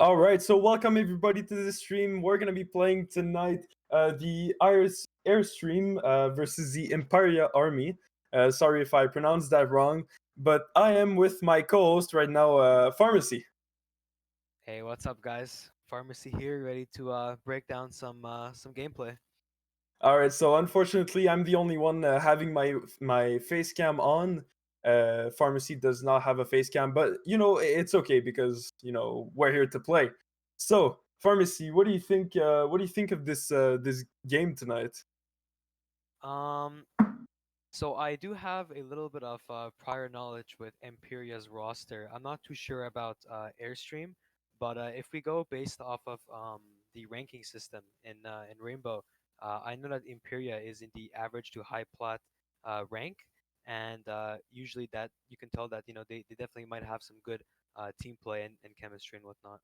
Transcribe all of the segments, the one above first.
All right, so welcome everybody to the stream. We're gonna be playing tonight the Airstream versus the Emperia army. Sorry if I pronounced that wrong, but I am with my co-host right now, Pharmacy. Hey, what's up, guys? Pharmacy here, ready to break down some gameplay. All right, so unfortunately, I'm the only one having my face cam on. Pharmacy does not have a face cam, but it's okay because we're here to play. So, Pharmacy, what do you think? What do you think of this game tonight? Um, so I do have a little bit of prior knowledge with Emperia's roster. I'm not too sure about Airstream, but if we go based off of the ranking system in Rainbow, I know that Imperia is in the average to high plat rank, and usually that you can tell that they definitely might have some good team play and chemistry and whatnot.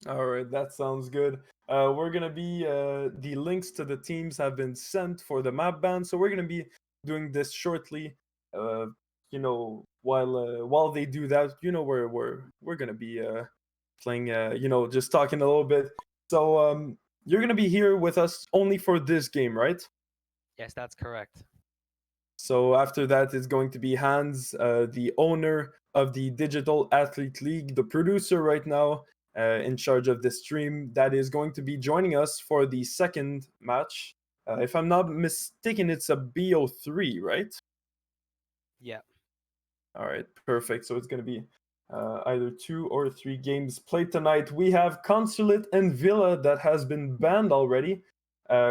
All right, that sounds good. We're gonna be the links to the teams have been sent for the map ban, so we're gonna be doing this shortly. Uh, while they do that, we're gonna be playing. Just talking a little bit. So you're gonna be here with us only for this game, right? Yes, that's correct. So after that, it's going to be Hans, the owner of the Digital Athlete League, the producer right now, in charge of the stream, that is going to be joining us for the second match. If I'm not mistaken, it's a BO3, right? Yeah. All right, perfect. So it's going to be either 2 or 3 games played tonight. We have Consulate and Villa that has been banned already.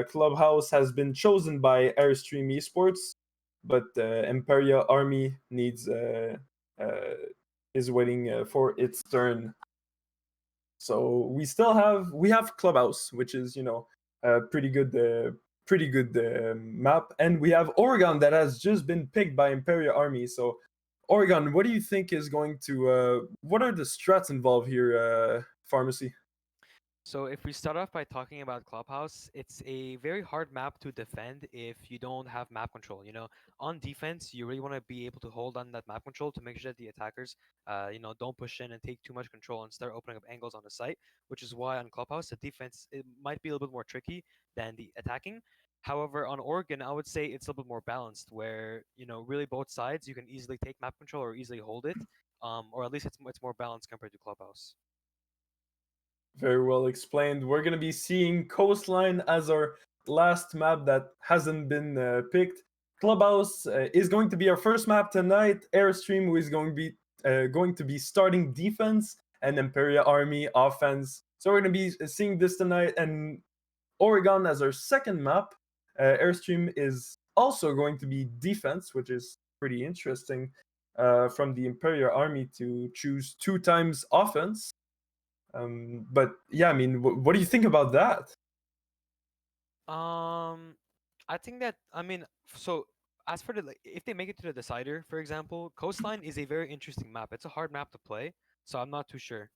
Clubhouse has been chosen by Aerstream Esports, but Emperia Army needs uh, is waiting for its turn. So we have Clubhouse, which is a pretty good map, and we have Oregon that has just been picked by Imperial Army. So Oregon, what do you think is going to? What are the strats involved here, Pharmacy? So if we start off by talking about Clubhouse, it's a very hard map to defend if you don't have map control. On defense, you really want to be able to hold on that map control to make sure that the attackers, don't push in and take too much control and start opening up angles on the site. Which is why on Clubhouse, the defense it might be a little bit more tricky than the attacking. However, on Oregon, I would say it's a little bit more balanced, where really both sides you can easily take map control or easily hold it, or at least it's more balanced compared to Clubhouse. Very well explained. We're gonna be seeing Coastline as our last map that hasn't been picked. Clubhouse is going to be our first map tonight. Airstream, who is going to be starting defense, and Imperia Army offense. So we're gonna be seeing this tonight, and Oregon as our second map. Airstream is also going to be defense, which is pretty interesting. From the Imperial Army to choose 2 times offense. But yeah, I mean, what do you think about that? Um, I think that so as for if they make it to the decider, for example, Coastline is a very interesting map. It's a hard map to play, so I'm not too sure.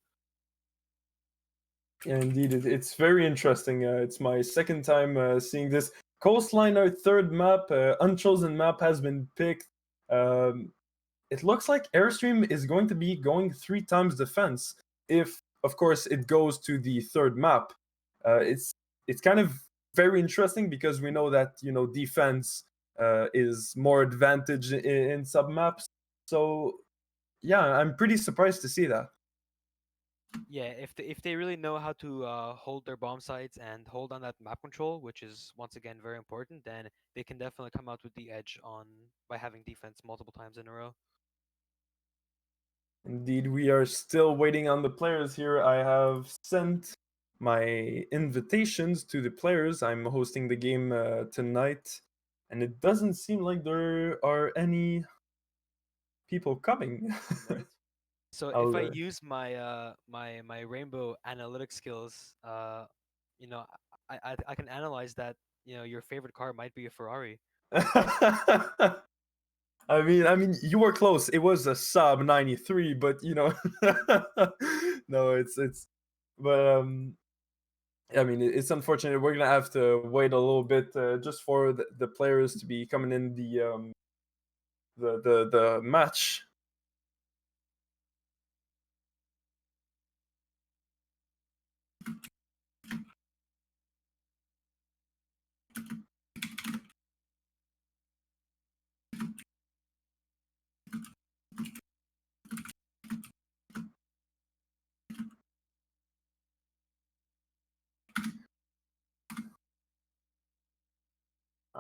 Yeah, indeed, it's very interesting. It's my second time seeing this. Coastline, our third map, Unchosen map, has been picked. Um, it looks like Airstream is going to be going 3 times defense if, of course, it goes to the third map. It's kind of very interesting because we know that defense is more advantage in sub maps. So yeah, I'm pretty surprised to see that. Yeah, if they really know how to hold their bomb sites and hold on that map control, which is once again very important, then they can definitely come out with the edge on by having defense multiple times in a row. Indeed, we are still waiting on the players here. I have sent my invitations to the players. I'm hosting the game tonight, and it doesn't seem like there are any people coming. Right. So if I'll, I use my rainbow analytic skills, you know, I can analyze that your favorite car might be a Ferrari. I mean, you were close. It was a sub 93, but no, but I mean, it's unfortunate. We're gonna have to wait a little bit just for the players to be coming in the match.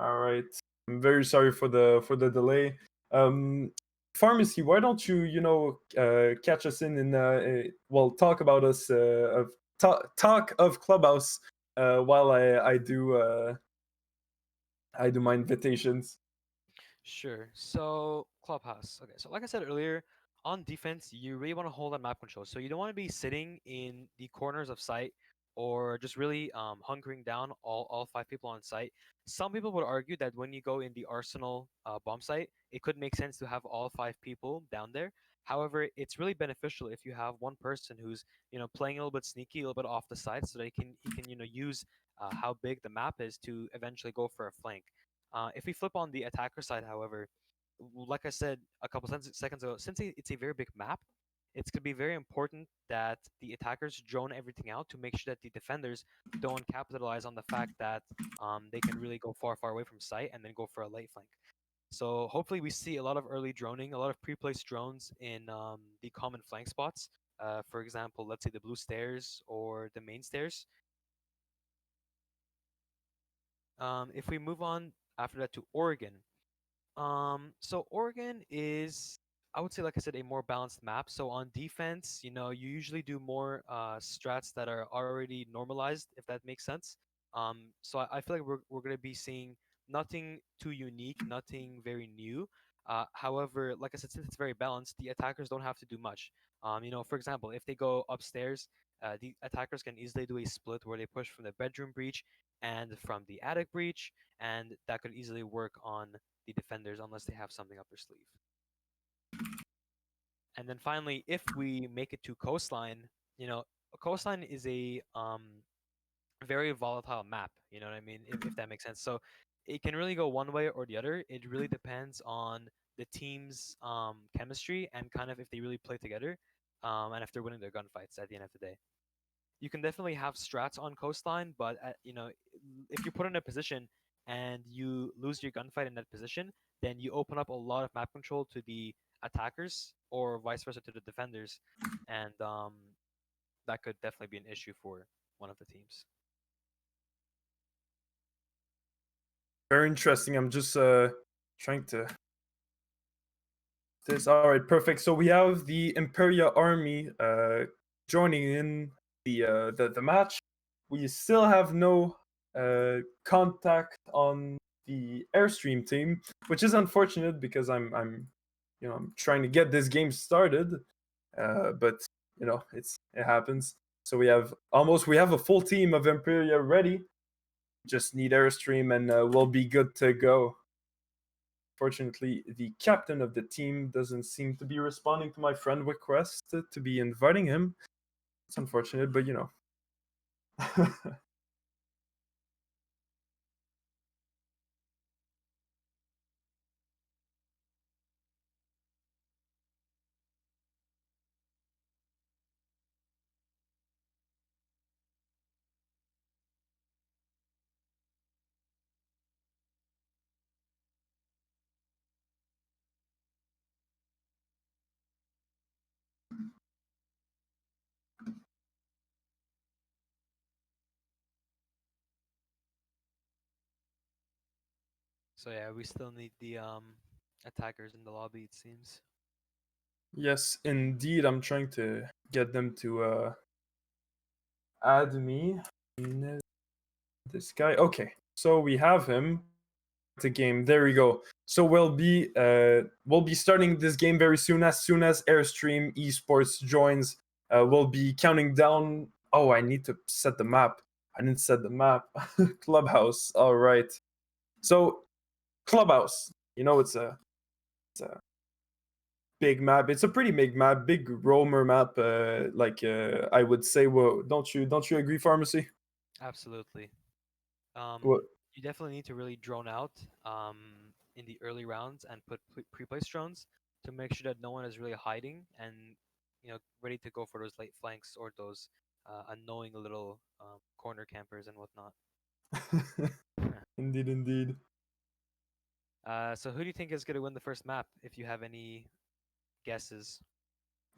All right. I'm very sorry for the delay. Pharmacy, why don't you catch us in well, talk about us of talk of Clubhouse while I do my invitations. Sure. So Clubhouse. Okay. So like I said earlier, on defense, you really want to hold on map control. So you don't want to be sitting in the corners of sight or just really hunkering down all five people on site. Some people would argue that when you go in the Arsenal bomb site, it could make sense to have all five people down there. However, it's really beneficial if you have one person who's playing a little bit sneaky, a little bit off the side, so that he can use how big the map is to eventually go for a flank. If we flip on the attacker side, however, like I said a couple seconds ago, since it's a very big map, it's going to be very important that the attackers drone everything out to make sure that the defenders don't capitalize on the fact that they can really go far away from sight and then go for a late flank. So hopefully we see a lot of early droning, a lot of pre-placed drones in the common flank spots. For example, let's say the blue stairs or the main stairs. If we move on after that to Oregon, so Oregon is, I would say, like I said, a more balanced map. So on defense, you usually do more strats that are already normalized, if that makes sense. So I feel like we're gonna be seeing nothing too unique, nothing very new. However, like I said, since it's very balanced, the attackers don't have to do much. For example, if they go upstairs, the attackers can easily do a split where they push from the bedroom breach and from the attic breach, and that could easily work on the defenders unless they have something up their sleeve. And then finally, if we make it to coastline, coastline is a very volatile map. You know what I mean? If that makes sense. So it can really go one way or the other. It really depends on the team's chemistry and kind of if they really play together, and if they're winning their gunfights at the end of the day. You can definitely have strats on coastline, but if you put in a position and you lose your gunfight in that position, then you open up a lot of map control to the attackers or vice versa to the defenders, and that could definitely be an issue for one of the teams. Very interesting. I'm just trying to this. All right, perfect. So we have the Emperia army joining in the match. We still have no contact on the Airstream team, which is unfortunate because I'm trying to get this game started, but it happens. So we have a full team of Emperia ready. Just need Airstream and we'll be good to go. Fortunately, the captain of the team doesn't seem to be responding to my friend request to be inviting him. It's unfortunate, but So yeah, we still need the attackers in the lobby. It seems. yes, indeed. I'm trying to get them to add me. This guy. Okay, so we have him. The game. There we go. So we'll be starting this game very soon. As soon as Airstream Esports joins, we'll be counting down. Oh, I need to set the map. I didn't set the map. Clubhouse. All right. So Clubhouse. It's a big map. It's a pretty big map, big roamer map. I would say. Well, don't you agree, Pharmacy? Absolutely. What? You definitely need to really drone out in the early rounds and put pre-placed drones to make sure that no one is really hiding and ready to go for those late flanks or those annoying little corner campers and whatnot. Indeed, indeed. So who do you think is going to win the first map? If you have any guesses.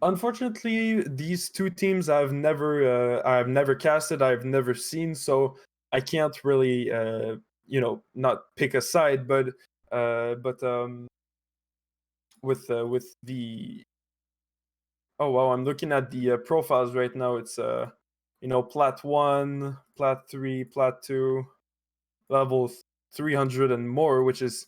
Unfortunately, these two teams I've never casted, I've never seen, so I can't really not pick a side, but with the oh wow, I'm looking at the profiles right now. It's plat 1, plat 3, plat 2, level 300 and more, which is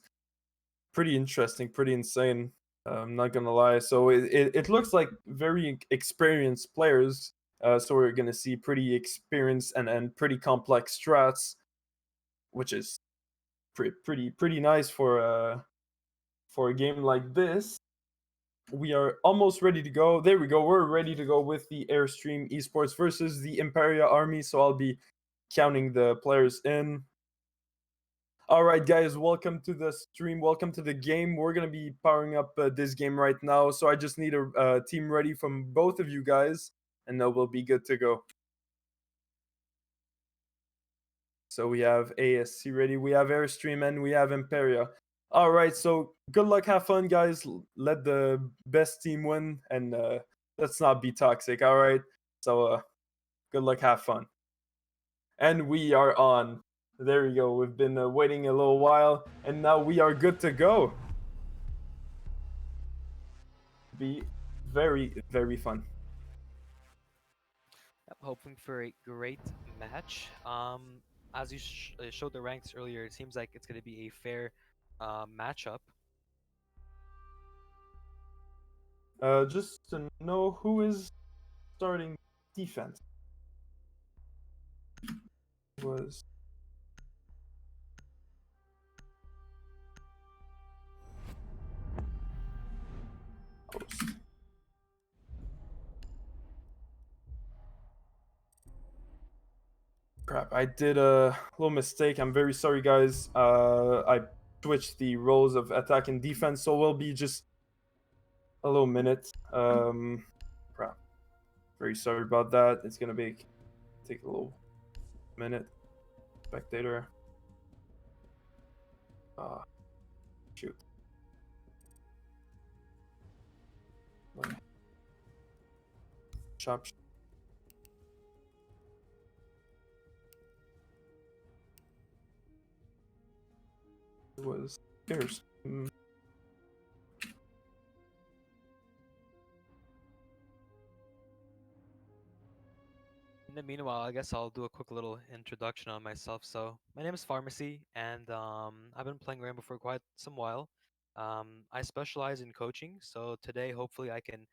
pretty interesting, pretty insane. I'm not gonna lie. So it looks like very experienced players. So we're gonna see pretty experienced and pretty complex strats, which is pretty nice for a game like this. We are almost ready to go. There we go. We're ready to go with the Aerstream esports versus the Emperia army. So I'll be counting the players in. All right, guys, welcome to the stream. Welcome to the game. We're going to be powering up this game right now. So I just need a team ready from both of you guys, and then we'll be good to go. So we have ASC ready, we have Aerstream, and we have Emperia. All right, so good luck, have fun, guys. Let the best team win, and let's not be toxic, all right? So good luck, have fun. And we are on. There we go. We've been waiting a little while, and now we are good to go. Be very, very fun. Yep, hoping for a great match. As you showed the ranks earlier, it seems like it's going to be a fair matchup. Just to know who is starting defense. Was host. Crap, I did a little mistake. I'm very sorry, guys. I switched the roles of attack and defense, so we'll be just a little minute. Crap. Very sorry about that. It's gonna take a little minute. Spectator. Shoot. Chop. Was scarce. In the meanwhile, I guess I'll do a quick little introduction on myself. So, my name is Pharmacy, and I've been playing Rainbow for quite some while. I specialize in coaching, so today, hopefully, I can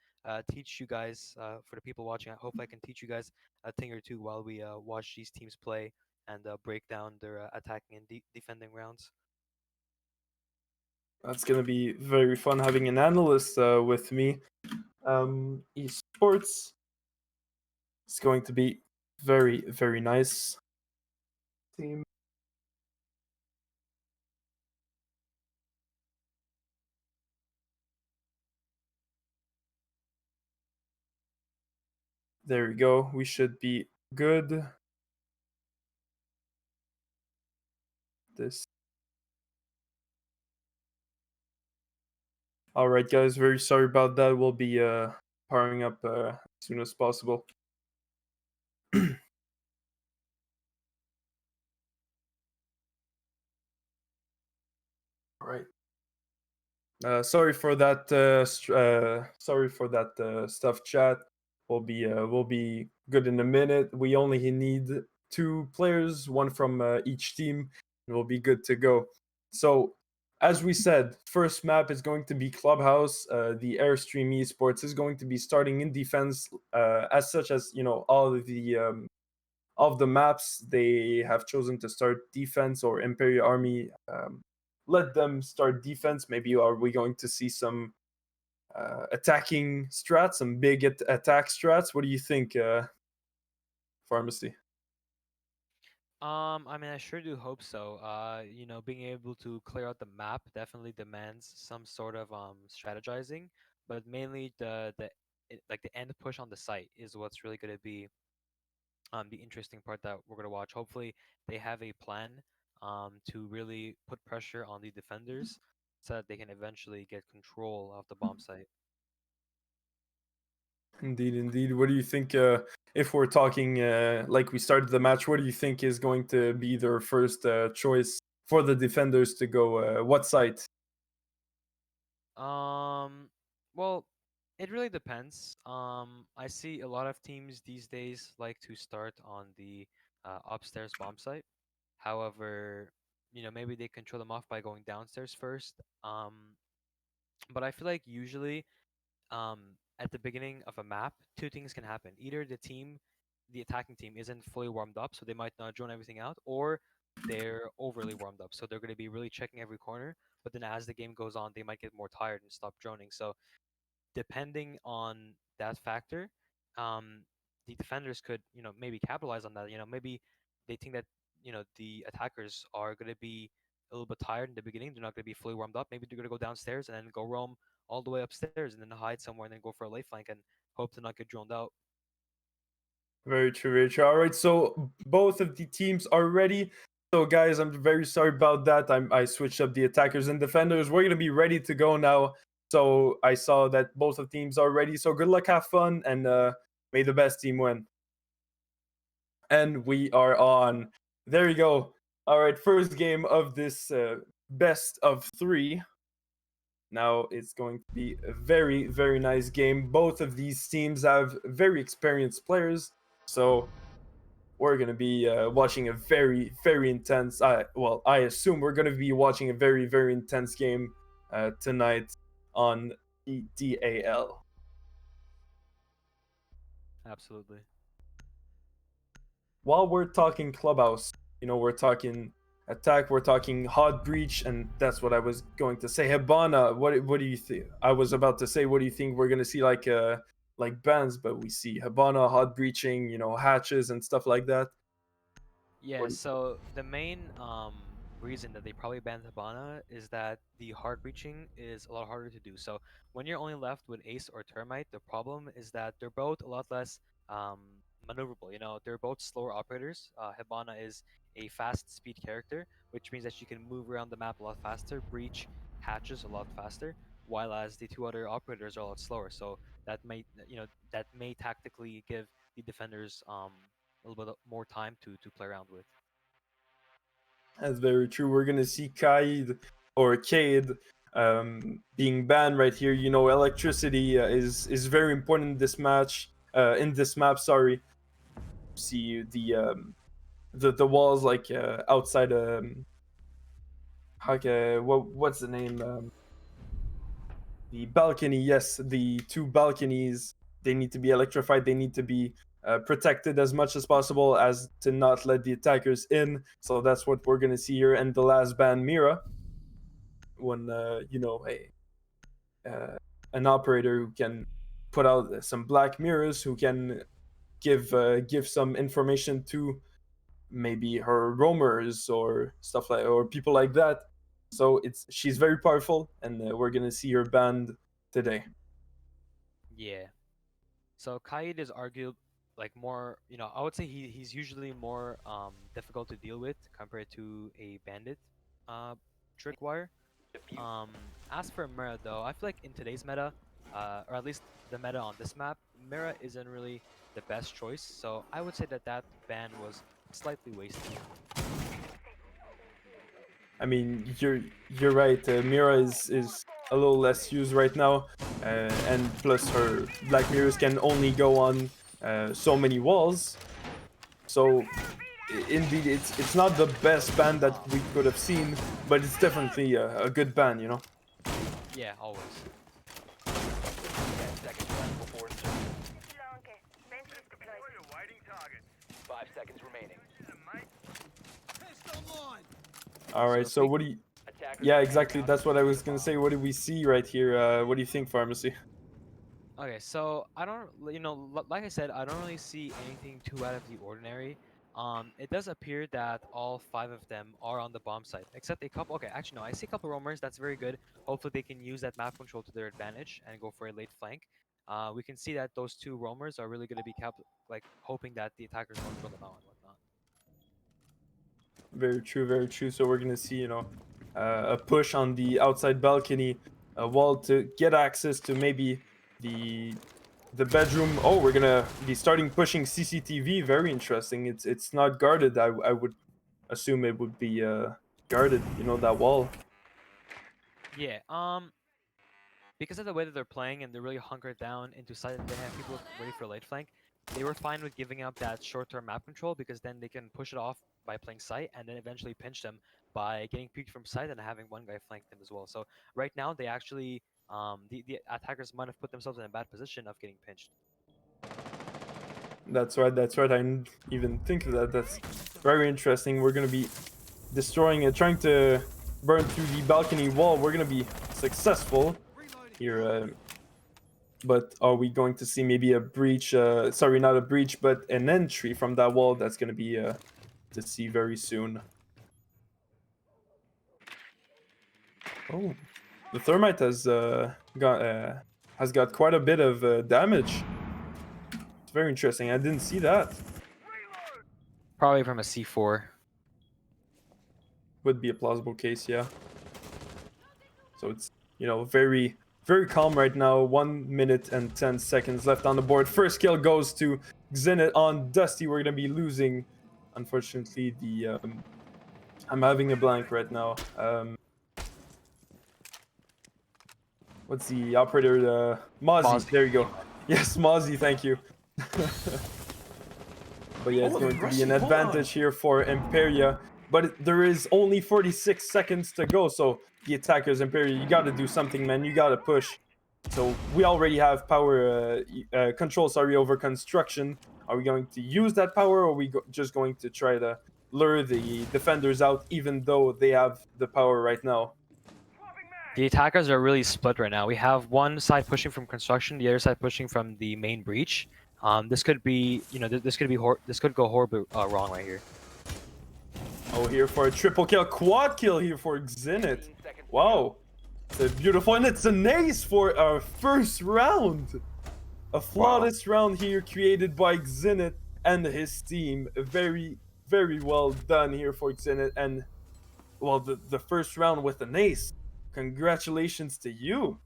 teach you guys, for the people watching, I hope I can teach you guys a thing or two while we watch these teams play and break down their attacking and defending rounds. That's gonna be very fun having an analyst with me. Esports. It's going to be very, very nice. Team. There we go. We should be good. This. All right, guys. Very sorry about that. We'll be powering up as soon as possible. All right. Sorry for that. Sorry for that stuff, chat. We'll be good in a minute. We only need 2 players, one from each team, and we'll be good to go. So, as we said, first map is going to be Clubhouse. The Airstream Esports is going to be starting in defense, as such as all of the maps they have chosen to start defense or Imperial Army. Let them start defense. Maybe are we going to see some attacking strats, some big attack strats? What do you think, Pharmacy? I mean, I sure do hope so. Being able to clear out the map definitely demands some sort of strategizing, but mainly like the end push on the site is what's really going to be the interesting part that we're going to watch. Hopefully, they have a plan to really put pressure on the defenders so that they can eventually get control of the bomb site. Indeed, indeed. What do you think? If we're talking like we started the match, what do you think is going to be their first choice? for the defenders to go what site? Well, it really depends. I see a lot of teams these days like to start on the upstairs bomb site. However, maybe they control them off by going downstairs first. But I feel like usually, at the beginning of a map, two things can happen. Either the attacking team, isn't fully warmed up, so they might not drone everything out, or they're overly warmed up, so they're going to be really checking every corner. But then as the game goes on, they might get more tired and stop droning. So depending on that factor, um, the defenders could, maybe capitalize on that. Maybe they think that, the attackers are going to be a little bit tired in the beginning. They're not going to be fully warmed up. Maybe they're going to go downstairs and then go roam all the way upstairs and then hide somewhere and then go for a late flank and hope to not get droned out. Very true, very true. All right, so both of the teams are ready. So, guys, I'm very sorry about that. I switched up the attackers and defenders. We're gonna be ready to go now. So I saw that both of teams are ready. So good luck, have fun, and may the best team win. And we are on. There you go. All right, first game of this best of three. Now it's going to be a very, very nice game. Both of these teams have very experienced players. So we're going to be watching a very, very intense. I assume we're going to be watching a very, very intense game tonight on the DAL. Absolutely. While we're talking clubhouse, we're talking attack, we're talking hot breach, and that's what I was going to say. Hibana, what do you think? I was about to say, what do you think we're going to see like bans, but we see Hibana hot breaching, hatches and stuff like that. Yeah, so the main reason that they probably banned Hibana is that the hard breaching is a lot harder to do. So when you're only left with Ace or Termite, the problem is that they're both a lot less um, maneuverable. They're both slower operators. Hibana is a fast speed character, which means that she can move around the map a lot faster, breach hatches a lot faster, while as the two other operators are a lot slower. So that may tactically give the defenders a little bit more time to play around with. That's very true. We're gonna see Kaid or Cade being banned right here. Electricity is very important in this match. In this map, sorry. See the walls like outside what's the name? The balcony. Yes, the two balconies. They need to be electrified. They need to be protected as much as possible as to not let the attackers in. So that's what we're gonna see here. And the last ban, Mira, when an operator who can put out some black mirrors, who can give some information to maybe her roamers or stuff like, or people like that. So she's very powerful, and we're gonna see her banned today. Yeah. So Kaid is argued like more, I would say he's usually more difficult to deal with compared to a bandit uh tripwire. As for Mira though, I feel like in today's meta, or at least the meta on this map, Mira isn't really the best choice. So I would say that ban was slightly wasted. I mean, you're right. Mira is a little less used right now, and plus her black mirrors can only go on so many walls. So indeed, it's not the best ban that we could have seen, but it's definitely a good ban. Yeah, always. 10 seconds left before insertion. 5 seconds remaining. All right. So what do you? Attackers Yeah, are exactly. out. That's what I was gonna say. What do we see right here? What do you think, Pharmacy? Okay, so I don't, like I said, I don't really see anything too out of the ordinary. It does appear that all five of them are on the bomb site, except a couple. Okay, actually no, I see a couple roamers. That's very good. Hopefully they can use that map control to their advantage and go for a late flank. We can see that those two roamers are really going to be like hoping that the attackers don't throw them out and whatnot. Very true, very true. So we're gonna see, a push on the outside balcony wall to get access to maybe the the bedroom. Oh, we're gonna be starting pushing CCTV. Very interesting. It's not guarded. I would assume it would be guarded, that wall. Yeah. Because of the way that they're playing and they're really hunkered down into side and they have people ready for late flank, they were fine with giving up that short-term map control because then they can push it off by playing site and then eventually pinch them by getting peeked from site and having one guy flank them as well. So right now they actually the attackers might have put themselves in a bad position of getting pinched. That's right. I didn't even think of that. That's very interesting. We're gonna be destroying it, trying to burn through the balcony wall. We're gonna be successful here. But are we going to see maybe a breach? Sorry, not a breach, but an entry from that wall. That's gonna be to see very soon. Oh, the thermite has got quite a bit of damage. It's very interesting. I didn't see that. Probably from a C4. Would be a plausible case, yeah. So it's very very calm right now. 1 minute and 10 seconds left on the board. First kill goes to Xenit on Dusty. We're gonna be losing, unfortunately. I'm having a blank right now. What's the operator? Mozzie. There you go. Yes, Mozzie. Thank you. But yeah, it's going to be an advantage here for Emperia. But there is only 46 seconds to go, so the attackers, Emperia, you got to do something, man. You got to push. So we already have power control, over construction. Are we going to use that power, or are we just going to try to lure the defenders out, even though they have the power right now? The attackers are really split right now. We have one side pushing from construction, the other side pushing from the main breach. This could be, this could go horribly wrong right here. Oh, here for a triple kill, quad kill here for Xenit. Wow, it's beautiful, and it's an ace for our first round. A flawless round here created by Xenit and his team. Very, very well done here for Xenit, and well, the first round with an ace. Congratulations to you.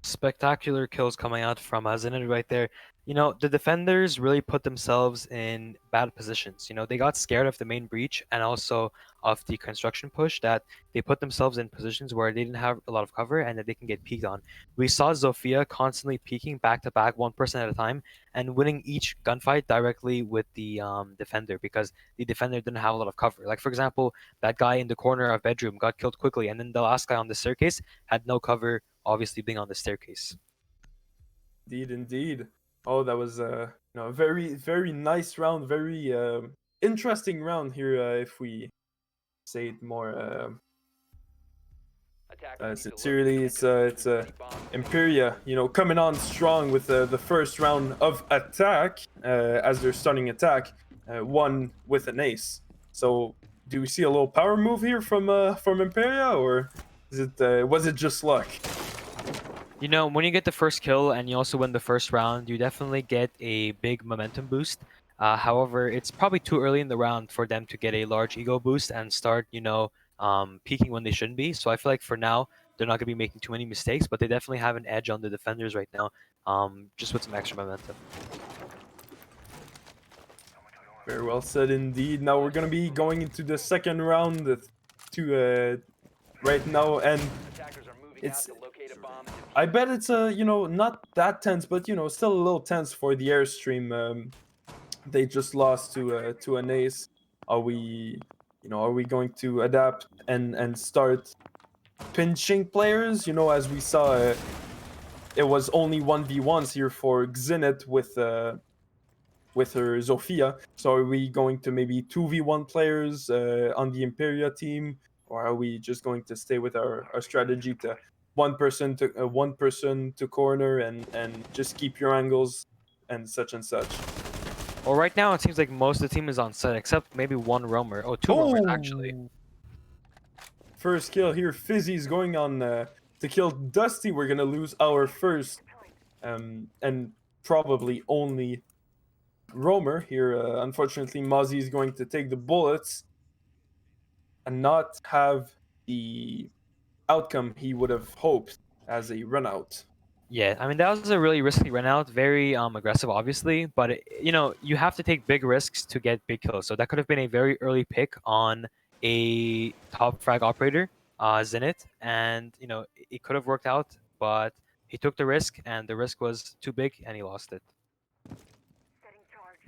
Spectacular kills coming out from Xenit right there. The defenders really put themselves in bad positions. They got scared of the main breach and also of the construction push, that they put themselves in positions where they didn't have a lot of cover and that they can get peeked on. We saw Zofia constantly peeking back to back, one person at a time, and winning each gunfight directly with the defender because the defender didn't have a lot of cover. Like, for example, that guy in the corner of bedroom got killed quickly, and then the last guy on the staircase had no cover, obviously being on the staircase. Indeed. Oh, that was a very, very nice round, very interesting round here, if we say it more sincerely. It's Emperia, coming on strong with the first round of attack as their starting attack, one with an ace. So, do we see a little power move here from Emperia, or was it just luck? When you get the first kill and you also win the first round, you definitely get a big momentum boost. However, it's probably too early in the round for them to get a large ego boost and start, peaking when they shouldn't be. So I feel like for now, they're not going to be making too many mistakes, but they definitely have an edge on the defenders right now, just with some extra momentum. Very well said indeed. Now we're going to be going into the second round right now, and I bet it's not that tense, but still a little tense for the Aerstream. They just lost to an ace. Are we going to adapt and start pinching players? As we saw, it was only 1v1s here for Xenit with her Zofia. So are we going to maybe 2v1 players on the Emperia team, or are we just going to stay with our strategy to one person to corner and just keep your angles and such and such? Well, right now it seems like most of the team is on site except maybe one roamer. Oh, two roamers actually. First kill here. Fizzy's going on to kill Dusty. We're gonna lose our first and probably only roamer here. Unfortunately, Mozzie is going to take the bullets and not have the outcome he would have hoped as a run out. Yeah, I mean, that was a really risky run out, very aggressive, obviously, but you have to take big risks to get big kills. So that could have been a very early pick on a top frag operator, Zenit, and it could have worked out, but he took the risk, and the risk was too big, and he lost it.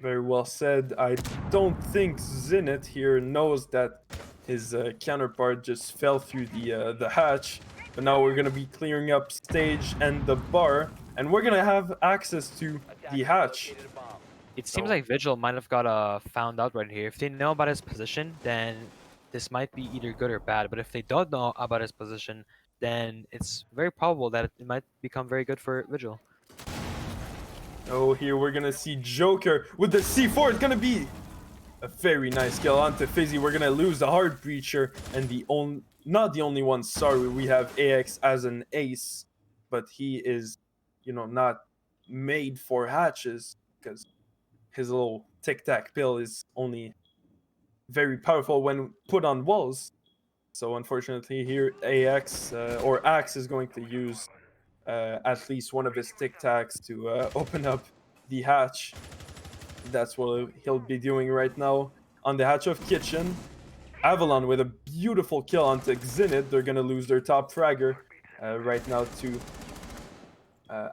Very well said. I don't think Zenit here knows that his counterpart just fell through the hatch. But now we're gonna be clearing up stage and the bar, and we're gonna have access to the Attackers hatch. located a bomb. It seems So like Vigil might have got found out right here. If they know about his position, then this might be either good or bad. But if they don't know about his position, then it's very probable that it might become very good for Vigil. oh, here we're gonna see Joker with the C4. It's gonna be a very nice kill onto Fizzy. We're gonna lose the hard breacher, and not the only one. Sorry, we have AX as an ace, but he is, not made for hatches because his little tic tac pill is only very powerful when put on walls. So unfortunately, here AX or Axe is going to use at least one of his tic tacs to open up the hatch. That's what he'll be doing right now on the hatch of Kitchen. Avalon with a beautiful kill onto Xenit. They're gonna lose their top fragger right now to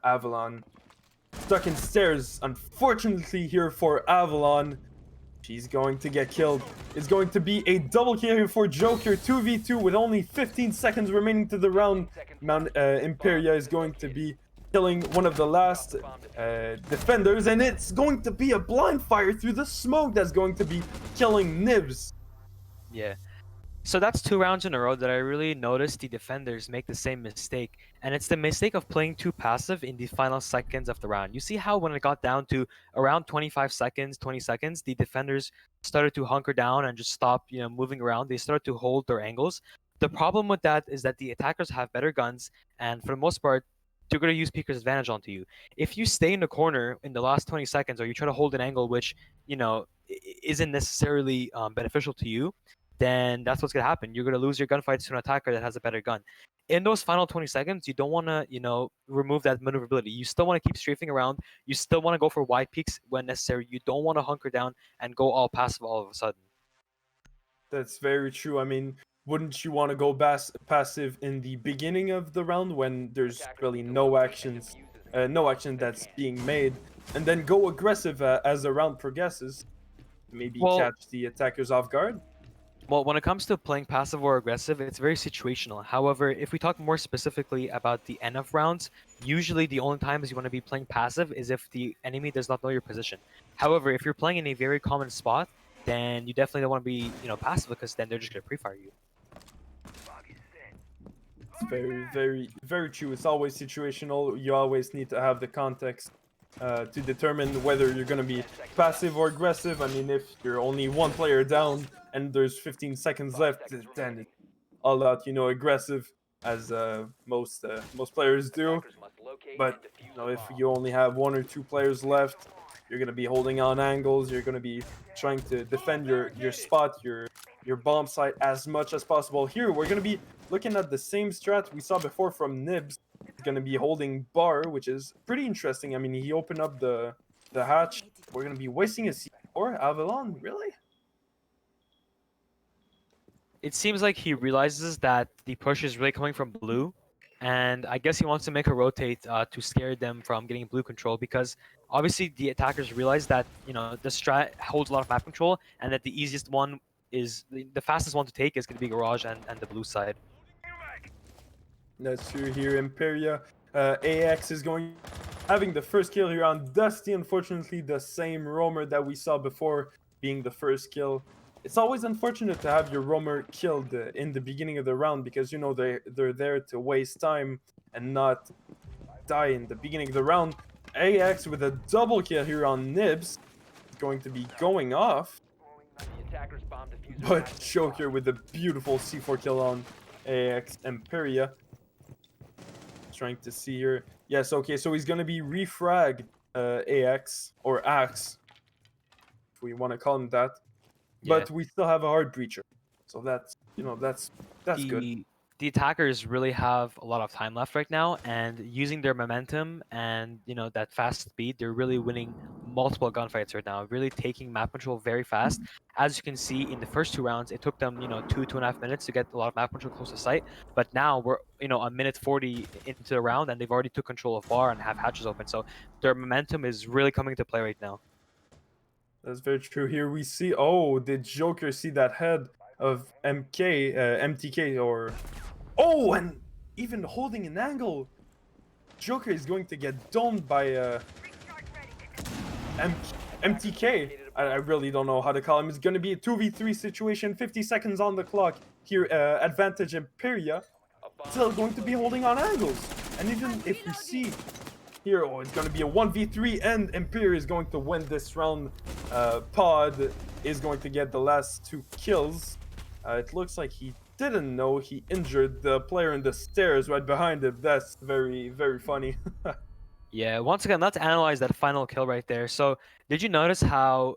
Avalon. Stuck in stairs, unfortunately here for Avalon. She's going to get killed. It's going to be a double kill here for Joker, 2v2 with only 15 seconds remaining to the round. Mount Emperia is going to be killing one of the last defenders, and it's going to be a blind fire through the smoke that's going to be killing Nibs. Yeah. So that's 2 rounds in a row that I really noticed the defenders make the same mistake. And it's the mistake of playing too passive in the final seconds of the round. You see how when it got down to around 25 seconds, 20 seconds, the defenders started to hunker down and just stop, moving around. They started to hold their angles. The problem with that is that the attackers have better guns, and for the most part, they're going to use Peeker's advantage onto you. If you stay in the corner in the last 20 seconds, or you try to hold an angle which, isn't necessarily beneficial to you, then that's what's going to happen. You're going to lose your gunfights to an attacker that has a better gun. In those final 20 seconds, you don't want to, remove that maneuverability. You still want to keep strafing around. You still want to go for wide peaks when necessary. You don't want to hunker down and go all passive all of a sudden. That's very true. I mean, wouldn't you want to go passive in the beginning of the round when there's really no actions, no action that's being made, and then go aggressive as the round progresses? Maybe Well, catch the attackers off guard. Well, when it comes to playing passive or aggressive, it's very situational. However, if we talk more specifically about the end of rounds, usually the only times you want to be playing passive is if the enemy does not know your position. However, if you're playing in a very common spot, then you definitely don't want to be, passive, because then they're just going to pre-fire you. It's very, very, very true. It's always situational. You always need to have the context to determine whether you're going to be passive or aggressive. I mean, if you're only one player down and there's 15 seconds left, then it's all out, aggressive, as most players do. But if you only have 1 or 2 players left, you're going to be holding on angles. You're going to be trying to defend your spot, your bomb site as much as possible. Here, we're going to be looking at the same strat we saw before from Nibs. He's going to be holding bar, which is pretty interesting. I mean, he opened up the hatch. We're going to be wasting a C4. Avalon, really? It seems like he realizes that the push is really coming from blue, and I guess he wants to make a rotate to scare them from getting blue control, because obviously the attackers realize that the strat holds a lot of map control, and that the easiest one is the fastest one to take is going to be Garage and the blue side. That's true here, Emperia. AX is having the first kill here on Dusty. Unfortunately, the same roamer that we saw before being the first kill. It's always unfortunate to have your roamer killed in the beginning of the round, because they're there to waste time and not die in the beginning of the round. AX with a double kill here on Nibs is going to be going off. But Joker with a beautiful C4 kill on AX Emperia. Trying to see here. Yes, okay, so he's gonna be refrag AX or Axe, if we want to call him that. Yeah. But we still have a hard breacher, so that's good. the attackers really have a lot of time left right now, and using their momentum and that fast speed, they're really winning multiple gunfights right now, really taking map control very fast. As you can see, in the first 2 rounds, it took them 2.5 minutes to get a lot of map control close to sight. But now we're a minute 40 into the round, and they've already took control of bar and have hatches open. So their momentum is really coming to play right now. That's very true. Here we see. Oh, did Joker see that head of MTK or? Oh, and even holding an angle, Joker is going to get domed by MTK. I really don't know how to call him. It's going to be a 2v3 situation. 50 seconds on the clock. Here, advantage Emperia. Still going to be holding on angles. And even if we see here, oh, it's going to be a 1v3 and Emperia is going to win this round. Pod is going to get the last 2 kills. It looks like he didn't know he injured the player in the stairs right behind him. That's very, very funny. Yeah, once again, let's analyze that final kill right there. So, did you notice how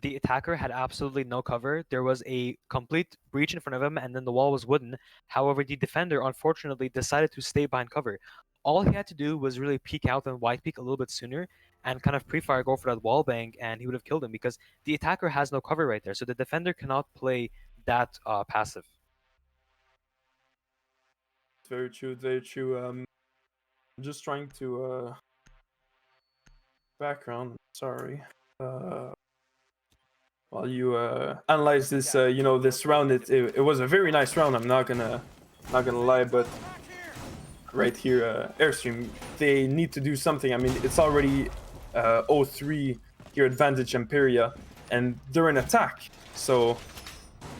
the attacker had absolutely no cover? There was a complete breach in front of him, and then the wall was wooden. However, the defender, unfortunately, decided to stay behind cover. All he had to do was really peek out and wide peek a little bit sooner and kind of pre-fire go for that wall bang, and he would have killed him because the attacker has no cover right there. So the defender cannot play that passive. Very true, very true. I'm just trying to background. Sorry. While you analyze this, this round, it was a very nice round. I'm not gonna lie, but right here, Airstream, they need to do something. I mean, it's already 0-3 here, advantage Emperia, and they're in attack, so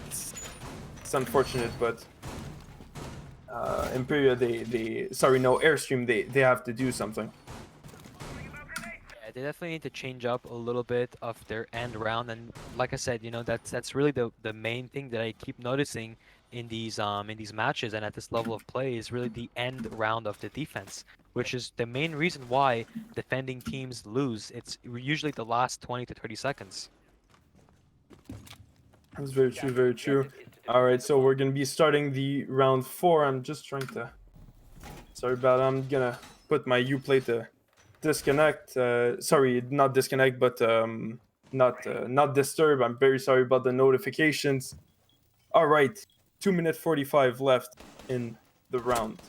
it's unfortunate, but Emperia, Airstream, they have to do something. Yeah, they definitely need to change up a little bit of their end round, and like I said, that's really the main thing that I keep noticing in these matches and at this level of play is really the end round of the defense, which is the main reason why defending teams lose. It's usually the last 20 to 30 seconds. That's very true, very true. All right, so we're gonna be starting the round 4. I'm just trying to. Sorry about. I'm gonna put my Uplay to disconnect. Sorry, not disconnect, but not disturb. I'm very sorry about the notifications. All right, 2 minute 45 left in the round.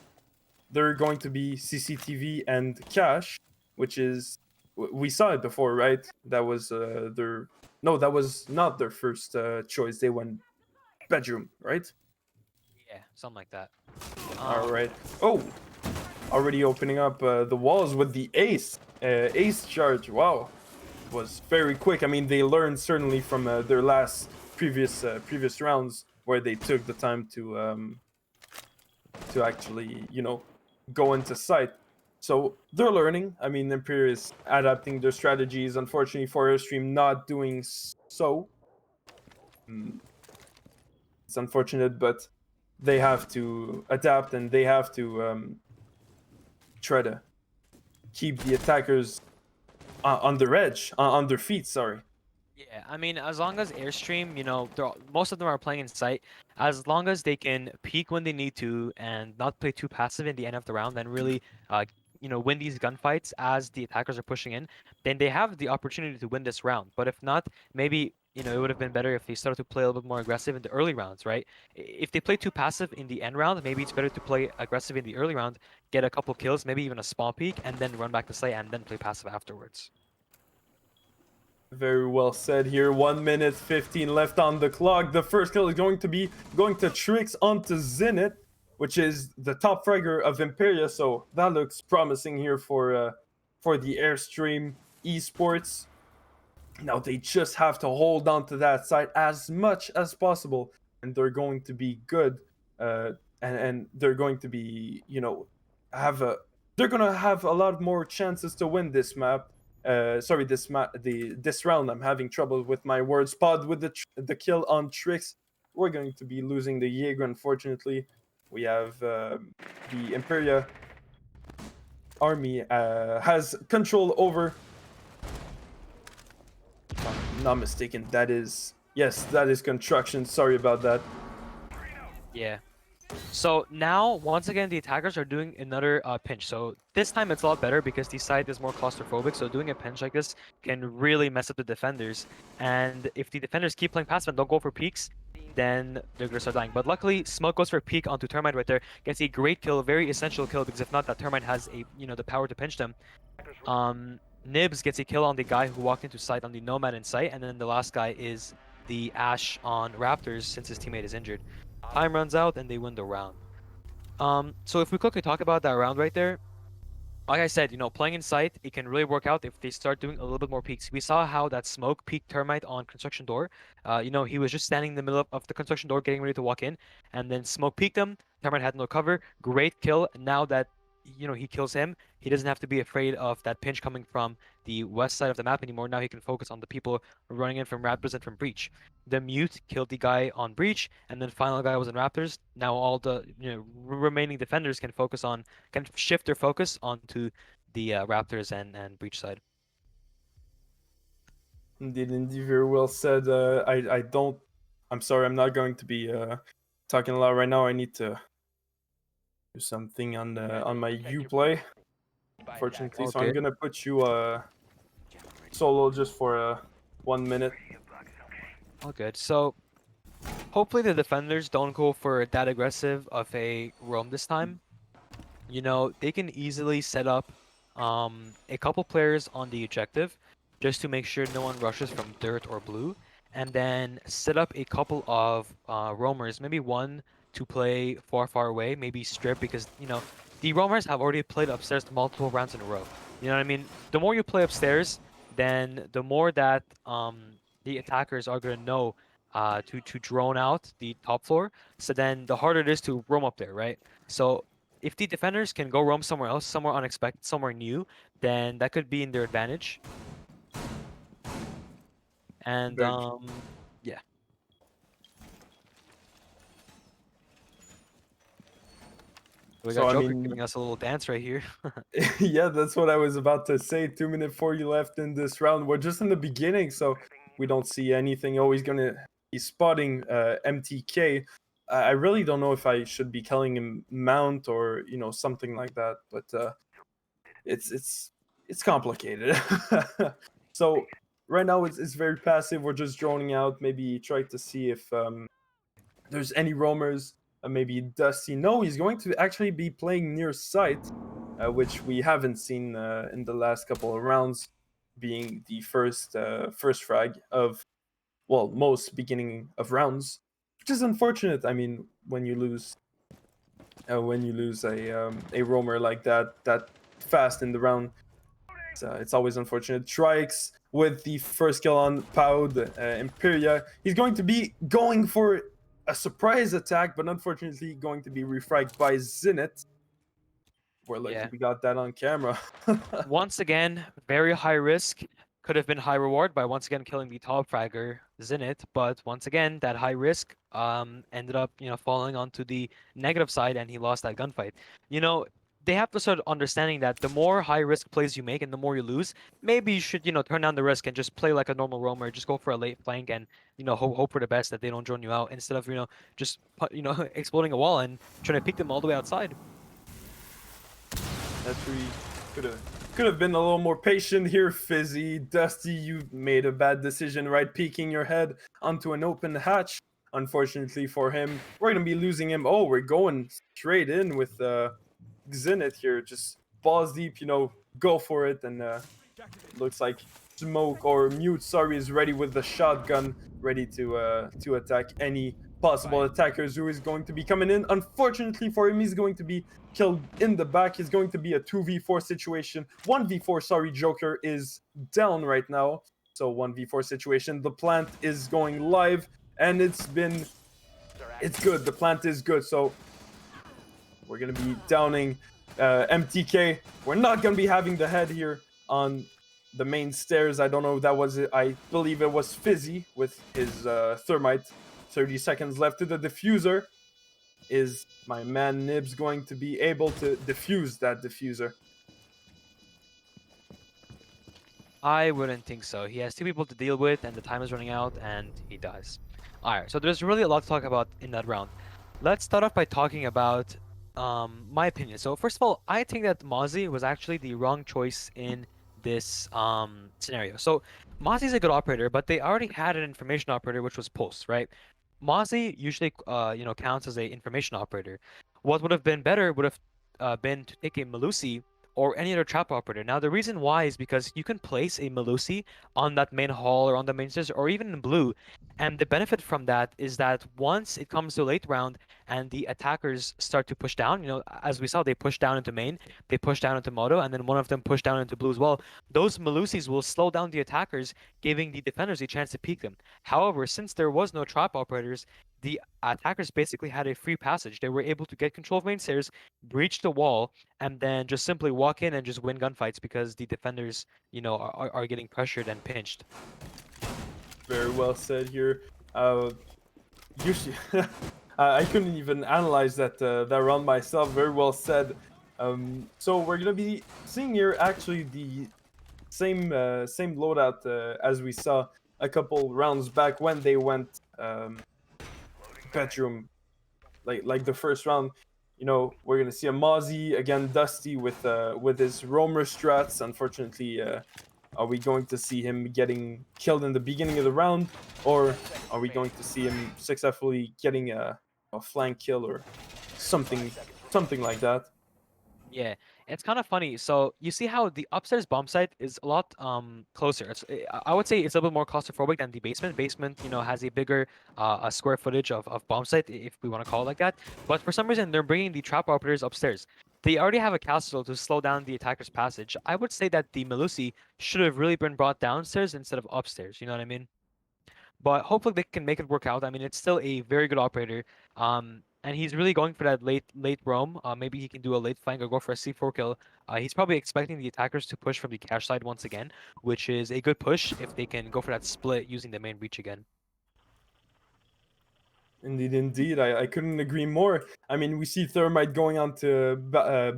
They're going to be CCTV and cash, which is we saw it before, right? That was that was not their first choice. They went bedroom, right? Yeah, something like that. All right. Oh, already opening up the walls with the ace charge. Wow, it was very quick. I mean, they learned certainly from their previous rounds where they took the time to actually go into sight. So they're learning. I mean, Emperia is adapting their strategies. Unfortunately for Airstream, not doing so. It's unfortunate, but they have to adapt and they have to try to keep the attackers on their edge, on their feet. Sorry. Yeah, I mean, as long as Airstream, most of them are playing in sight. As long as they can peek when they need to and not play too passive in the end of the round, then really, win these gunfights as the attackers are pushing in, then they have the opportunity to win this round. But if not, maybe it would have been better if they started to play a little bit more aggressive in the early rounds, right? If they play too passive in the end round, maybe it's better to play aggressive in the early round, get a couple kills, maybe even a small peek, and then run back to site and then play passive afterwards. Very well said here. 1 minute 15 left on the clock. The first kill is going to Trix onto Zenith, which is the top fragger of Emperia. So that looks promising here for the Airstream esports. Now they just have to hold on to that side as much as possible, and they're going to be good. And they're going to be they're gonna have a lot more chances to win this map. This round. I'm having trouble with my words. Pod with the kill on Trix. We're going to be losing the Jaeger, unfortunately. We have the Emperia army has control over. If I'm not mistaken, that is construction. Sorry about that. Yeah. So now, once again, the attackers are doing another pinch. So this time it's a lot better because the site is more claustrophobic. So doing a pinch like this can really mess up the defenders. And if the defenders keep playing passive and don't go for peaks, then they're gonna start dying. But luckily, Smoke goes for a peek onto Termite right there, gets a great kill, very essential kill, because if not, that Termite has a the power to pinch them. Nibs gets a kill on the guy who walked into site on the Nomad in sight, and then the last guy is the Ash on Raptors since his teammate is injured. Time runs out and they win the round. So if we quickly talk about that round right there, like I said, playing in sight, it can really work out if they start doing a little bit more peeks. We saw how that Smoke peeked Termite on construction door. He was just standing in the middle of the construction door getting ready to walk in, and then Smoke peeked him. Termite had no cover. Great kill. Now that he kills him, he doesn't have to be afraid of that pinch coming from the west side of the map anymore. Now he can focus on the people running in from Raptors and from Breach. The Mute killed the guy on Breach, and then final guy was in Raptors. Now all the remaining defenders can shift their focus onto the Raptors and Breach side. Indeed, very well said. I don't. I'm sorry, I'm not going to be talking a lot right now. I need to do something on my Uplay, unfortunately. So I'm Okay. gonna put you solo just for 1 minute. All good. So hopefully the defenders don't go for that aggressive of a roam this time. They can easily set up a couple players on the objective just to make sure no one rushes from dirt or blue, and then set up a couple of roamers, maybe one to play far away, maybe strip, because the roamers have already played upstairs multiple rounds in a row. You know what I mean? The more you play upstairs, then the more that the attackers are gonna know to drone out the top floor. So then the harder it is to roam up there, right? So if the defenders can go roam somewhere else, somewhere unexpected, somewhere new, then that could be in their advantage. And Very true. yeah. We So got I Joker mean, giving us a little dance right here. yeah, that's what I was about to say. 2 minutes 40 left in this round. We're just in the beginning, so we don't see anything. Always gonna be spotting MTK. I really don't know if I should be calling him Mount or something like that, but it's complicated. So right now it's very passive. We're just droning out. Maybe try to see if there's any roamers. Maybe Dusty. No, he's going to actually be playing near site, which we haven't seen in the last couple of rounds, being the first frag of most beginning of rounds, which is unfortunate. I mean, when you lose a roamer like that fast in the round, it's always unfortunate. Trikes with the first kill on Poud, Emperia. He's going to be going for a surprise attack, but unfortunately going to be refragged by Zenit. We're lucky Yeah. we got that on camera. Once again, very high risk. Could have been high reward by once again killing the top fragger Zenit, but once again that high risk ended up falling onto the negative side, and he lost that gunfight. They have to start understanding that the more high risk plays you make and the more you lose, maybe you should turn down the risk and just play like a normal roamer, just go for a late flank and hope for the best that they don't drone you out, instead of just exploding a wall and trying to pick them all the way outside. That's where you could have been a little more patient here, Fizzy. Dusty, you made a bad decision, right? Peeking your head onto an open hatch. Unfortunately for him, we're gonna be losing him. Oh, we're going straight in with Zenit here. Just balls deep, go for it. And looks like Smoke or Mute, sorry, is ready with the shotgun, ready to attack any possible attackers who is going to be coming in. Unfortunately for him, he's going to be killed in the back. It's going to be a 2v4 situation. 1v4, sorry, Joker is down right now. So 1v4 situation. The plant is going live, and it's good. The plant is good. So we're going to be downing MTK. We're not going to be having the head here on the main stairs. I don't know if that was it. I believe it was Fizzy with his thermite. 30 seconds left to the diffuser. Is my man Nibs going to be able to defuse that diffuser? I wouldn't think so. He has two people to deal with, and the time is running out, and he dies. Alright, so there's really a lot to talk about in that round. Let's start off by talking about my opinion. So first of all, I think that Mozzie was actually the wrong choice in this scenario. So Mozzie's a good operator, but they already had an information operator, which was Pulse, right? Mozzie usually counts as a information operator. What would have been better would have been to take a Melusi or any other trap operator. Now the reason why is because you can place a Melusi on that main hall or on the main stairs or even in blue, and the benefit from that is that once it comes to late round and the attackers start to push down, as we saw, they push down into main, they push down into moto, and then one of them push down into blue as well. Those Melusis will slow down the attackers, giving the defenders a chance to peek them. However, since there was no trap operators, the attackers basically had a free passage. They were able to get control of main stairs, breach the wall, and then just simply walk in and just win gunfights because the defenders, are getting pressured and pinched. Very well said here. You should, I couldn't even analyze that round myself. Very well said. So we're gonna be seeing here actually the same loadout as we saw a couple rounds back when they went bedroom, like the first round. We're gonna see a Mozzie again, Dusty with his roamer strats. Unfortunately, are we going to see him getting killed in the beginning of the round, or are we going to see him successfully getting a flank kill or something like that? Yeah, it's kind of funny. So you see how the upstairs bomb site is a lot closer. I would say it's a little bit more claustrophobic than the basement. Basement, has a bigger a square footage of bomb site, if we want to call it like that. But for some reason, they're bringing the trap operators upstairs. They already have a castle to slow down the attacker's passage. I would say that the Melusi should have really been brought downstairs instead of upstairs. You know what I mean? But hopefully they can make it work out. I mean, it's still a very good operator. And he's really going for that late roam. Maybe he can do a late flank or go for a C4 kill. He's probably expecting the attackers to push from the cache side once again, which is a good push if they can go for that split using the main breach again. Indeed, indeed. I couldn't agree more. I mean, we see Thermite going on to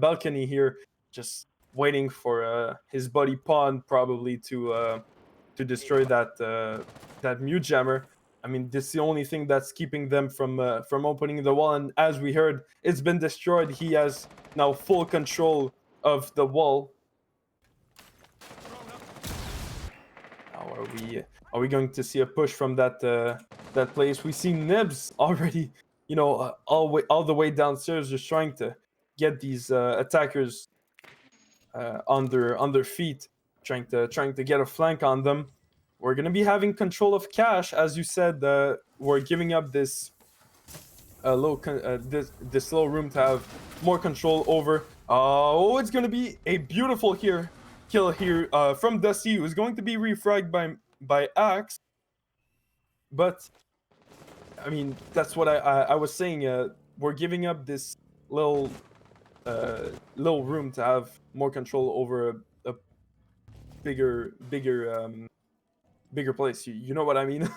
balcony here, just waiting for his buddy Pawn probably to destroy that mute jammer. I mean, this is the only thing that's keeping them from opening the wall. And as we heard, it's been destroyed. He has now full control of the wall. Now, are we going to see a push from that place? We see Nibs already, all the way downstairs, just trying to get these attackers on their feet, trying to get a flank on them. We're gonna be having control of cash, as you said. We're giving up this this little room to have more control over. Oh, it's gonna be a beautiful kill here from Dusty, who's going to be refragged by Axe. But I mean, that's what I was saying. We're giving up this little room to have more control over a bigger place. You know what I mean?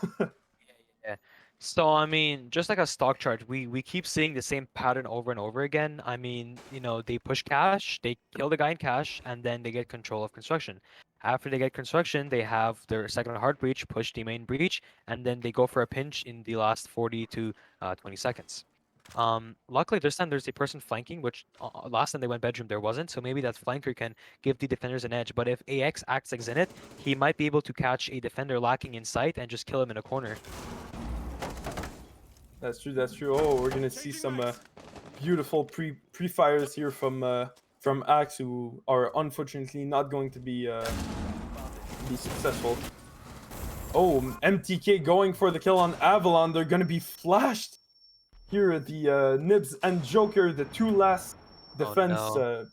Yeah. So I mean, just like a stock chart, we keep seeing the same pattern over and over again. I mean, they push cash, they kill the guy in cash, and then they get control of construction. After they get construction, they have their second hard breach, push the main breach, and then they go for a pinch in the last 40 to 20 seconds. Luckily this time there's a person flanking, which last time they went bedroom there wasn't. So maybe that flanker can give the defenders an edge. But if AX acts like Zenith, he might be able to catch a defender lacking in sight and just kill him in a corner. That's true. That's true. Oh, we're gonna see some beautiful pre-fires here from Axe, who are unfortunately not going to be successful. Oh, MTK going for the kill on Avalon. They're gonna be flashed. Here, the Nibs and Joker, the two last defense no.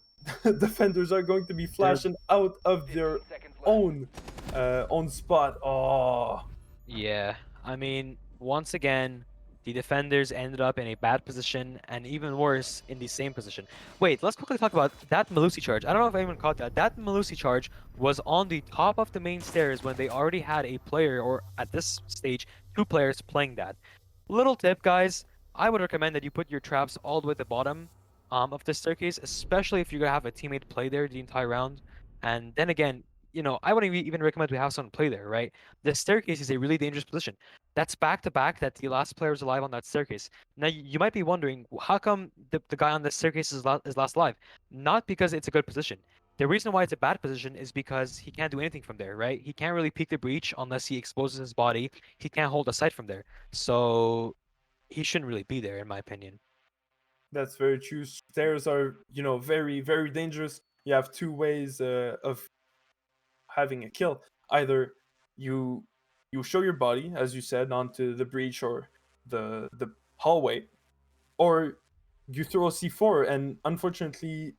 defenders, are going to be flashing out of their 15 seconds left. own spot. Oh. Yeah, I mean, once again, the defenders ended up in a bad position, and even worse, in the same position. Wait, let's quickly talk about that Melusi charge. I don't know if anyone caught that. That Melusi charge was on the top of the main stairs when they already had a player, or at this stage, two players playing that. Little tip, guys. I would recommend that you put your traps all the way at the bottom of the staircase, especially if you're gonna have a teammate play there the entire round. And then again, I wouldn't even recommend we have someone play there, right? The staircase is a really dangerous position. That's back to back that the last player is alive on that staircase. Now you might be wondering how come the guy on the staircase is last alive? Not because it's a good position. The reason why it's a bad position is because he can't do anything from there, right? He can't really peek the breach unless he exposes his body. He can't hold a sight from there. So he shouldn't really be there, in my opinion. That's very true. Stairs are, very, very dangerous. You have two ways of having a kill. Either you show your body, as you said, onto the breach or the hallway, or you throw a C4. And unfortunately,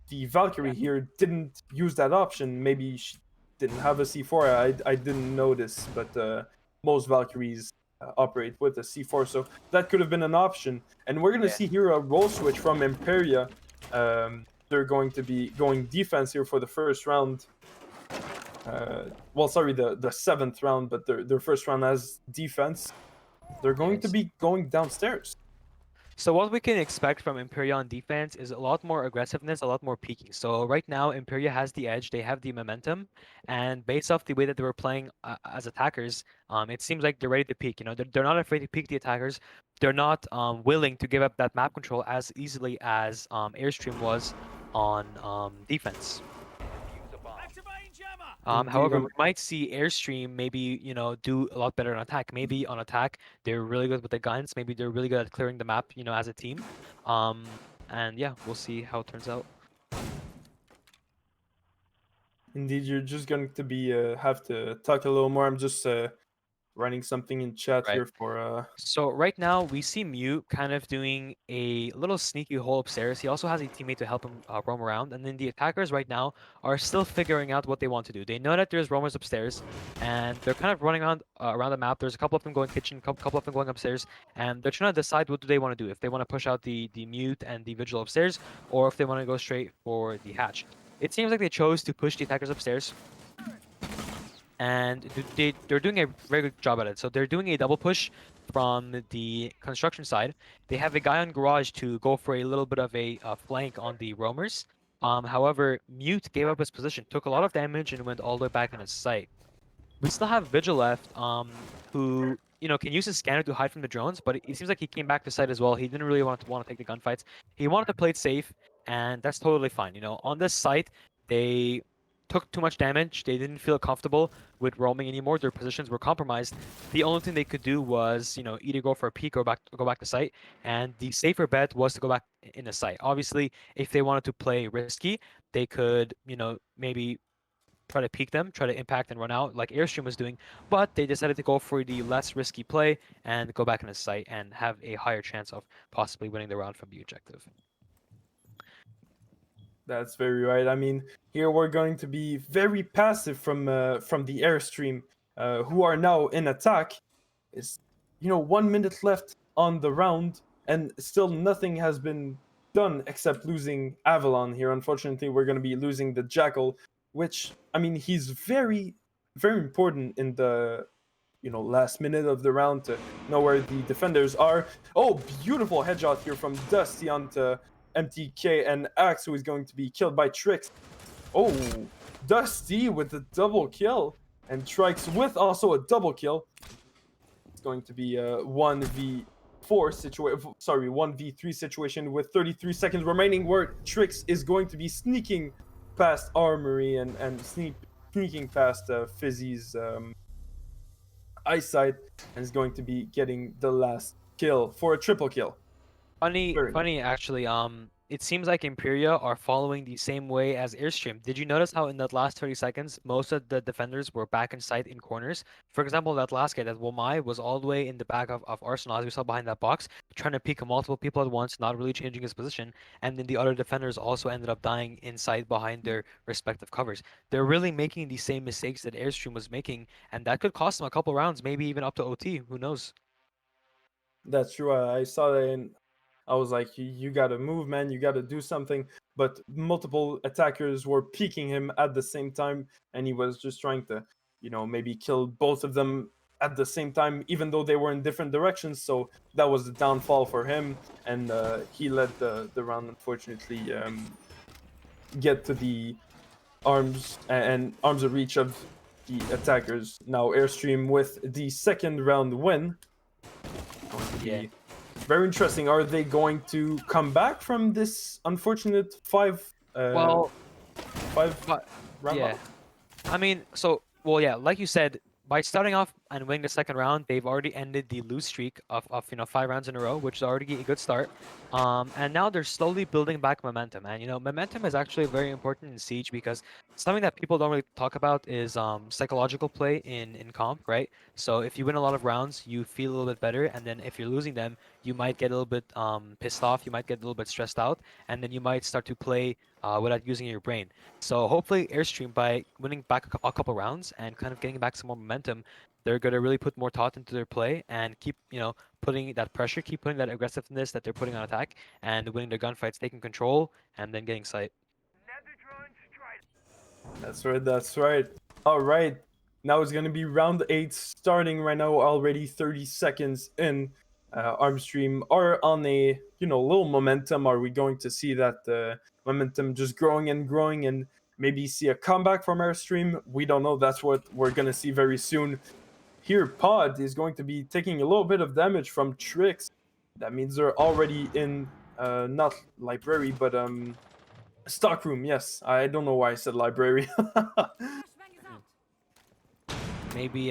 the Valkyrie here didn't use that option. Maybe she didn't have a C4. I didn't notice, but most Valkyries operate with a C4, so that could have been an option. And we're gonna see here a role switch from Emperia. They're going to be going defense here for the first round. Well, sorry, the seventh round, but their first round as defense. They're going to be going downstairs. So what we can expect from Imperia on defense is a lot more aggressiveness, a lot more peeking. So right now, Imperia has the edge. They have the momentum, and based off the way that they were playing as attackers, it seems like they're ready to peek. They're not afraid to peek the attackers. They're not willing to give up that map control as easily as Airstream was on defense. However, we might see Airstream maybe, do a lot better on attack. Maybe on attack, they're really good with the guns. Maybe they're really good at clearing the map, as a team. And yeah, we'll see how it turns out. Indeed, you're just going to be have to talk a little more. I'm just writing something in chat here for. So right now we see Mute kind of doing a little sneaky hole upstairs. He also has a teammate to help him roam around, and then the attackers right now are still figuring out what they want to do. They know that there's roamers upstairs, and they're kind of running around the map. There's a couple of them going kitchen, couple of them going upstairs, and they're trying to decide what do they want to do. If they want to push out the Mute and the Vigil upstairs, or if they want to go straight for the hatch. It seems like they chose to push the attackers upstairs, and they're doing a very good job at it. So they're doing a double push from the construction side. They have a guy on garage to go for a little bit of a flank on the roamers. However, Mute gave up his position, took a lot of damage, and went all the way back on his site. We still have Vigil left, who can use his scanner to hide from the drones, but it seems like he came back to site as well. He didn't really want to take the gunfights. He wanted to play it safe, and that's totally fine. On this site, they took too much damage. They didn't feel comfortable with roaming anymore. Their positions were compromised. The only thing they could do was, either go for a peek or go back to site. And the safer bet was to go back in the site. Obviously, if they wanted to play risky, they could, maybe try to peek them, try to impact and run out like Airstream was doing, but they decided to go for the less risky play and go back in the site and have a higher chance of possibly winning the round from the objective. That's very right. I mean, here we're going to be very passive from the Airstream, who are now in attack. Is 1 minute left on the round, and still nothing has been done except losing Avalon here. Unfortunately, we're going to be losing the Jackal, which, I mean, he's very, very important in the last minute of the round to know where the defenders are. Oh, beautiful headshot here from Dusty onto MTK, and Axe, who is going to be killed by Trix. Oh, Dusty with a double kill, and Trix with also a double kill. It's going to be a 1v4 situation. Sorry, 1v3 situation with 33 seconds remaining, where Trix is going to be sneaking past Armory and sneaking past Fizzy's eyesight, and is going to be getting the last kill for a triple kill. Funny actually. It seems like Imperia are following the same way as Airstream. Did you notice how in that last 30 seconds, most of the defenders were back in sight in corners? For example, that last guy, that Womai, was all the way in the back of Arsenal, as we saw behind that box, trying to peek multiple people at once, not really changing his position. And then the other defenders also ended up dying inside behind their respective covers. They're really making the same mistakes that Airstream was making, and that could cost them a couple rounds, maybe even up to OT. Who knows? That's true. I saw that, and I was like, you got to move, man. You got to do something. But multiple attackers were peeking him at the same time, and he was just trying to, maybe kill both of them at the same time, even though they were in different directions. So that was the downfall for him, and he let the round, unfortunately, get to the arms of reach of the attackers. Now Airstream with the second round win. Going to be very interesting. Are they going to come back from this unfortunate five Well, but round yeah. loss? I mean, like you said, by starting off and winning the second round, they've already ended the lose streak of 5 rounds in a row, which is already a good start. And now they're slowly building back momentum. And momentum is actually very important in Siege because something that people don't really talk about is psychological play in comp, right? So if you win a lot of rounds, you feel a little bit better, and then if you're losing them, you might get a little bit pissed off, you might get a little bit stressed out, and then you might start to play without using your brain. So hopefully Airstream, by winning back a couple rounds and kind of getting back some more momentum, they're gonna really put more thought into their play and keep putting that pressure, keep putting that aggressiveness that they're putting on attack, and winning their gunfights, taking control, and then getting sight. That's right, that's right. All right, now it's gonna be round 8 starting right now, already 30 seconds in. Armstream are on a little momentum. Are we going to see that momentum just growing and growing and maybe see a comeback from Airstream? We don't know. That's what we're gonna see very soon. Here, Pod is going to be taking a little bit of damage from Tricks. That means they're already in not library, but stockroom. Yes, I don't know why I said library. Maybe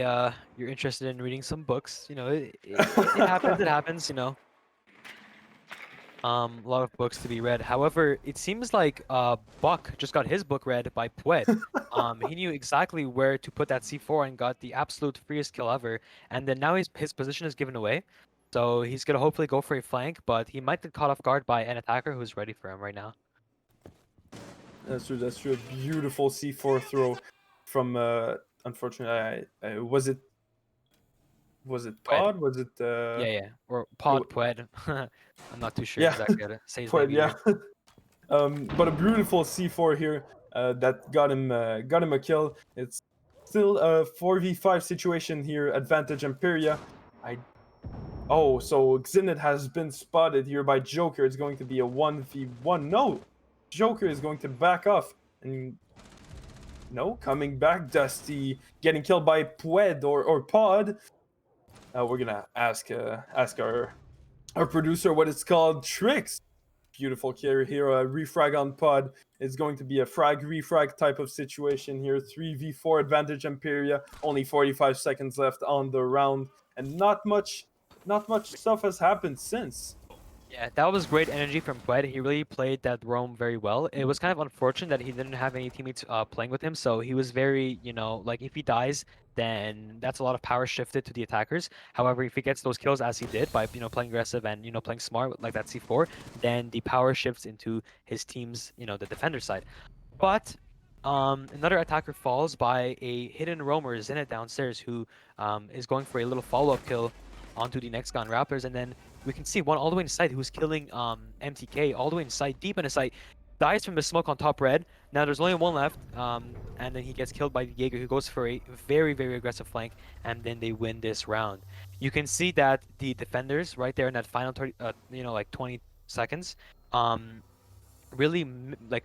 you're interested in reading some books. It happens. It happens. A lot of books to be read. However, it seems like Buck just got his book read by Pwed. He knew exactly where to put that C4 and got the absolute freest kill ever. And then now his position is given away. So he's gonna hopefully go for a flank, but he might get caught off guard by an attacker who's ready for him right now. That's true. That's true. A beautiful C4 throw from unfortunately, was it Pwed. Pod? Was it Yeah. Or Pod Pwed. I'm not too sure Yeah. exactly how to say his Pwed, name either. yeah. But a beautiful C4 here that got him a kill. It's still a 4v5 situation here. Advantage Emperia. So Xenit has been spotted here by Joker. It's going to be a 1v1. No, Joker is going to back off and no, coming back. Dusty getting killed by Pwed or Pod. We're gonna ask our producer what it's called. Tricks. Beautiful carry here. Refrag on Pod. It's going to be a frag refrag type of situation here. 3v4 advantage Emperia. Only 45 seconds left on the round, and not much stuff has happened since. Yeah, that was great energy from Pwed. He really played that roam very well. It was kind of unfortunate that he didn't have any teammates playing with him, so he was very, like if he dies, then that's a lot of power shifted to the attackers. However, if he gets those kills as he did by, playing aggressive and, playing smart like that C4, then the power shifts into his team's, the defender side. But another attacker falls by a hidden roamer, Zenit downstairs, who is going for a little follow-up kill onto the next gun Raptors, and then we can see one all the way inside who's killing MTK all the way inside, deep in his sight, dies from the smoke on top red. Now there's only one left, and then he gets killed by the Jaeger, who goes for a very, very aggressive flank, and then they win this round. You can see that the defenders right there in that final 30, 20 seconds, really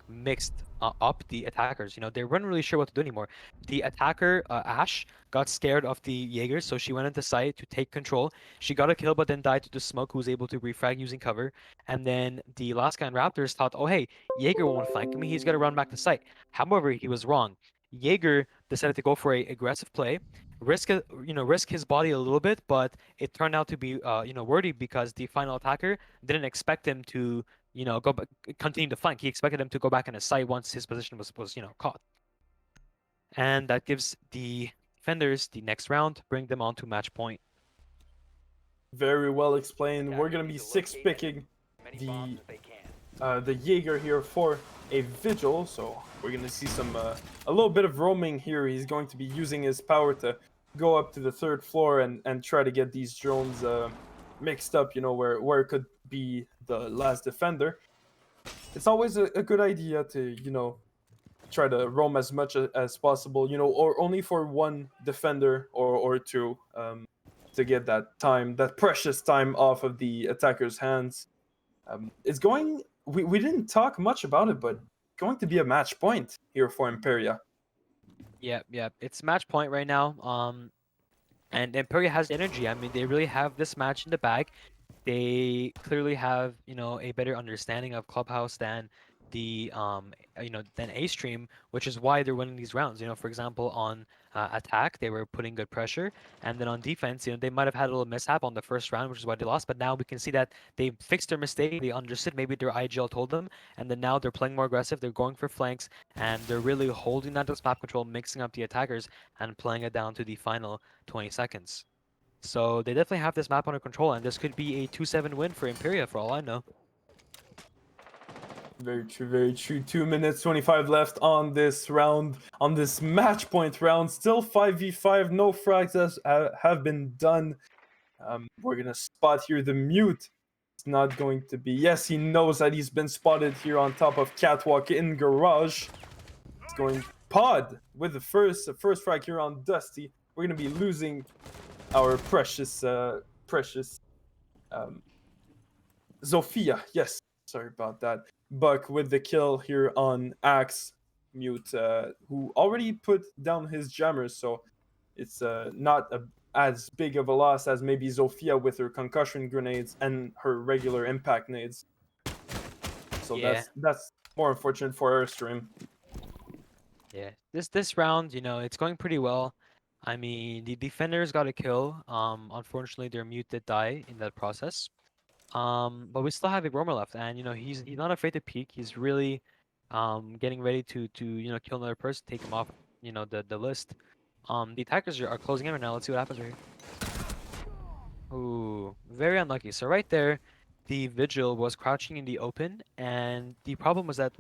mixed up the attackers. They weren't really sure what to do anymore. The attacker Ash got scared of the Jaeger, so she went into site to take control. She got a kill, but then died to the smoke, who was able to refrag using cover. And then the last guy in Raptors thought, oh hey, Jaeger won't flank me, he's gonna run back to site. However, he was wrong. Jaeger decided to go for a aggressive play, risk his body a little bit, but it turned out to be worthy, because the final attacker didn't expect him to go back, continue to flank. He expected him to go back in his sight once his position was caught. And that gives the defenders the next round, bring them on to match point. Very well explained. We're gonna be six picking the Jaeger here for a vigil, so we're gonna see some a little bit of roaming here. He's going to be using his power to go up to the third floor and try to get these drones mixed up, where it could be the last defender. It's always a good idea to try to roam as much as possible, or only for one defender or two, to get that precious time off of the attacker's hands. It's going. We didn't talk much about it, but going to be a match point here for Emperia. Yeah. It's match point right now. And Emperia has energy. I mean, they really have this match in the bag. They clearly have, a better understanding of Clubhouse than than Aerstream, which is why they're winning these rounds. For example, on attack, they were putting good pressure, and then on defense, they might have had a little mishap on the first round, which is why they lost. But now we can see that they fixed their mistake. They understood maybe their IGL told them, and then now they're playing more aggressive. They're going for flanks, and they're really holding on to map control, mixing up the attackers, and playing it down to the final 20 seconds. So they definitely have this map under control, and this could be a 2-7 win for Emperia for all I know. Very true, very true. 2 minutes 25 left on this round, on this match point round. Still 5v5, no frags have been done. We're gonna spot here the mute. It's not going to be. Yes, he knows that he's been spotted here on top of Catwalk in Garage. He's going pod with the first frag here on Dusty. We're gonna be losing our precious Zofia. Yes, sorry about that. Buck with the kill here on Axe. Mute, who already put down his jammers, so it's not as big of a loss as maybe Zofia with her concussion grenades and her regular impact nades. So Yeah. that's more unfortunate for Aerstream. Yeah, this round, it's going pretty well. I mean, the defenders got a kill. Unfortunately, their mute did die in that process. But we still have a roamer left, and he's not afraid to peek. He's really getting ready to kill another person, take him off the list. The attackers are closing in right now. Let's see what happens right here. Ooh, very unlucky. So right there, the vigil was crouching in the open, and the problem was that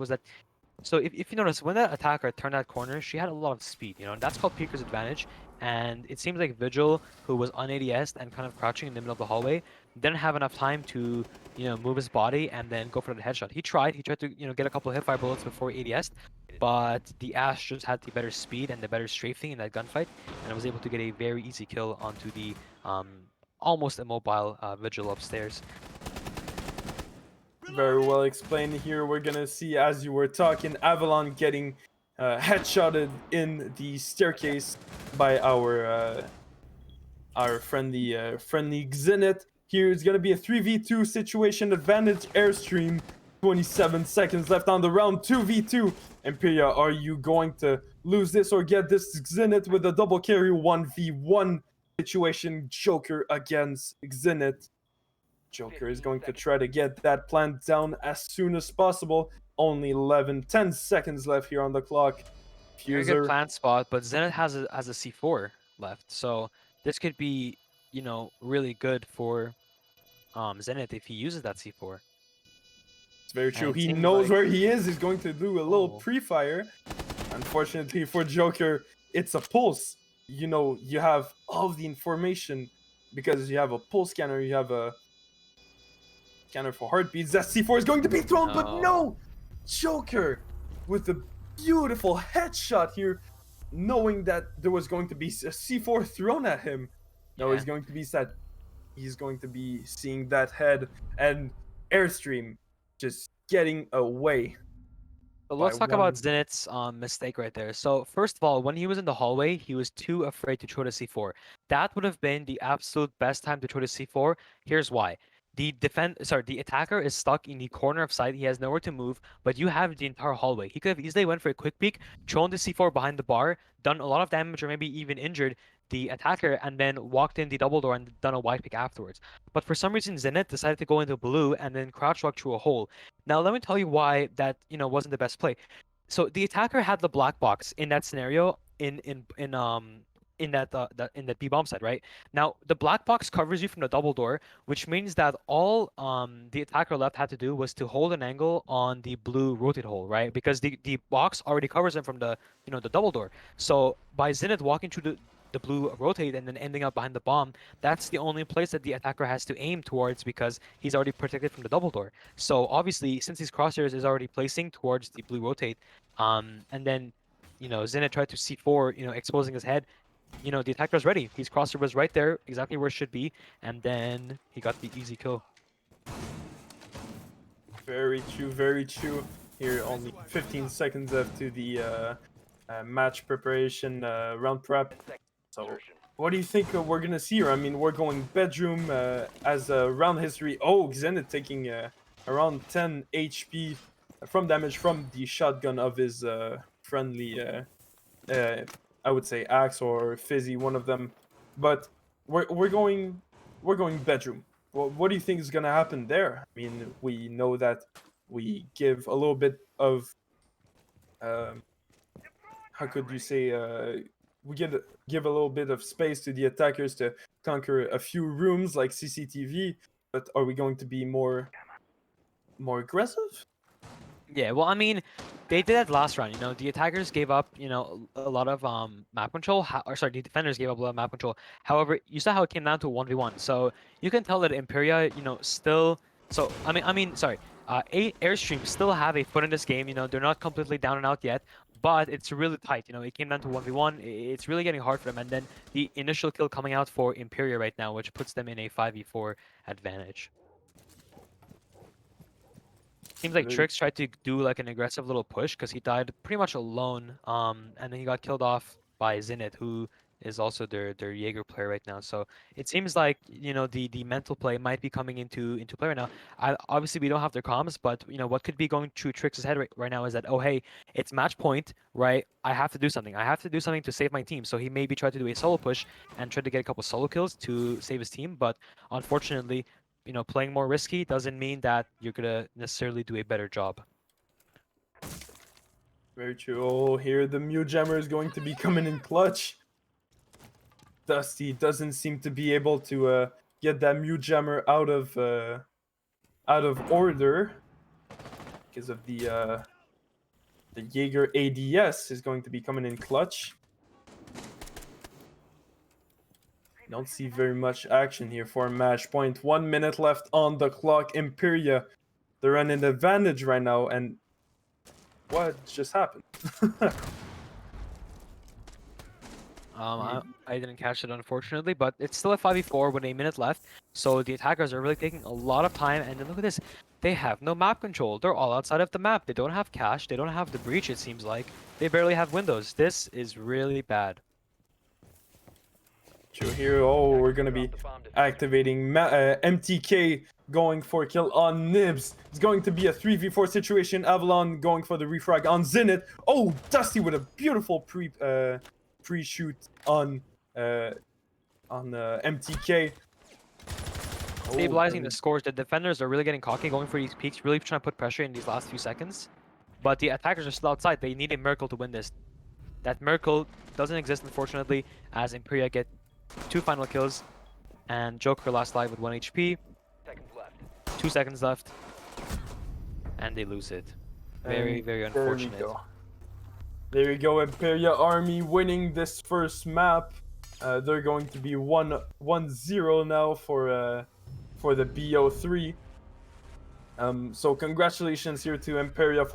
so if you notice, when that attacker turned that corner, she had a lot of speed, and that's called Peeker's advantage. And it seems like Vigil, who was on ADS and kind of crouching in the middle of the hallway, didn't have enough time to, move his body and then go for the headshot. He tried to, get a couple of hipfire bullets before ADS, but the Ash just had the better speed and the better strafing in that gunfight, and was able to get a very easy kill onto the almost immobile Vigil upstairs. Very well explained here. We're gonna see, as you were talking, Avalon getting headshotted in the staircase by our friendly Xenit. Here is gonna be a 3v2 situation, advantage Aerstream. 27 seconds left on the round. 2v2. Emperia, are you going to lose this or get this Xenit with a double carry 1v1 situation? Joker against Xenit. Joker is going to try to get that plant down as soon as possible. Only 10 seconds left here on the clock. Very good plant spot, but Zenith has a C4 left, so this could be, really good for Zenith if he uses that C4. It's very true. He knows where he is. He's going to do a little pre-fire. Unfortunately for Joker, it's a pulse. You have all of the information because you have a pulse scanner, you have a scanner for heartbeats. That C4 is going to be thrown, but no! Joker with a beautiful headshot here, knowing that there was going to be a C4 thrown at him. No, he's going to be sad. He's going to be seeing that head, and Aerstream just getting away. But let's talk about Zenith's mistake right there. So first of all, when he was in the hallway, he was too afraid to throw the C4. That would have been the absolute best time to throw the C4. Here's why. The attacker is stuck in the corner of sight. He has nowhere to move, but you have the entire hallway. He could have easily went for a quick peek, thrown the C4 behind the bar, done a lot of damage, or maybe even injured the attacker, and then walked in the double door and done a wide pick afterwards. But for some reason, Zenith decided to go into blue and then crouch walk through a hole. Now, let me tell you why that wasn't the best play. So the attacker had the black box in that scenario in that B bomb side, right? Now the black box covers you from the double door, which means that all the attacker left had to do was to hold an angle on the blue rotate hole, right? Because the box already covers him from the the double door. So by Zenith walking through the blue rotate and then ending up behind the bomb, that's the only place that the attacker has to aim towards because he's already protected from the double door. So obviously, since his crosshairs is already placing towards the blue rotate, and then Zenith tried to C4, exposing his head. The attacker's ready. His crosshair was right there, exactly where it should be, and then he got the easy kill. Very true, very true. Here, only 15 seconds left to the match preparation round prep. So, what do you think we're gonna see here? I mean, we're going bedroom as a round history. Oh, Zenit taking around 10 HP from damage from the shotgun of his friendly, I would say axe or fizzy, one of them. But we're going bedroom. Well, what do you think is gonna happen there? I mean, we know that we give a little bit of how could you say we give a little bit of space to the attackers to conquer a few rooms like CCTV, but are we going to be more aggressive? Yeah, well, I mean, they did that last round. The attackers gave up, a lot of map control. Or sorry, the defenders gave up a lot of map control. However, you saw how it came down to a 1v1. So you can tell that Imperia, still. So sorry, Airstream still have a foot in this game. They're not completely down and out yet, but it's really tight. It came down to 1v1. It's really getting hard for them. And then the initial kill coming out for Imperia right now, which puts them in a 5v4 advantage. Seems like Trix tried to do like an aggressive little push because he died pretty much alone. And then he got killed off by Zenit, who is also their Jaeger player right now. So it seems like the mental play might be coming into play right now. Obviously we don't have their comms, but what could be going through Trix's head right now is that, oh hey, it's match point, right? I have to do something. I have to do something to save my team. So he maybe tried to do a solo push and try to get a couple solo kills to save his team, but unfortunately, playing more risky doesn't mean that you're gonna necessarily do a better job. Very true. Oh, here the Mew Jammer is going to be coming in clutch. Dusty doesn't seem to be able to get that Mew Jammer out of order because of the Jaeger ADS is going to be coming in clutch. Don't see very much action here for a match point. 1 minute left on the clock. Imperia, they're on an advantage right now, and what just happened? I didn't catch it, unfortunately, but it's still a 5v4 with a minute left, so the attackers are really taking a lot of time. And then look at this, they have no map control. They're all outside of the map. They don't have cache. They don't have the breach, it seems like. They barely have windows. This is really bad. True here. Oh, we're gonna be activating MTK going for a kill on Nibs. It's going to be a 3v4 situation. Avalon going for the refrag on Zenit. Oh, Dusty with a beautiful pre-shoot on MTK. Stabilizing the scores. The defenders are really getting cocky, going for these peaks, really trying to put pressure in these last few seconds. But the attackers are still outside. They need a miracle to win this. That miracle doesn't exist, unfortunately, as Imperia get 2 final kills, and Joker last live with 1 HP. 2 seconds left, and they lose it. Very, very unfortunate. There you go, Imperia Army winning this first map. They're going to be 1-0 now for the BO3. So congratulations here to Imperia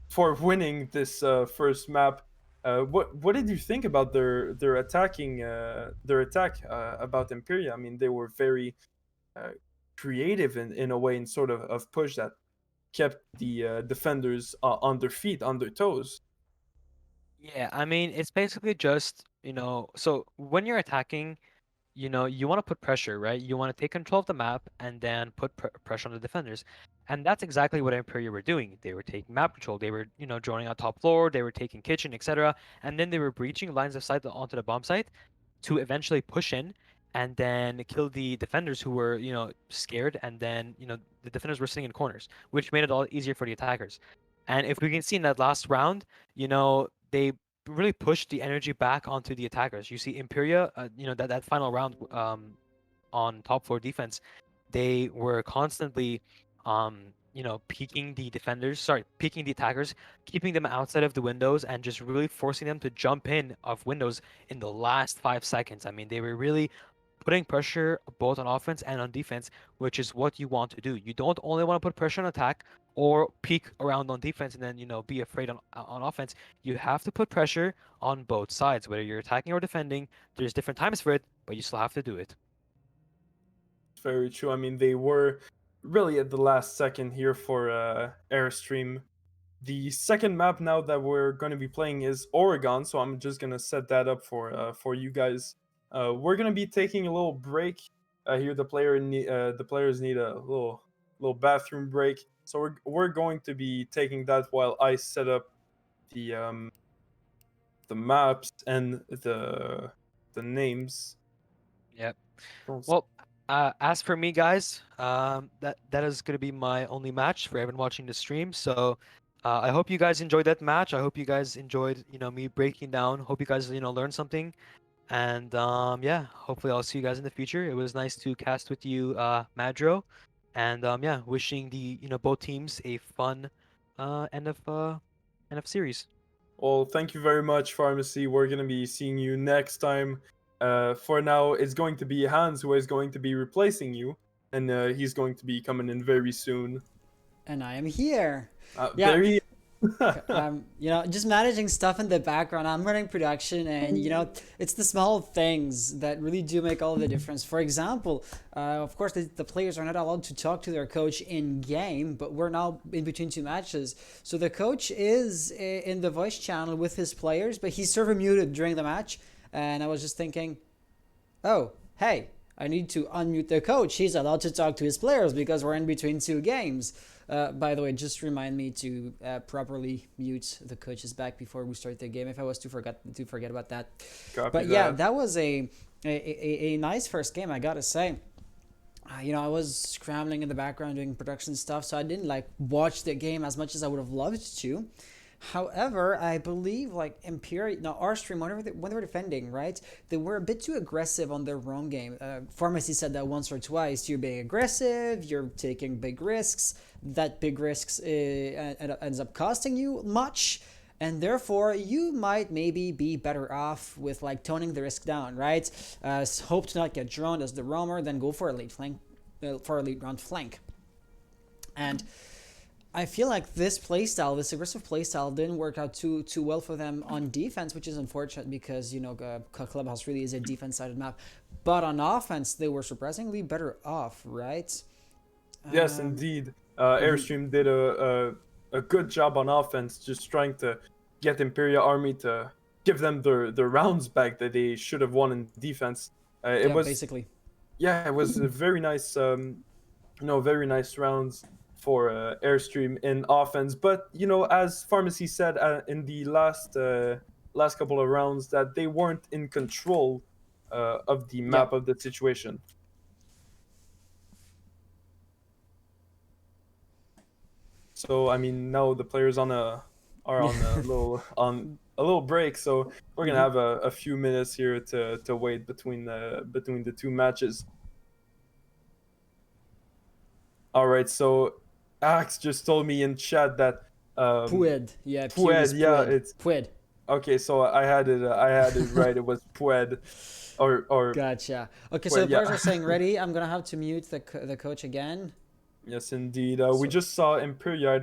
for winning this first map. What did you think about their attack about Imperia? I mean, they were very creative in a way, in sort of push that kept the defenders on their feet, on their toes. Yeah, I mean, it's basically just, so when you're attacking, you want to put pressure, right? You want to take control of the map and then put pressure on the defenders. And that's exactly what Imperia were doing. They were taking map control. They were, joining on top floor. They were taking kitchen, etc. And then they were breaching lines of sight onto the bomb site to eventually push in and then kill the defenders who were, scared. And then, the defenders were sitting in corners, which made it all easier for the attackers. And if we can see in that last round, they really pushed the energy back onto the attackers. You see Imperia, that final round on top floor defense, they were constantly peeking the peeking the attackers, keeping them outside of the windows and just really forcing them to jump in of windows in the last 5 seconds. I mean, they were really putting pressure both on offense and on defense, which is what you want to do. You don't only want to put pressure on attack or peek around on defense and then be afraid on offense. You have to put pressure on both sides, whether you're attacking or defending. There's different times for it, but you still have to do it. Very true. I mean, they were really at the last second here for Airstream. The second map now that we're going to be playing is Oregon, so I'm just going to set that up for you guys. We're going to be taking a little break. Here the players need a little bathroom break. So we're going to be taking that while I set up the maps and the names. Yep. Don't Well, as for me, guys, that is gonna be my only match for everyone watching the stream. So, I hope you guys enjoyed that match. I hope you guys enjoyed, me breaking down. Hope you guys, learned something. And yeah, hopefully I'll see you guys in the future. It was nice to cast with you, Madro. And yeah, wishing the both teams a fun end of series. Well, thank you very much, Pharmacy. We're going to be seeing you next time. For now, it's going to be Hans who is going to be replacing you, and he's going to be coming in very soon. And I am here. Yeah. Very. Just managing stuff in the background. I'm running production, and it's the small things that really do make all the difference. For example, of course, the players are not allowed to talk to their coach in game, but we're now in between two matches, so the coach is in the voice channel with his players, but he's server muted during the match. And I was just thinking, oh, hey, I need to unmute the coach. He's allowed to talk to his players because we're in between two games. By the way, just remind me to properly mute the coach's back before we start the game if I was to forget about that. But yeah, that was a nice first game, I gotta say. I was scrambling in the background doing production stuff, so I didn't watch the game as much as I would have loved to. However, I believe emperia, Aerstream, when they were defending, right, they were a bit too aggressive on their own game. Pharmacy said that once or twice. You're being aggressive, you're taking big risks. That big risks ends up costing you much, and therefore you might maybe be better off with toning the risk down, right? Hope to not get drawn as the roamer, then go for a late flank, round flank. And I feel like this aggressive playstyle, didn't work out too well for them on defense, which is unfortunate because Clubhouse really is a defense-sided map. But on offense, they were surprisingly better off, right? Yes, indeed. Airstream did a good job on offense, just trying to get Imperial Army to give them the rounds back that they should have won in defense. It was basically. Yeah, it was a very nice, very nice rounds for Airstream in offense. But as Pharmacy said in the last couple of rounds, that they weren't in control of the map of the situation. So I mean, now the players are on a little break. So we're gonna have a few minutes here to wait between the two matches. All right, so Axe just told me in chat that Pued, yeah, Pued, yeah, it's Pued. Okay, so I had it right. It was Pued, or Gotcha. Okay, Pued, so the players are saying ready. I'm gonna have to mute the coach again. Yes, indeed. We just saw Emperia. I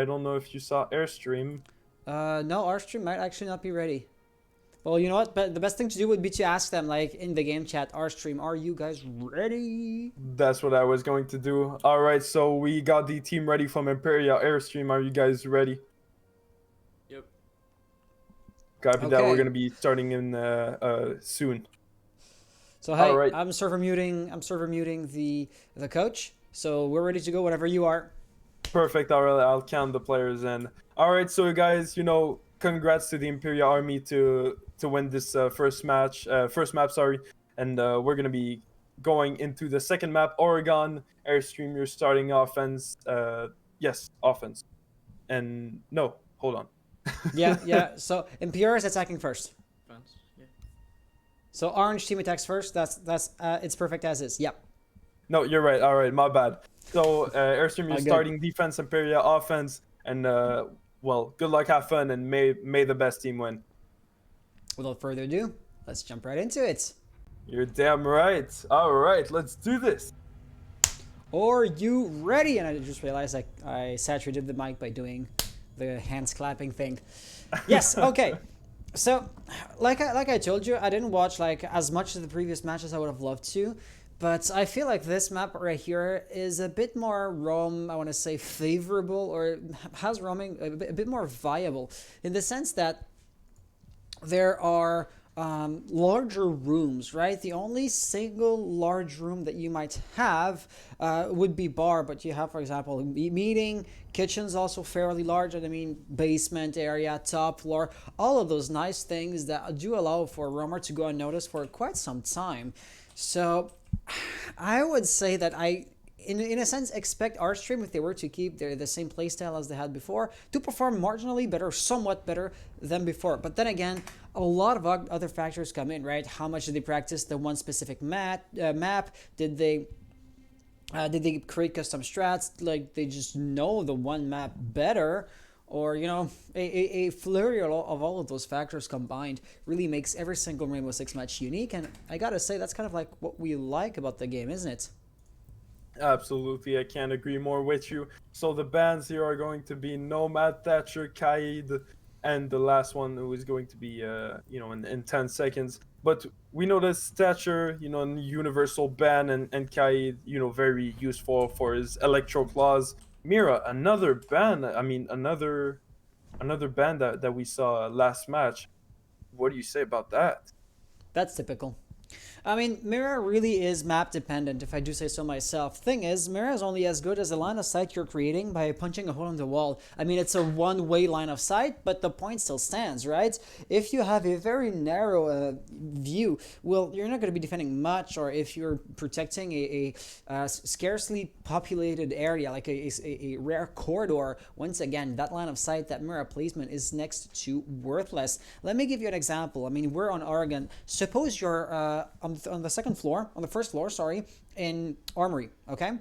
don't know if you saw Airstream. No, Aerstream might actually not be ready. Well, you know what? But the best thing to do would be to ask them, in the game chat, Aerstream, are you guys ready? That's what I was going to do. All right, so we got the team ready from Emperia. Airstream, are you guys ready? Yep. Copy that. We're gonna be starting in soon. So hey, right. I'm server muting the coach. So we're ready to go whenever you are. Perfect. All right, I'll count the players in. All right, so guys, congrats to the Imperial Army to win this first map, sorry. And we're gonna be going into the second map, Oregon. Airstream, you're starting offense. Yes, offense. And no, hold on. yeah. So Imperial is attacking first. Defense, yeah. So orange team attacks first. That's it's perfect as is. Yep. No, you're right. All right, my bad. So Airstream, you're starting defense, Imperial offense, and well, good luck, have fun, and may the best team win. Without further ado, let's jump right into it. You're damn right. All right, let's do this. Are you ready? And I just realized I saturated the mic by doing the hands clapping thing. Yes. Okay. So, like I told you, I didn't watch as much of the previous matches I would have loved to. But I feel like this map right here is a bit more I want to say favorable, or has roaming a bit more viable in the sense that there are larger rooms, right? The only single large room that you might have would be bar, but you have, for example, meeting, kitchen's also fairly large, and I mean basement area, top floor, all of those nice things that do allow for a roamer to go unnoticed for quite some time. So I would say that in a sense, expect Aerstream, if they were to keep the same playstyle as they had before, to perform marginally better, somewhat better than before. But then again, a lot of other factors come in, right? How much did they practice the one specific map? Did they create custom strats? Like, they just know the one map better? Or, you know, a flurry of all of those factors combined really makes every single Rainbow Six match unique. And I gotta say, that's kind of like what we like about the game, isn't it? Absolutely, I can't agree more with you. So the bans here are going to be Nomad, Thatcher, Kaid, and the last one who is going to be, you know, in 10 seconds. But we noticed Thatcher, you know, universal ban, and Kaid, you know, very useful for his electro claws. Mira, another ban. I mean, another ban that we saw last match. What do you say about that? That's typical. I mean, Mira really is map dependent, if I do say so myself. Thing is, Mira is only as good as the line of sight you're creating by punching a hole in the wall. I mean, it's a one-way line of sight, but the point still stands, right? If you have a very narrow view, well, you're not going to be defending much, or if you're protecting a scarcely populated area, like a rare corridor, once again, that line of sight, that Mira placement is next to worthless. Let me give you an example. I mean, we're on Oregon. Suppose you're on the second floor, on the first floor, sorry, in Armory, okay?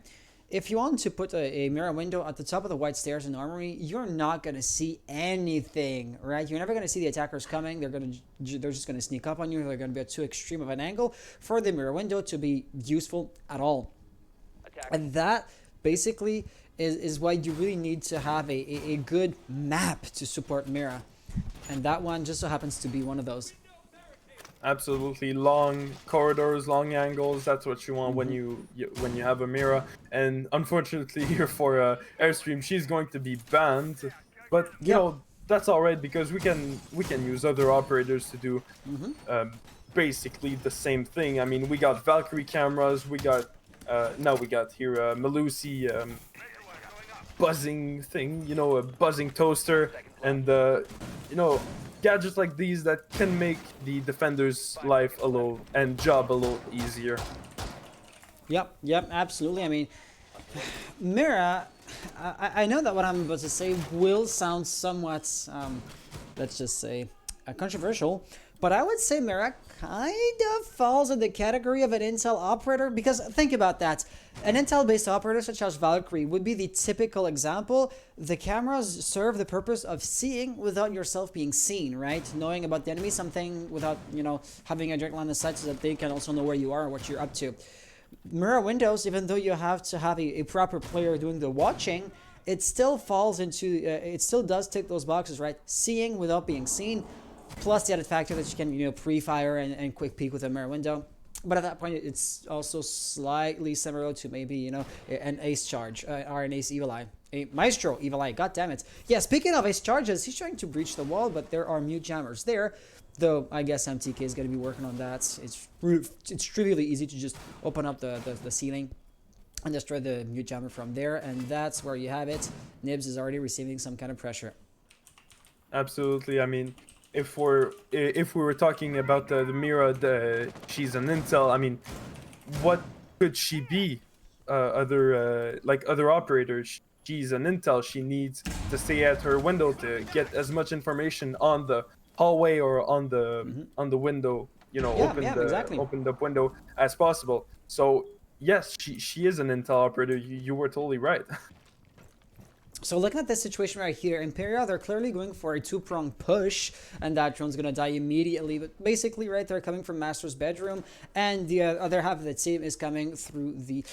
If you want to put a mirror window at the top of the white stairs in Armory, you're not going to see anything, right? You're never going to see the attackers coming. They're just going to sneak up on you. They're going to be at too extreme of an angle for the mirror window to be useful at all. And that basically is why you really need to have a good map to support mirror. And that one just so happens to be one of those. Absolutely, long corridors, long angles. That's what you want when you have a Mira. And unfortunately, here for Aerstream, she's going to be banned. But you know, that's all right, because we can use other operators to do basically the same thing. I mean, we got Valkyrie cameras. We got now we got here Melusi buzzing thing. You know, a buzzing toaster, and you know, gadgets like these that can make the defender's life job a little easier. Yep, absolutely. I mean, Mira, I know that what I'm about to say will sound somewhat, let's just say, controversial, but I would say Mira kind of falls in the category of an intel operator, because think about that. An intel-based operator such as Valkyrie would be the typical example. The cameras serve the purpose of seeing without yourself being seen, right? Knowing about the enemy, something without, you know, having a direct line of sight so that they can also know where you are and what you're up to. Mirror windows, even though you have to have a proper player doing the watching, it still falls into, it still does tick those boxes, right? Seeing without being seen, plus the added factor that you can, you know, pre-fire and quick peek with a mirror window. But at that point, it's also slightly similar to maybe, you know, an ace charge or an ace evil eye. A maestro evil eye, god damn it. Yeah, speaking of ace charges, he's trying to breach the wall, but there are mute jammers there. Though I guess MTK is going to be working on that. It's trivially easy to just open up the ceiling and destroy the mute jammer from there, and that's where you have it. Nibs is already receiving some kind of pressure. Absolutely. I mean, if we were talking about the Mira, she's an intel. I mean, what could she be? Like other operators, she's an intel. She needs to stay at her window to get as much information on the hallway or on the window. You know, opened up window as possible. So yes, she is an intel operator. You were totally right. So looking at this situation right here, Imperia, they're clearly going for a two-pronged push, and that drone's going to die immediately. But basically, right, they're coming from Master's bedroom, and the other half of the team is coming through the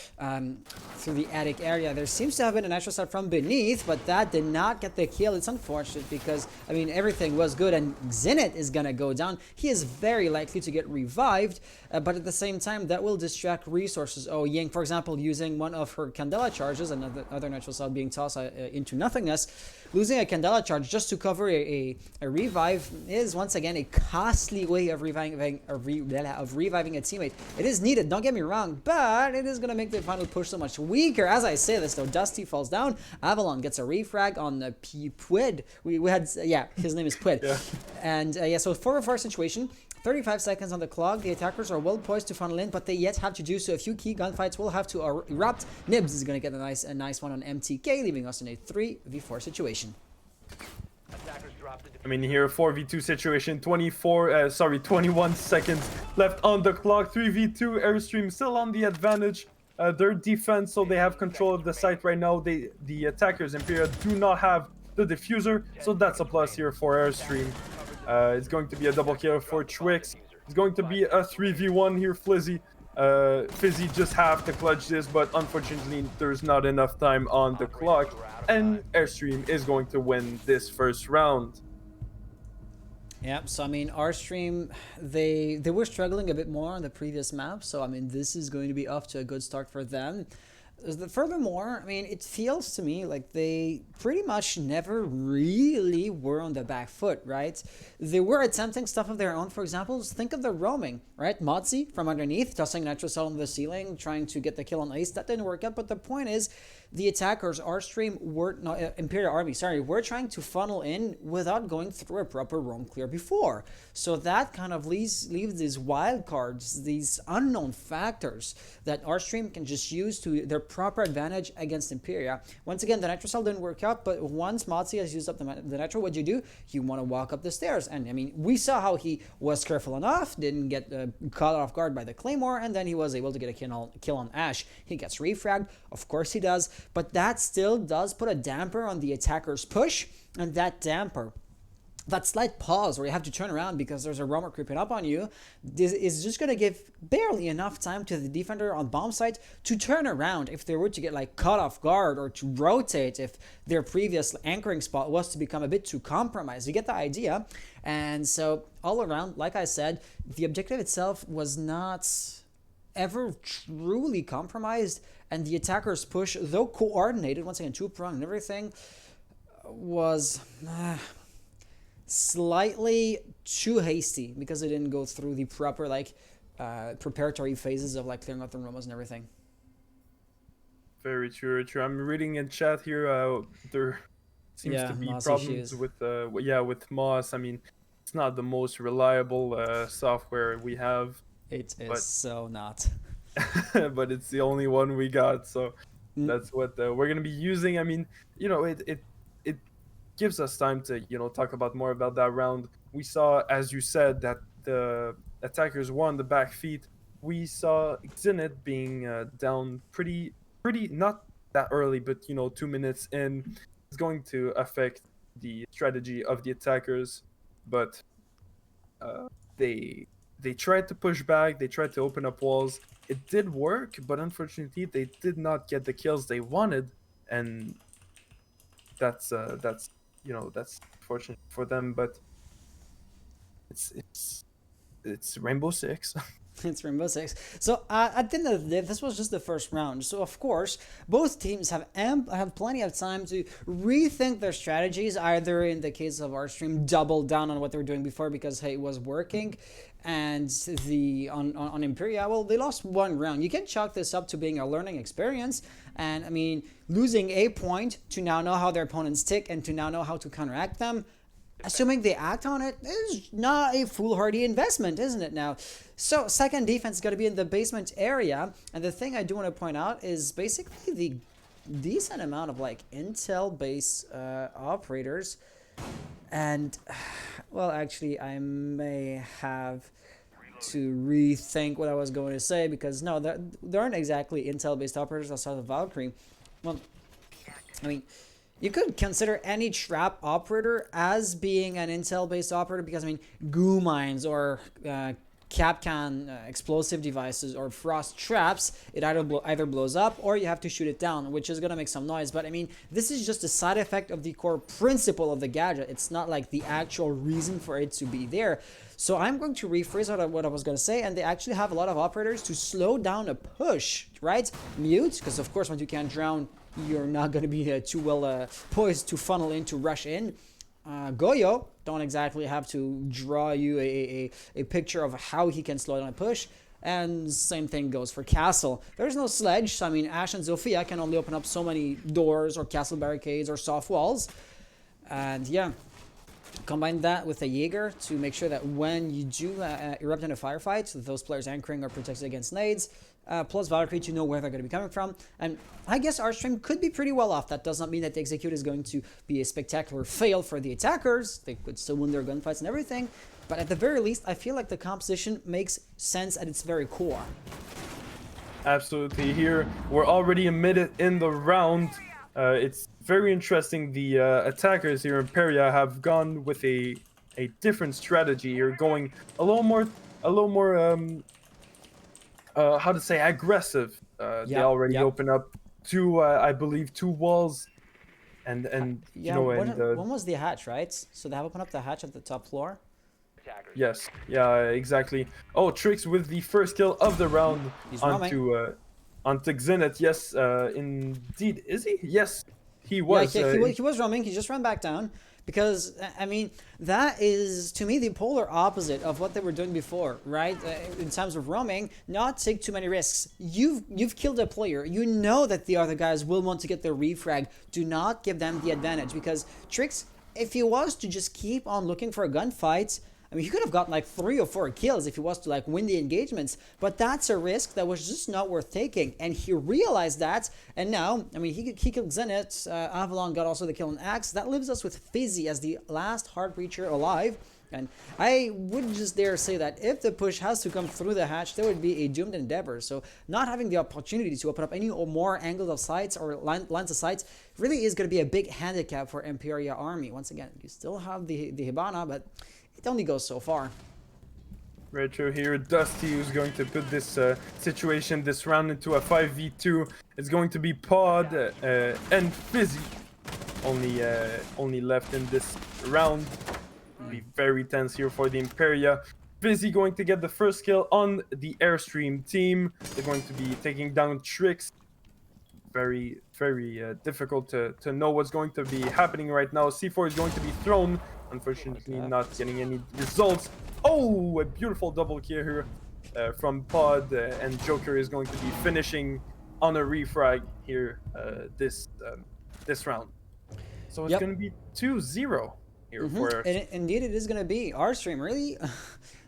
attic area. There seems to have been a natural shot from beneath, but that did not get the kill. It's unfortunate because, I mean, everything was good, and Zenit is going to go down. He is very likely to get revived, but at the same time, that will distract resources. Oh, Ying, for example, using one of her Candela charges, another natural shot being tossed into nothingness. Losing a Candela charge just to cover a revive is once again a costly way of reviving a teammate. It is needed, don't get me wrong, but it is going to make the final push so much weaker. As I say this though, Dusty falls down, Avalon gets a refrag on the Pwid. We had, yeah, his name is Pwid. Yeah. And yeah, so 4v4 situation. 35 seconds on the clock. The attackers are well poised to funnel in, but they yet have to do so. A few key gunfights will have to erupt. Nibs is going to get a nice one on MTK, leaving us in a 3v4 situation. I mean, here 4v2 situation, 21 seconds left on the clock. 3v2, Aerstream still on the advantage. Their defense, so they have control of the site right now. The attackers, Imperia, do not have the diffuser, so that's a plus here for Aerstream. It's going to be a double kill for Twix. It's going to be a 3v1 here, Flizzy. Fizzy just have to clutch this, but unfortunately there's not enough time on the clock, and Aerstream is going to win this first round. Yeah, so I mean, Aerstream, they were struggling a bit more on the previous map, so I mean, this is going to be off to a good start for them. Furthermore, I mean, it feels to me like they pretty much never really were on the back foot, right? They were attempting stuff of their own. For example, think of the roaming, right? Mozzie from underneath, tossing Nitro Cell on the ceiling, trying to get the kill on Ace. That didn't work out, but the point is, the attackers, Aerstream, Imperial Army, sorry, were trying to funnel in without going through a proper roam clear before. So that kind of leaves these wild cards, these unknown factors that Aerstream can just use to their proper advantage against Imperia. Once again, the Nitro Cell didn't work out, but once Mozzie has used up the Nitro, what do? You want to walk up the stairs. And I mean, we saw how he was careful enough, didn't get caught off guard by the Claymore, and then he was able to get a kill on Ash. He gets refragged, of course he does, but that still does put a damper on the attacker's push, and that damper, that slight pause where you have to turn around because there's a roamer creeping up on you, is just going to give barely enough time to the defender on bomb site to turn around if they were to get like caught off guard, or to rotate if their previous anchoring spot was to become a bit too compromised. You get the idea. And so all around, like I said, the objective itself was not ever truly compromised, and the attacker's push, though coordinated, once again two-pronged and everything, was slightly too hasty because it didn't go through the proper like preparatory phases of like clearing out the rumors and everything. Very true, true. I'm reading in chat here. There seems to be problems with Moss. I mean, it's not the most reliable software we have. It is so not. But it's the only one we got, so that's what we're gonna be using. I mean, you know, it gives us time to, you know, talk about more about that round. We saw, as you said, that the attackers won the back feet. We saw Zenit being down pretty not that early, but you know, 2 minutes in. It's going to affect the strategy of the attackers, but they tried to push back, they tried to open up walls. It did work, but unfortunately they did not get the kills they wanted, and that's you know, that's fortunate for them, but it's Rainbow Six. It's Rainbow Six. So at the end of the day, this was just the first round. So of course, both teams have plenty of time to rethink their strategies. Either in the case of Aerstream, double down on what they were doing before because hey, it was working, and on Imperia, well, they lost one round. You can chalk this up to being a learning experience. And I mean, losing a point to now know how their opponents tick and to now know how to counteract them, assuming they act on it, is not a foolhardy investment, isn't it now? So second defense is going to be in the basement area, and the thing I do want to point out is basically the decent amount of like intel base operators, and well, actually I may have to rethink what I was going to say, because no, there aren't exactly intel based operators outside of Valkyrie. Well, I mean, You could consider any trap operator as being an intel-based operator because, I mean, goo mines or Capcan explosive devices or frost traps, it either blows up or you have to shoot it down, which is going to make some noise. But, I mean, this is just a side effect of the core principle of the gadget. It's not like the actual reason for it to be there. So I'm going to rephrase what I was going to say, and they actually have a lot of operators to slow down a push, right? Mute, because of course once you can't drown, you're not going to be too well poised to funnel in, to rush in. Goyo, don't exactly have to draw you a picture of how he can slow down a push. And same thing goes for Castle. There's no sledge, so I mean, Ash and Zofia can only open up so many doors or castle barricades or soft walls. And yeah, combine that with a Jaeger to make sure that when you do erupt in a firefight, so those players anchoring are protected against nades, plus Valkyrie to know where they're going to be coming from. And I guess Aerstream could be pretty well off. That does not mean that the execute is going to be a spectacular fail for the attackers. They could still win their gunfights and everything. But at the very least, I feel like the composition makes sense at its very core. Absolutely. Here, we're already a minute in the round. It's very interesting. The attackers here in Emperia have gone with a different strategy. You're going a little more how to say, aggressive. They already open up two, I believe, two walls, and yeah, you know, and one was the hatch, right? So they have opened up the hatch at the top floor. yes, yeah, exactly. Oh, Trix with the first kill of the round onto Xenith. Yes, indeed, is he? Yes, he was. Yeah, he was roaming. He just ran back down because, I mean, that is to me the polar opposite of what they were doing before, right? In terms of roaming, not take too many risks. You've killed a player. You know that the other guys will want to get their refrag. Do not give them the advantage because Trix, if he was to just keep on looking for a gunfight, I mean, he could have gotten like 3 or 4 kills if he was to like win the engagements, but that's a risk that was just not worth taking, and he realized that, and now, I mean, he killed Zenith, Avalon got also the kill on Axe. That leaves us with Fizzy as the last hard breacher alive, and I would just dare say that if the push has to come through the hatch, there would be a doomed endeavor. So not having the opportunity to open up any or more angles of sights or lines of sights really is going to be a big handicap for Emperia Army. Once again, you still have the Hibana, but it only goes so far. Right true here. Dusty, who's going to put this situation, this round, into a 5v2. It's going to be Pod and Fizzy only left in this round. It'll be very tense here for the Emperia. Fizzy going to get the first kill on the Aerstream team. They're going to be taking down Trix. Very difficult to know what's going to be happening right now. C4 is going to be thrown. Unfortunately, not getting any results. Oh, a beautiful double kill here from Pod, and Joker is going to be finishing on a refrag here this round. So it's going to be 2-0 here for. And indeed, it is going to be Aerstream. Really,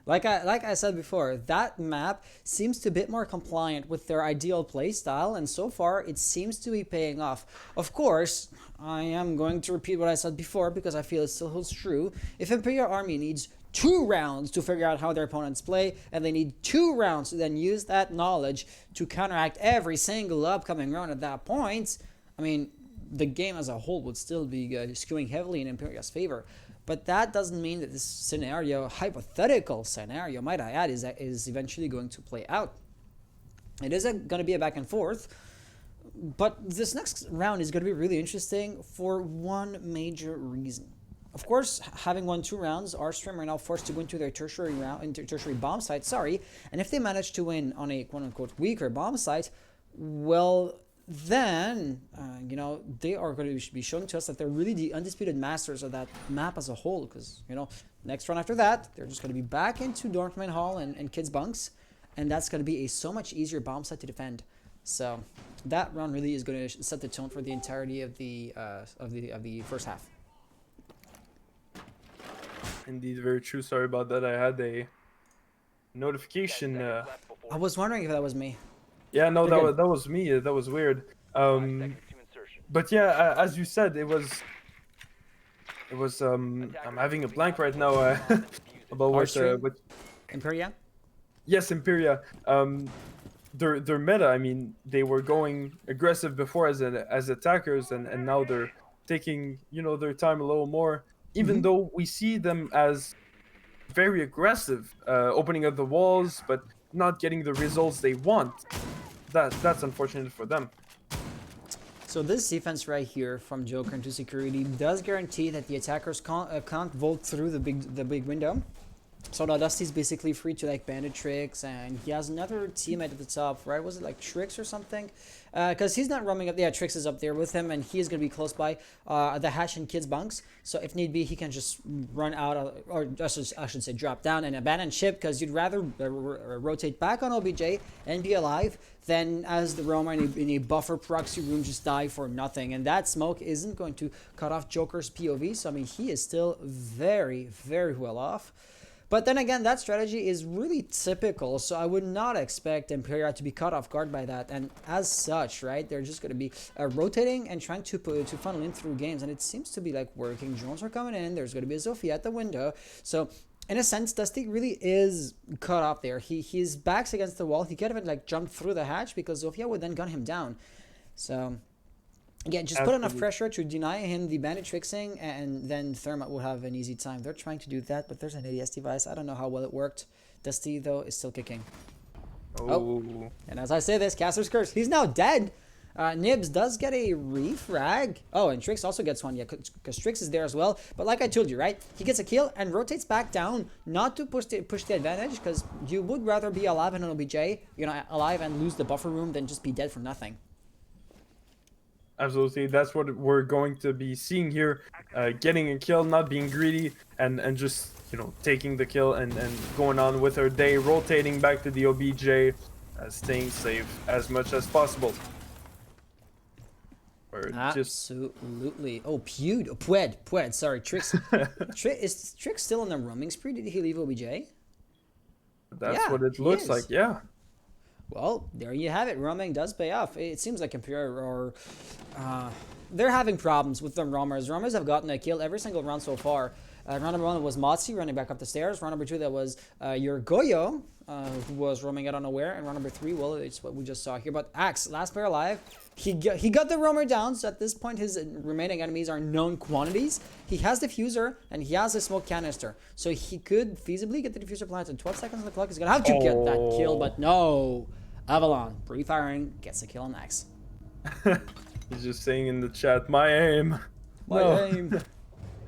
like I said before, that map seems to be a bit more compliant with their ideal playstyle, and so far it seems to be paying off. Of course, I am going to repeat what I said before because I feel it still holds true. If Imperial Army needs 2 rounds to figure out how their opponents play, and they need 2 rounds to then use that knowledge to counteract every single upcoming round at that point, I mean, the game as a whole would still be skewing heavily in Imperia's favor. But that doesn't mean that this scenario, hypothetical scenario, might I add, is eventually going to play out. It is going to be a back and forth. But this next round is going to be really interesting for one major reason. Of course, having won 2 rounds, Aerstream are now forced to go into their tertiary bomb site. And if they manage to win on a quote-unquote weaker bomb site, well, then you know, they are going to be showing to us that they're really the undisputed masters of that map as a whole. Because, you know, next round after that, they're just going to be back into Dorkman Hall and Kids Bunks, and that's going to be a so much easier bomb site to defend. So that round really is going to set the tone for the entirety of the first half. Indeed, very true. Sorry about that. I had a notification. I was wondering if that was me. Yeah, no, that was me. That was weird. But yeah, as you said, it was. I'm having a blank right now about what Emperia. Yes, Emperia. Their meta. I mean, they were going aggressive before as attackers, and now they're taking, their time a little more, even though we see them as very aggressive, opening up the walls, but not getting the results they want. That's unfortunate for them. So this defense right here from Joker into security does guarantee that the attackers can't vault through the big window. So now Dusty's basically free to like bandit tricks, and he has another teammate at the top, right? Was it like Tricks or something? Because he's not roaming up. Yeah, Tricks is up there with him, and he is going to be close by the hatch and kids bunks. So if need be, he can just run out, or I should say drop down and abandon ship, because you'd rather rotate back on OBJ and be alive than as the roamer in a buffer proxy room just die for nothing. And that smoke isn't going to cut off Joker's POV, so I mean, he is still very, very well off. But then again, that strategy is really typical, so I would not expect Emperia to be caught off guard by that. And as such, right, they're just going to be rotating and trying to funnel in through games, and it seems to be like working. Drones are coming in. There's going to be a Zofia at the window. So in a sense, Dusty really is caught off there. His back's against the wall. He could have like jumped through the hatch because Zofia would then gun him down. So again, just put enough pressure to deny him the bandit tricksing, and then Thermite will have an easy time. They're trying to do that, but there's an ADS device. I don't know how well it worked. Dusty, though, is still kicking. Oh. And as I say this, Caster's Curse. He's now dead. Nibs does get a refrag. Oh, and Trix also gets one, yeah, because Trix is there as well. But like I told you, right? He gets a kill and rotates back down, not to push the advantage, because you would rather be alive in an OBJ, alive and lose the buffer room than just be dead for nothing. Absolutely, that's what we're going to be seeing here. Getting a kill, not being greedy, and just taking the kill and going on with our day, rotating back to the OBJ, staying safe as much as possible. Absolutely. Oh, Pwed. Sorry, Trix. Is Trix still on the roaming spree? Did he leave OBJ? That's what it looks like. Yeah. Well, there you have it. Roaming does pay off. It seems like Emperia they're having problems with the roamers. Roamers have gotten a kill every single round so far. Round number 1 was Motzi running back up the stairs. Round number 2, that was your Goyo, who was roaming out unaware. And round number 3, well, it's what we just saw here. But Axe, last player alive, he got the roamer down. So at this point, his remaining enemies are known quantities. He has the diffuser, and he has a smoke canister. So he could feasibly get the diffuser planted. 12 seconds on the clock. He's going to have to get that kill, but no. Avalon, pre-firing, gets a kill on Axe. He's just saying in the chat, my aim. My aim.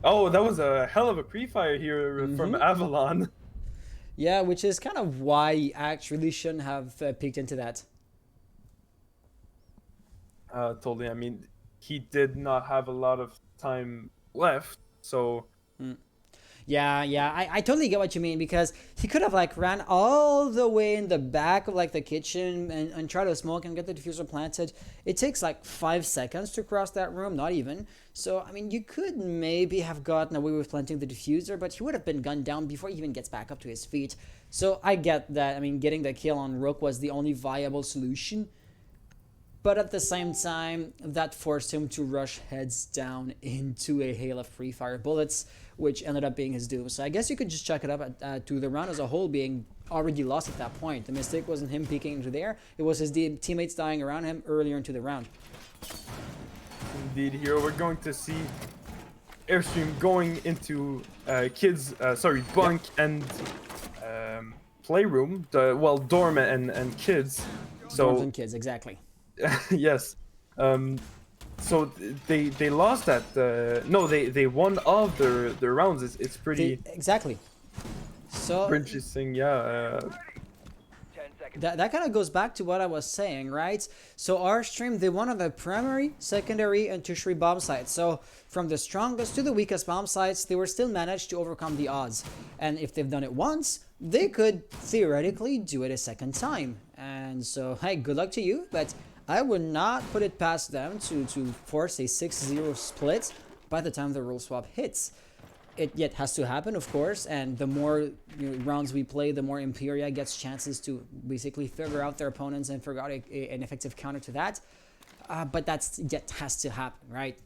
Oh, that was a hell of a pre-fire here from Avalon. Yeah, which is kind of why Axe really shouldn't have peeked into that. Totally. I mean, he did not have a lot of time left, so... Yeah, I totally get what you mean, because he could have like ran all the way in the back of like the kitchen and try to smoke and get the diffuser planted. It takes like 5 seconds to cross that room, not even. So, I mean, you could maybe have gotten away with planting the diffuser, but he would have been gunned down before he even gets back up to his feet. So I get that. I mean, getting the kill on Rook was the only viable solution. But at the same time, that forced him to rush heads down into a hail of free fire bullets, which ended up being his doom. So I guess you could just check it up to the round as a whole being already lost at that point. The mistake wasn't him peeking into there. It was his teammates dying around him earlier into the round. Indeed, here we're going to see Airstream going into bunk and playroom, dorm and kids. So Dorms and kids, exactly. Yes. So they lost that. No, they won all of their rounds. It's pretty exactly. So interesting. Yeah. That kind of goes back to what I was saying, right? So Aerstream, they won on the primary, secondary, and tertiary bomb sites. So from the strongest to the weakest bomb sites, they were still managed to overcome the odds. And if they've done it once, they could theoretically do it a second time. And so, hey, good luck to you, but I would not put it past them to force a 6-0 split by the time the rule swap hits. It yet has to happen, of course, and the more rounds we play, the more Emperia gets chances to basically figure out their opponents and figure out an effective counter to that. But that's yet has to happen, right?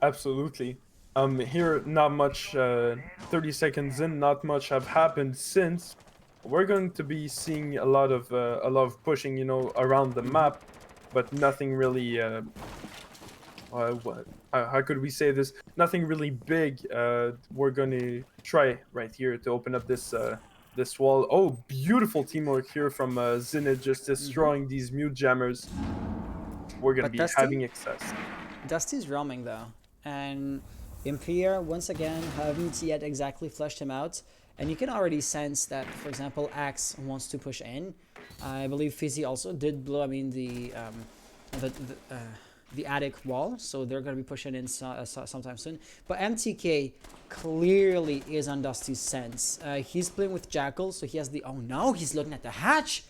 Absolutely. Here, not much. 30 seconds in, not much have happened since. We're going to be seeing a lot of pushing, around the map, but nothing really how could we say this? Nothing really big. We're gonna try right here to open up this wall. Oh, beautiful teamwork here from Zenit, just destroying these mute jammers. We're gonna But be Dusty? having access. Dusty's roaming though, and Emperia once again haven't yet exactly flushed him out, and you can already sense that, for example, Axe wants to push in. I believe Fizzy also did blow. I mean the the attic wall, so they're gonna be pushing in sometime soon. But MTK clearly is on Dusty's sense. He's playing with Jackal, so he has the. Oh no, he's looking at the hatch.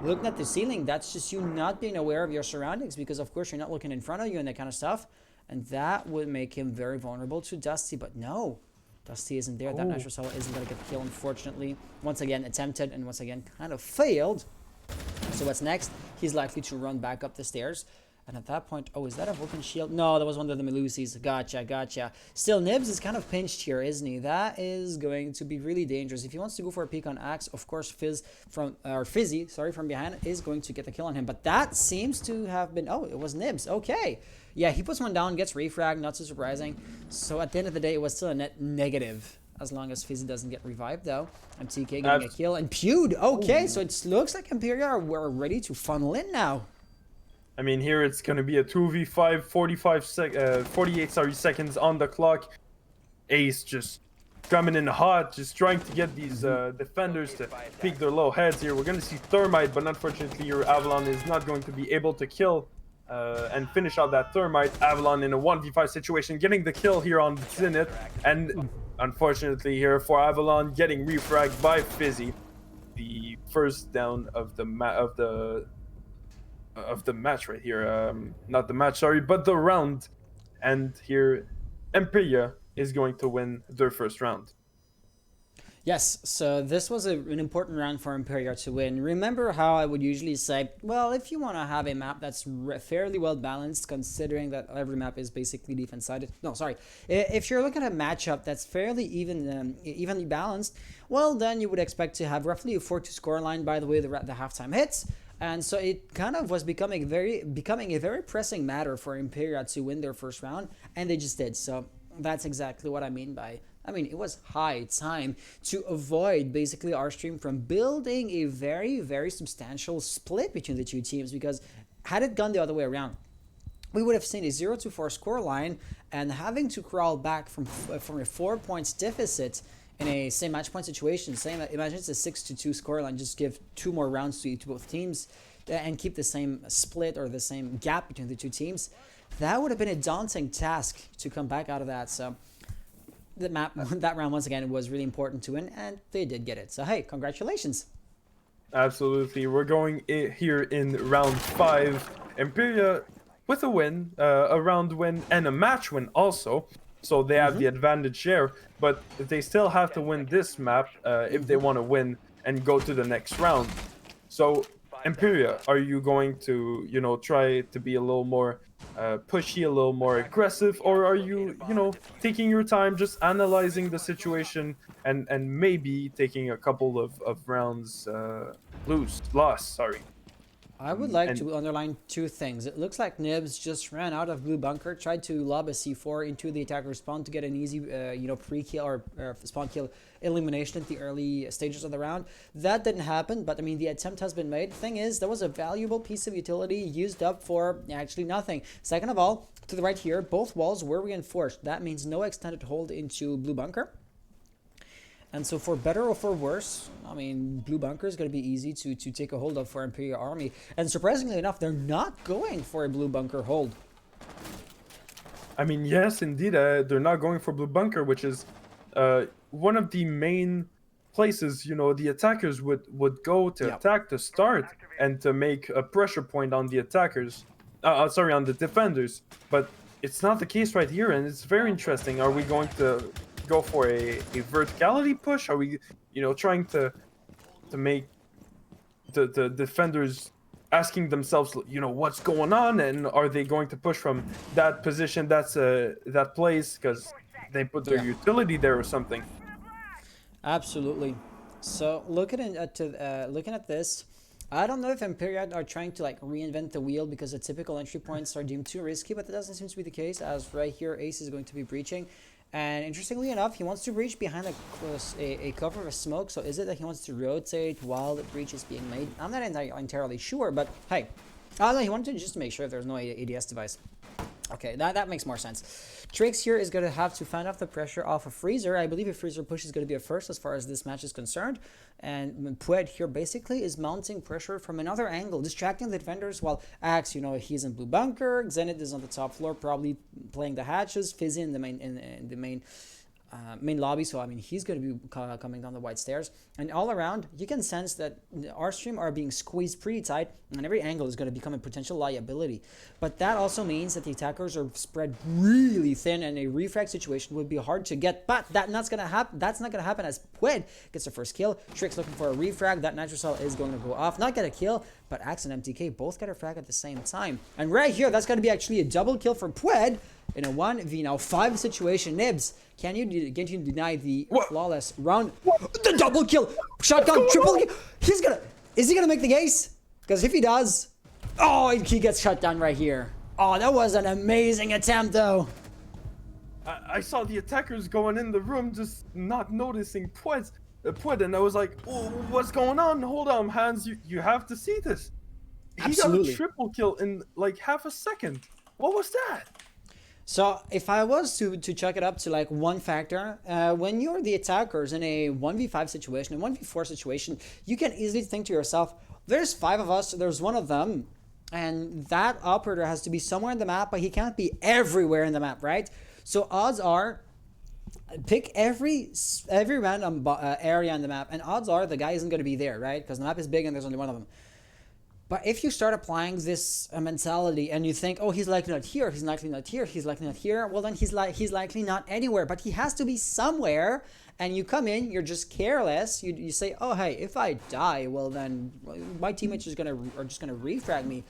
Looking at the ceiling, that's just you not being aware of your surroundings, because of course you're not looking in front of you and that kind of stuff, and that would make him very vulnerable to Dusty. But no, Dusty isn't there. That natural cell isn't gonna get the kill, unfortunately. Once again attempted and once again kind of failed. So what's next? He's likely to run back up the stairs. And at that point, oh, is that a Vulcan shield? No, that was one of the Melusis. Gotcha. Still, Nibs is kind of pinched here, isn't he? That is going to be really dangerous. If he wants to go for a peek on Axe, of course, Fizzy, from behind is going to get the kill on him. But that seems to have been, oh, it was Nibs. Okay. Yeah, he puts one down, gets refragged, not so surprising. So at the end of the day, it was still a net negative. As long as Fizzy doesn't get revived, though. MTK getting a kill. And Pewd. Okay, so it looks like Emperia are ready to funnel in now. I mean, here it's going to be a 2v5, 48 seconds on the clock. Ace just coming in hot, just trying to get these defenders to peek their low heads here. We're going to see Thermite, but unfortunately your Avalon is not going to be able to kill and finish out that Thermite. Avalon in a 1v5 situation, getting the kill here on Zenit. And unfortunately here for Avalon, getting refragged by Fizzy. The first down of the match right here. Not the match, sorry, but the round. And here, Emperia is going to win their first round. Yes, so this was an important round for Emperia to win. Remember how I would usually say, well, if you want to have a map that's fairly well balanced, considering that every map is basically defense-sided. No, sorry. If you're looking at a matchup that's fairly evenly balanced, well, then you would expect to have roughly a 4-2 scoreline by the way the halftime hits. And so it kind of was becoming a very pressing matter for Emperia to win their first round, and they just did. So that's exactly what I mean by, it was high time to avoid basically Aerstream from building a very, very substantial split between the two teams, because had it gone the other way around, we would have seen a 0-4 scoreline and having to crawl back from a 4 points deficit in a same match point situation. Imagine it's a 6-2 scoreline. Just give 2 more rounds to both teams and keep the same split or the same gap between the two teams. That would have been a daunting task to come back out of that. So that round once again was really important to win, and they did get it. So hey, congratulations. Absolutely. We're going here in round 5. Emperia with a win, a round win, and a match win also. So they have the advantage there, but they still have to win this map if they want to win and go to the next round. So, Emperia, are you going to, try to be a little more pushy, a little more aggressive, or are you, taking your time, just analyzing the situation and maybe taking a couple of rounds loss? I would like to underline 2 things. It looks like Nibs just ran out of blue bunker, tried to lob a C4 into the attacker's spawn to get an easy, pre-kill or spawn kill elimination at the early stages of the round. That didn't happen, but the attempt has been made. Thing is, there was a valuable piece of utility used up for actually nothing. Second of all, to the right here, both walls were reinforced. That means no extended hold into blue bunker. And so for better or for worse, blue bunker is going to be easy to take a hold of for Emperia Army. And surprisingly enough, they're not going for a blue bunker hold. Yes, indeed. They're not going for blue bunker, which is one of the main places, the attackers would go to attack to start and to make a pressure point on the attackers. On the defenders. But it's not the case right here, and it's very interesting. Are we going to go for a verticality push? Are we, trying to make the defenders asking themselves, what's going on, and are they going to push from that position, that place, because they put their utility there or something? Absolutely. So looking at this, I don't know if Emperia are trying to like reinvent the wheel because the typical entry points are deemed too risky, but that doesn't seem to be the case, as right here Ace is going to be breaching. And interestingly enough, he wants to breach behind a cover of a smoke. So is it that he wants to rotate while the breach is being made? I'm not entirely sure, but hey. Oh no, he wanted to just make sure there's no ADS device. Okay, that makes more sense. Trix here is going to have to fan off the pressure off a Freezer. I believe a Freezer push is going to be a first as far as this match is concerned. And Pued here basically is mounting pressure from another angle, distracting the defenders while Axe, you know, he's in blue bunker. Zenith is on the top floor, probably playing the hatches. Fizzy in the main lobby, so I mean he's going to be coming down the white stairs, and all around you can sense that Aerstream are being squeezed pretty tight, and every angle is going to become a potential liability. But that also means that the attackers are spread really thin, and a refrag situation would be hard to get. But that's not going to happen. That's not going to happen as Pued gets the first kill. Trix looking for a refrag. That nitro cell is going to go off, not get a kill, but Axe and MTK both get a frag at the same time. And right here, that's going to be actually a double kill for Pued in a 1v5 situation. Nibs, can you deny the flawless round? The double kill, shotgun, triple kill. Is he gonna make the ace? Because if he does, oh, he gets shut down right here. Oh, that was an amazing attempt, though. I saw the attackers going in the room, just not noticing Pued, and I was like, oh, what's going on? Hold on, Hans, you have to see this. He Absolutely. got a triple kill in like half a second. What was that? So if I was to chuck it up to like one factor, when you're the attackers in a 1v5 situation, a 1v4 situation, you can easily think to yourself, there's 5 of us, there's one of them, and that operator has to be somewhere in the map, but he can't be everywhere in the map, right? So odds are, pick every random area in the map, and odds are the guy isn't going to be there, right? Because the map is big and there's only one of them. But if you start applying this mentality and you think, oh, he's likely not here, he's likely not here, he's likely not here, well then he's likely not anywhere, but he has to be somewhere. And you come in, you're just careless. You say, oh hey, if I die, well then my teammates are just gonna refrag me.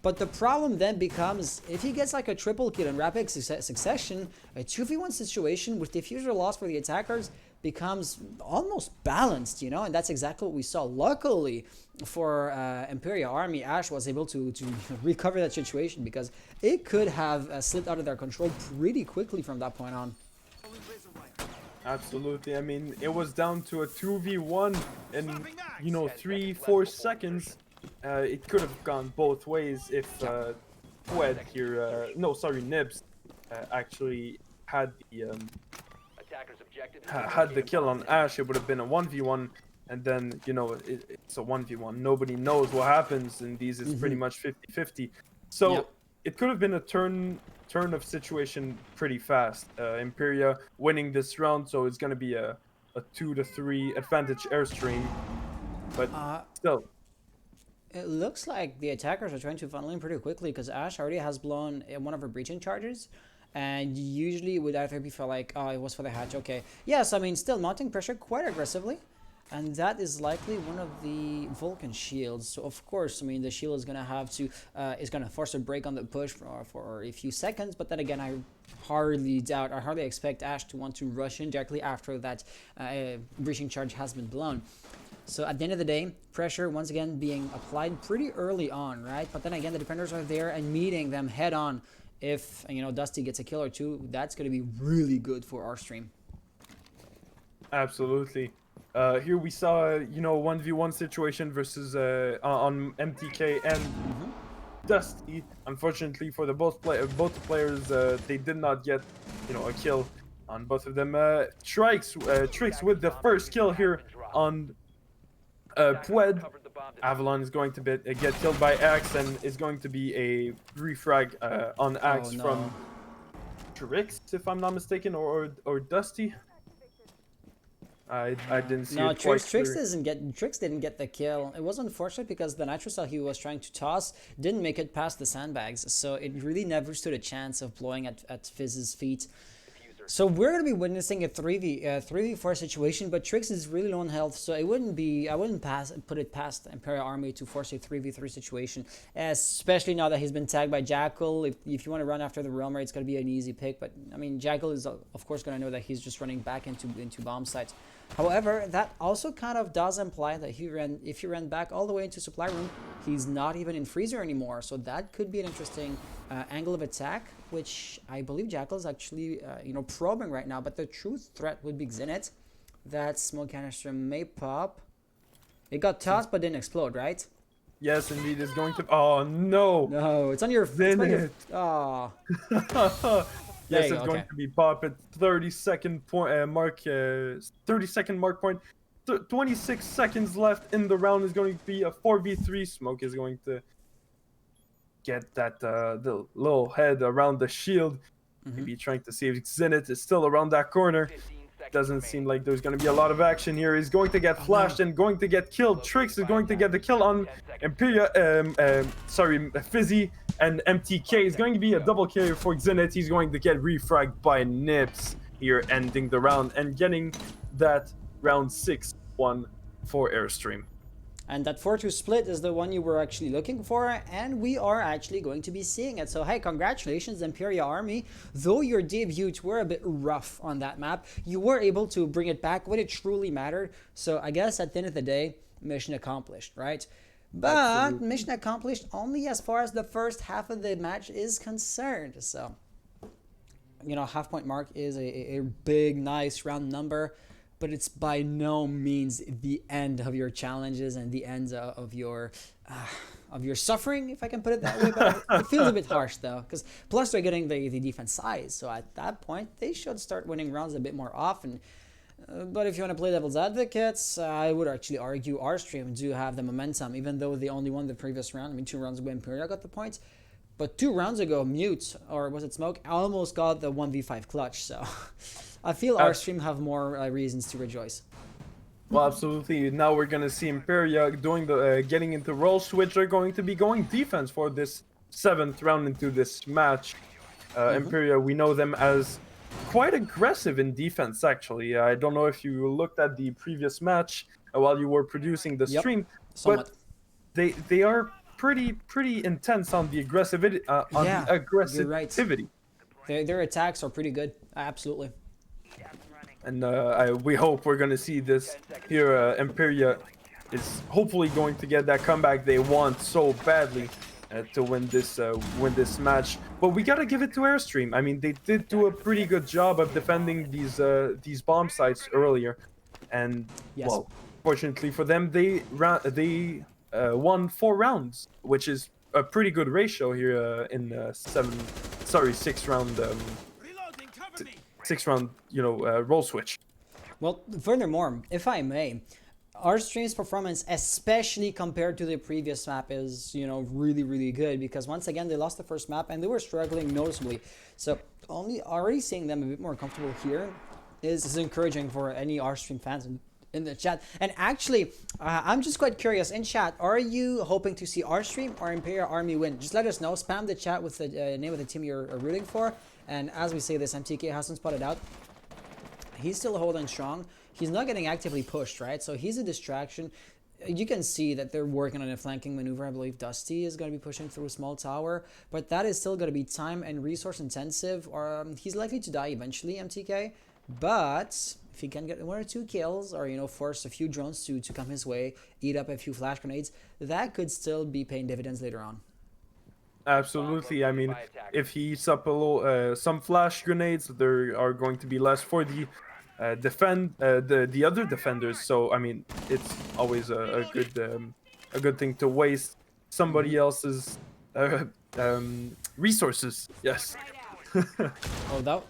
But the problem then becomes, if he gets like a triple kill in rapid succession, a 2v1 situation with diffuser loss for the attackers becomes almost balanced, you know, and that's exactly what we saw. Luckily for Emperia Army, Ash was able to recover that situation because it could have slipped out of their control pretty quickly from that point on. Absolutely. I mean, it was down to a 2v1 in, 3-4 seconds. It could have gone both ways if Pued here, Nibs, actually had the kill on Ash. It would have been a 1v1, and then it's a 1v1. Nobody knows what happens in these. It's pretty much 50-50. So it could have been a turn of situation pretty fast. Emperia winning this round, so it's gonna be a 2-3 advantage Aerstream, but still. It looks like the attackers are trying to funnel in pretty quickly because Ash already has blown one of her breaching charges. And usually it would either be for like, oh, it was for the hatch, okay. Yes, I mean, still mounting pressure quite aggressively. And that is likely one of the Vulcan shields. So of course, I mean, the shield is going to have to, is going to force a break on the push for a few seconds. But then again, I hardly expect Ash to want to rush in directly after that breaching charge has been blown. So at the end of the day, pressure once again being applied pretty early on, right? But then again, the defenders are there and meeting them head on. If Dusty gets a kill or two, that's going to be really good for Aerstream. Absolutely. Here we saw 1v1 situation versus on MTK and Dusty. Unfortunately for the both players, they did not get a kill on both of them. Trix with the first kill here on Pued. Avalon is going to get killed by Axe, and is going to be a refrag on Axe from Trix, if I'm not mistaken, or Dusty. I didn't see it quite clear. Trix didn't get the kill. It was unfortunate because the nitro cell he was trying to toss didn't make it past the sandbags, so it really never stood a chance of blowing at Fizz's feet. So we're going to be witnessing a 3v4 situation, but Trix is really low on health, so I wouldn't put it past Emperia Army to force a 3v3 situation, especially now that he's been tagged by Jackal. If you want to run after the Realm Raid, it's going to be an easy pick, but I mean, Jackal is of course going to know that he's just running back into bomb sites. However, that also kind of does imply that if he ran back all the way into supply room, he's not even in freezer anymore. So that could be an interesting angle of attack, which I believe Jackal is actually probing right now. But the true threat would be Xenit. That smoke canister may pop. It got tossed but didn't explode, right? Yes, indeed, it's going to. Oh no! No, it's on your. Xenit. Oh. Yes, you it's go, going okay. to be pop at 30-second point mark. 30-second mark point. 26 seconds left in the round is going to be a 4v3. Smoke is going to get that the little head around the shield. Maybe trying to save Xenit is still around that corner. Doesn't seem like there's going to be a lot of action here. He's going to get flashed and going to get killed. Trix is going to get the kill on Emperia. Fizzy and MTK. Is going to be a double kill for Xenit. He's going to get refragged by Nips here, ending the round and getting that round 6-1 for Aerstream. And that 4-2 split is the one you were actually looking for, and we are actually going to be seeing it. So hey, congratulations, Emperia Army. Though your debuts were a bit rough on that map, you were able to bring it back when it truly mattered. So I guess at the end of the day, mission accomplished, right? But Absolutely. mission accomplished only as far as the first half of the match is concerned. So, half point mark is a big, nice round number. But it's by no means the end of your challenges and the end of your suffering, if I can put it that way. But it feels a bit harsh though, because plus they're getting the defense size, so at that point they should start winning rounds a bit more often. But if you want to play devil's advocates, I would actually argue Aerstream do have the momentum, even though they only won the previous round. I mean, 2 rounds ago Emperia got the points, but 2 rounds ago Mute, or was it Smoke, almost got the 1v5 clutch. So I feel Aerstream have more reasons to rejoice. Well, absolutely. Now we're going to see Emperia doing the getting into role switch. They're going to be going defense for this 7th round into this match. Emperia, we know them as quite aggressive in defense, actually. I don't know if you looked at the previous match while you were producing the stream, somewhat. but they are pretty intense on the aggressivity. Yeah, the aggressivity. you're right. Their attacks are pretty good. Absolutely. And we hope we're going to see this here. Emperia is hopefully going to get that comeback they want so badly to win this match. But we got to give it to Aerstream. I mean, they did do a pretty good job of defending these bomb sites earlier. And, well, fortunately for them, they won 4 rounds, which is a pretty good ratio here in 6 round... 6 round, role switch. Well, furthermore, if I may, Aerstream's performance, especially compared to the previous map, is, really, really good, because once again, they lost the first map and they were struggling noticeably. So already seeing them a bit more comfortable here is encouraging for any Aerstream fans in the chat. And actually, I'm just quite curious, in chat, are you hoping to see Aerstream or Emperia Army win? Just let us know. Spam the chat with the name of the team you're rooting for. And as we say this, MTK hasn't spotted out. He's still holding strong. He's not getting actively pushed, right? So he's a distraction. You can see that they're working on a flanking maneuver. I believe Dusty is going to be pushing through a small tower. But that is still going to be time and resource intensive. Or he's likely to die eventually, MTK. But if he can get 1 or 2 kills, or force a few drones to come his way, eat up a few flash grenades, that could still be paying dividends later on. Absolutely. I mean, if he eats up a little some flash grenades, there are going to be less for the the other defenders. So I mean, it's always a good thing to waste somebody else's resources. Yes. Oh,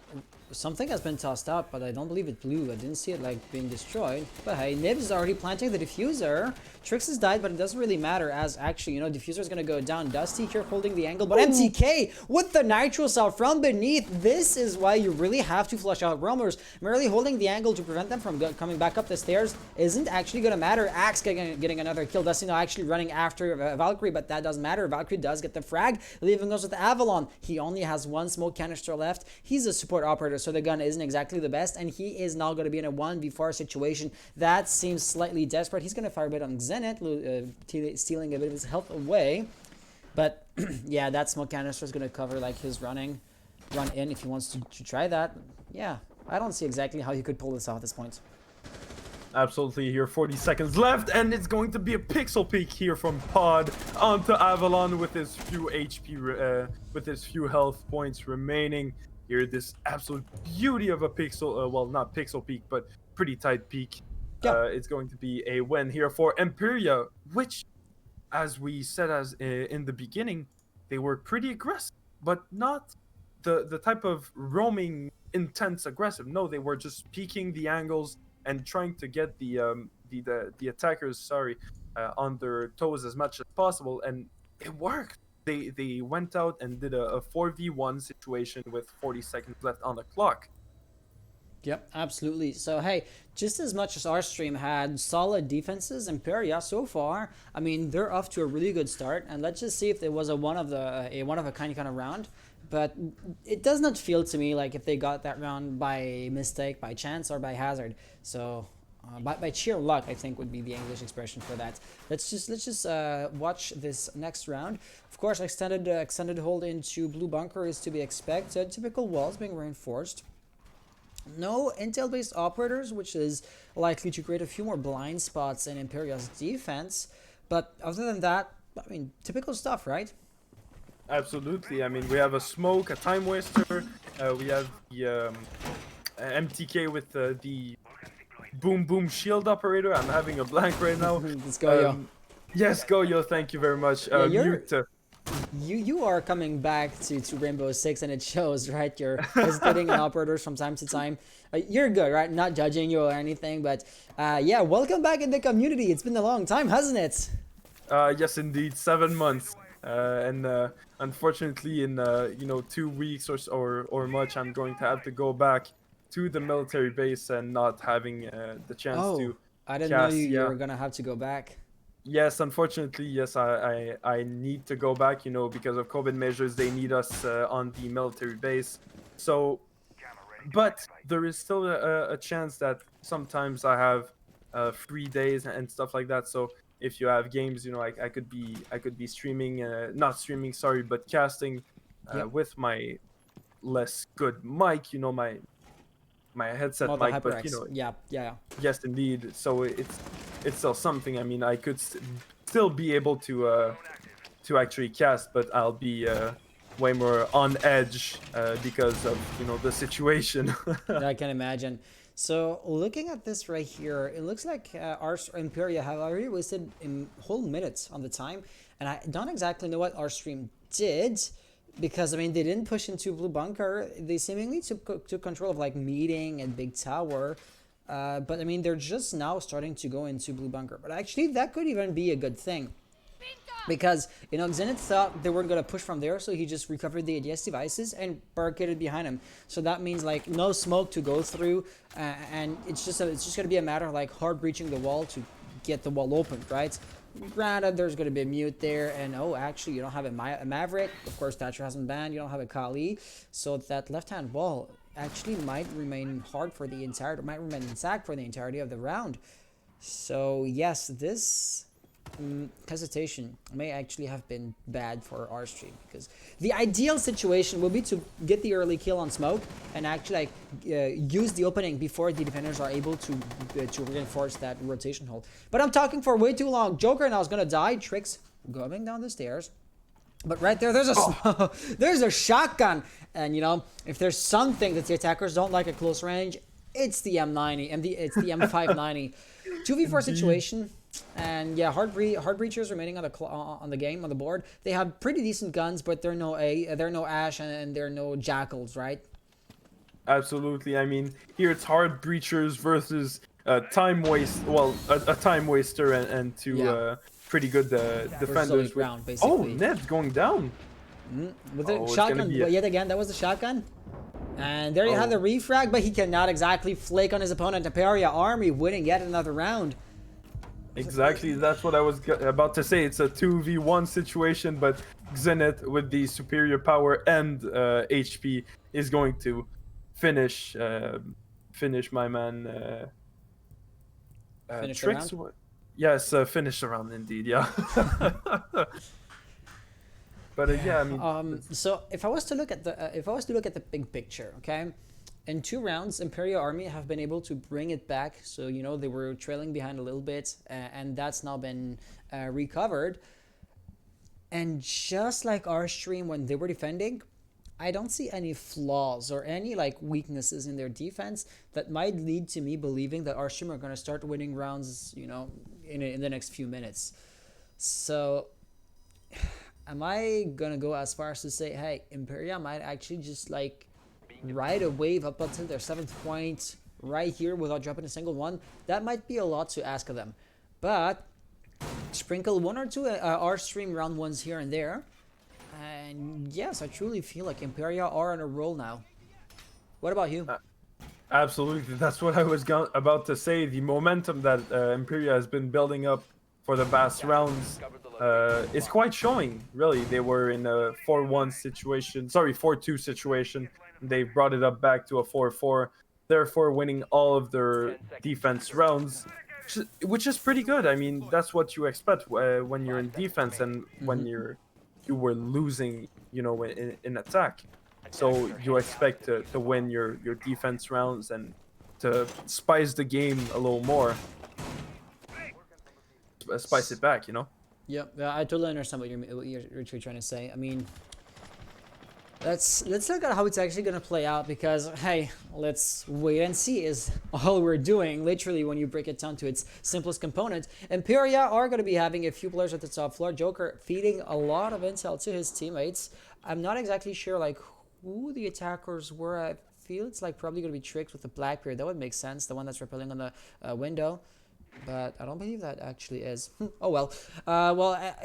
something has been tossed out, but I don't believe it blew. I didn't see it being destroyed. But hey, Nibs is already planting the diffuser. Trix has died, but it doesn't really matter, as actually, diffuser is gonna go down. Dusty here holding the angle, but MTK with the nitro cell from beneath. This is why you really have to flush out roamers. Merely holding the angle to prevent them from coming back up the stairs isn't actually gonna matter. Axe getting another kill. Dusty now actually running after Valkyrie, but that doesn't matter. Valkyrie does get the frag, leaving us with Avalon. He only has 1 smoke canister left. He's a support operator, so the gun isn't exactly the best, and he is now going to be in a 1v4 situation. That seems slightly desperate. He's going to fire a bit on Xenit, stealing a bit of his health away. But yeah, that smoke canister is going to cover his run in if he wants to try that. Yeah, I don't see exactly how he could pull this off at this point. Absolutely, here 40 seconds left, and it's going to be a pixel peek here from Pod onto Avalon with his few with his few health points remaining. Here, this absolute beauty of a pixel, well, not pixel peek, but pretty tight peek. Yeah. It's going to be a win here for Emperia, which, as we said in the beginning, they were pretty aggressive, but not the type of roaming, intense aggressive. No, they were just peeking the angles and trying to get the attackers on their toes as much as possible, and it worked. They went out and did a 4v1 situation with 40 seconds left on the clock. Yep, absolutely. So hey, just as much as Aerstream had solid defenses, Emperia so far, I mean, they're off to a really good start, and let's just see if it was a one of a kind of round. But it does not feel to me like if they got that round by mistake, by chance, or by hazard. So by sheer luck, I think would be the English expression for that. Let's just watch this next round. Of course, extended hold into blue bunker is to be expected. Typical walls being reinforced. No intel-based operators, which is likely to create a few more blind spots in Imperia's defense. But other than that, I mean, typical stuff, right? Absolutely. I mean, we have a smoke, a time waster. We have the MTK with the boom boom shield operator. I'm having a blank right now. Let's go, yo. Yes, go yo. Thank you very much. Mute. You are coming back to Rainbow Six, and it shows, right? You're hesitating on operators from time to time. You're good, right? Not judging you or anything, but yeah, welcome back in the community. It's been a long time, hasn't it? Yes, indeed, 7 months. And unfortunately, in 2 weeks or much, I'm going to have to go back to the military base and not having the chance to. I didn't know you were gonna have to go back. Yes, unfortunately, yes, I need to go back, because of COVID measures, they need us on the military base. So, but there is still a chance that sometimes I have 3 days and stuff like that. So if you have games, I could be streaming, not streaming, sorry, but casting with my less good mic, my headset mic, but yeah. Yes, indeed. So it's still something. I mean, I could still be able to actually cast, but I'll be way more on edge because of the situation. I can imagine. So looking at this right here, it looks like our Emperia have already wasted whole minutes on the time, and I don't exactly know what Aerstream did. Because, I mean, they didn't push into blue bunker. They seemingly took control of, like, meeting and big tower. But, I mean, they're just now starting to go into blue bunker. But actually, that could even be a good thing. Because, Zenith thought they weren't going to push from there. So he just recovered the ADS devices and barricaded behind him. So that means, like, no smoke to go through. And it's just going to be a matter of, like, hard breaching the wall to get the wall open, right? Granted, there's going to be a mute there, and actually, you don't have a Maverick. Of course, Thatcher hasn't banned. You don't have a Kali, so that left-hand wall actually might remain intact for the entirety of the round. So yes, this hesitation may actually have been bad for Aerstream, because the ideal situation would be to get the early kill on smoke and actually use the opening before the defenders are able to reinforce that rotation hold. But I'm talking for way too long. Joker now is gonna die. Tricks going down the stairs. But right there, there's there's a shotgun, and if there's something that the attackers don't like at close range, it's the M90 and it's the M590. 2v4 situation. And yeah, hard breachers remaining on the game on the board. They have pretty decent guns, but they're no Ash and they're no Jackals, right? Absolutely. I mean, here it's hard breachers versus time waste. Well, a time waster and two pretty good defenders. Ground, basically. Oh, Ned's going down. With the shotgun, yet again, that was the shotgun. And there you have the refrag, but he cannot exactly flake on his opponent. Emperia Army winning yet another round. Exactly, that's what I was about to say. It's a 2v1 situation, but Zenith with the superior power and HP is going to finish my man. Finish Tricks. the round? Yes, finish the round indeed. Yeah. But yeah, I mean. So if I was to look at the big picture, okay, in 2 rounds, Imperia Army have been able to bring it back. So, they were trailing behind a little bit, and that's now been recovered. And just like Aerstream when they were defending, I don't see any flaws or any weaknesses in their defense that might lead to me believing that Aerstream are going to start winning rounds, in the next few minutes. So, am I going to go as far as to say, hey, Imperia might actually just ride a wave up until their 7th point right here without dropping a single one? That might be a lot to ask of them. But sprinkle 1 or 2 Aerstream round ones here and there. And yes, I truly feel like Imperia are on a roll now. What about you? Absolutely, that's what I was about to say. The momentum that Imperia has been building up for the past rounds is quite showing. Really, they were in a 4-1 situation, sorry, 4-2 situation. They brought it up back to a 4-4, therefore winning all of their defense rounds, which is pretty good. I mean, that's what you expect when you're in defense and when you were losing, in attack. So you expect to win your defense rounds and to spice the game a little more. Spice it back, Yep, I totally understand what you're trying to say. I mean, let's look at how it's actually going to play out, because hey, let's wait and see is all we're doing literally when you break it down to its simplest component. Imperia are going to be having a few players at the top floor. Joker feeding a lot of intel to his teammates. I'm not exactly sure who the attackers were. I feel it's probably going to be Tricks with the Blackbeard. That would make sense, the one that's rappelling on the window, but I don't believe that actually is. Oh well.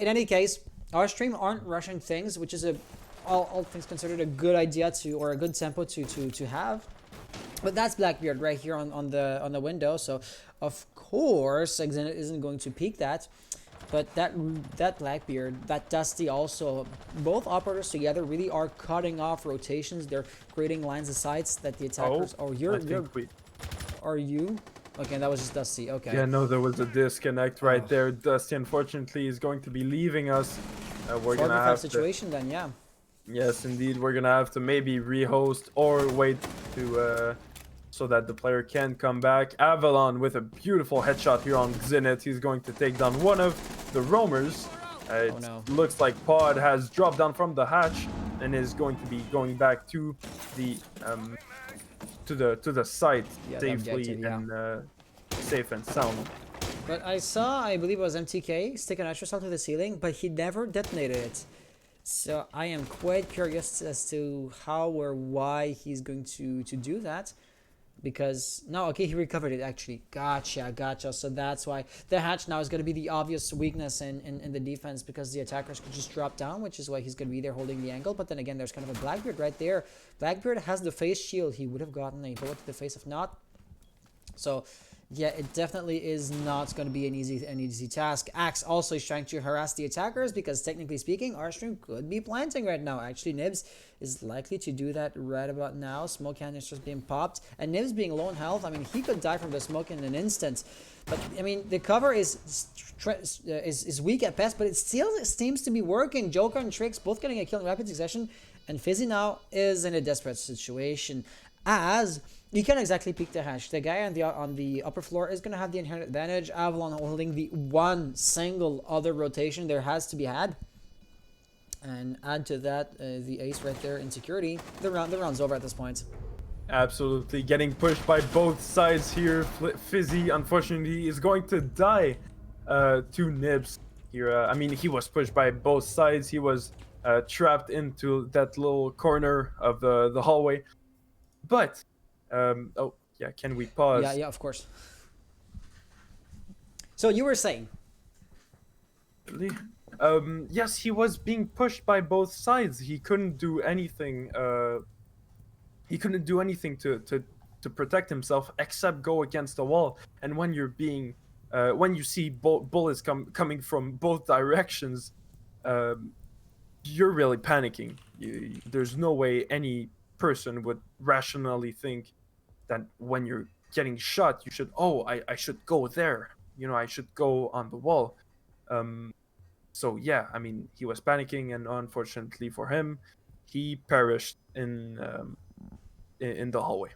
In any case, Aerstream aren't rushing things, which is all things considered a good idea or a good tempo to have. But that's Blackbeard right here on the window, so of course Exenet isn't going to peek that. But that Blackbeard, that Dusty also, both operators together really are cutting off rotations. They're creating lines of sights that the attackers. Are you? Okay, that was just Dusty. Okay. Yeah, no, there was a disconnect right there. Dusty, unfortunately, is going to be leaving us. We're gonna have situation then, yeah. Yes, indeed, we're gonna have to maybe rehost or wait to so that the player can come back. Avalon with a beautiful headshot here on Xenit. He's going to take down one of the roamers. Looks like Pod has dropped down from the hatch and is going to be going back to the to the site safely and safe and sound. But I believe it was MTK stick an extra to the ceiling, but he never detonated it. So I am quite curious as to how or why he's going to do that. Because he recovered it actually. Gotcha. So that's why the hatch now is going to be the obvious weakness in the defense, because the attackers could just drop down, which is why he's going to be there holding the angle. But then again, there's kind of a Blackbeard right there. Blackbeard has the face shield. He would have gotten a bullet to the face if not. So yeah, it definitely is not going to be an easy task. Axe also is trying to harass the attackers, because technically speaking, Aerstream could be planting right now. Actually, Nibs is likely to do that right about now. Smoke canisters being popped, and Nibs being low in health. I mean, he could die from the smoke in an instant. But I mean, the cover is weak at best, but it still seems to be working. Joker and Tricks both getting a kill in rapid succession, and Fizzy now is in a desperate situation, as you can't exactly peek the hatch. The guy on the upper floor is going to have the inherent advantage. Avalon holding the one single other rotation there has to be had. And add to that the ace right there in security. The round's over at this point. Absolutely getting pushed by both sides here. Fizzy, unfortunately, is going to die to Nibs here. I mean, he was pushed by both sides. He was trapped into that little corner of the hallway. But can we pause? Yeah, of course. So you were saying? Yes, he was being pushed by both sides. He couldn't do anything. He couldn't do anything to protect himself except go against the wall. And when you're being, when you see bullets coming from both directions, you're really panicking. There's no way any person would rationally think that when you're getting shot, you should, I should go there. I should go on the wall. So yeah, I mean, he was panicking, and unfortunately for him, he perished in in the hallway.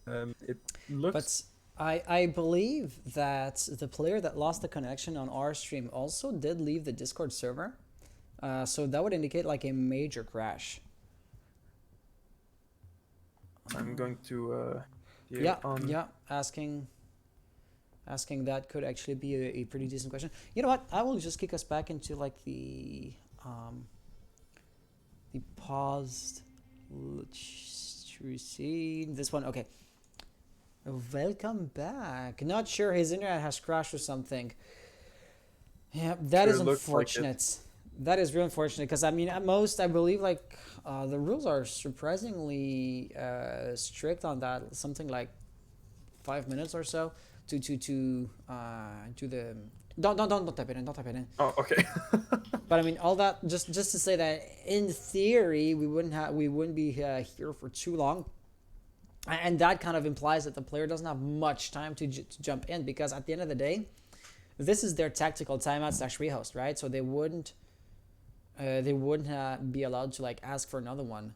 It looks. But I believe that the player that lost the connection on our stream also did leave the Discord server. So that would indicate like a major crash. I'm going to. Yeah, asking that could actually be a pretty decent question. You know what? I will just kick us back into like the paused. Let's see this one. Okay. Welcome back. Not sure his internet has crashed or something. Yeah, that Sure is looks like it. unfortunate. That is real unfortunate because I mean, at most, I believe like the rules are surprisingly strict on that. Something like 5 minutes or so to the. Don't type it in. Don't type it in. Oh, okay. But I mean, all that just to say that in theory we wouldn't be here for too long. And that kind of implies that the player doesn't have much time to jump in because at the end of the day, this is their tactical timeout / rehost, right? So they wouldn't be allowed to like ask for another one.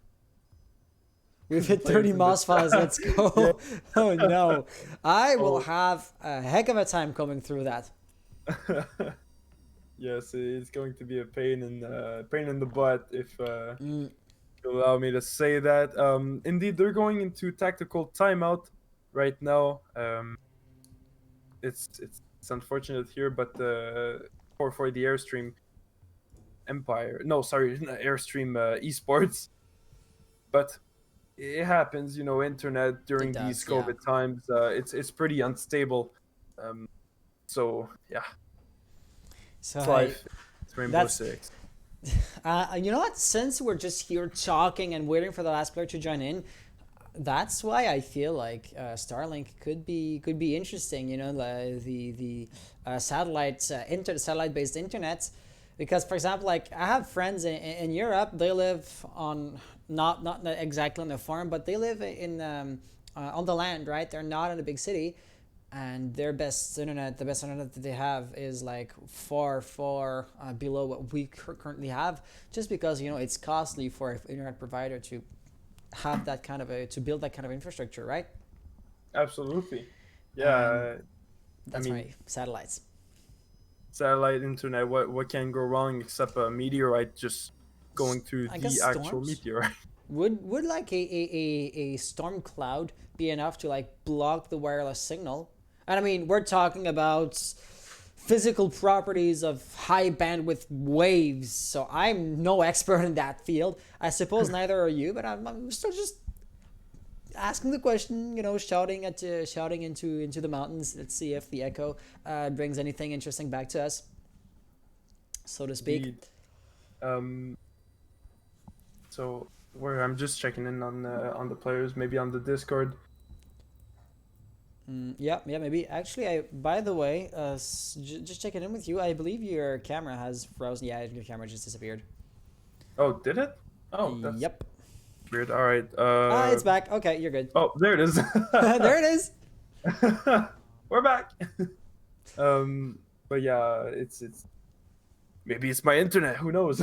We've hit 30 mouse files. Let's go. Oh no, I will have a heck of a time coming through that. Yes, it's going to be a pain in the butt if you allow me to say that. Indeed, they're going into tactical timeout right now. It's unfortunate here, but for the Airstream Empire. No, sorry, not Airstream esports. But it happens, internet during It these does, yeah. COVID times. It's pretty unstable. So yeah, So it's life. It's Rainbow that's- Six. you know what? Since we're just here talking and waiting for the last player to join in, that's why I feel like Starlink could be interesting. You know, the satellite based internet, because for example, like I have friends in Europe. They live on not exactly on the farm, but they live in on the land, right? They're not in a big city. And the best internet that they have is like far below what we currently have, just because it's costly for an internet provider to have that kind of to build that kind of infrastructure, right? Absolutely. Yeah. That's mean- right. Satellites. Satellite internet. What can go wrong except a meteorite just going through I the guess actual storms? meteorite? Would like a storm cloud be enough to like block the wireless signal? And I mean, we're talking about physical properties of high bandwidth waves, so I'm no expert in that field. I suppose neither are you, but I'm still just asking the question, shouting into the mountains. Let's see if the echo brings anything interesting back to us, so to speak. Indeed. So where I'm just checking in on the players, maybe on the Discord. Yeah, maybe. Actually, by the way, just checking in with you. I believe your camera has frozen. Yeah, your camera just disappeared. Oh, did it? Oh, that's Yep. weird. All right. It's back. Okay, you're good. Oh, there it is. There it is. We're back. But yeah, it's maybe it's my internet. Who knows?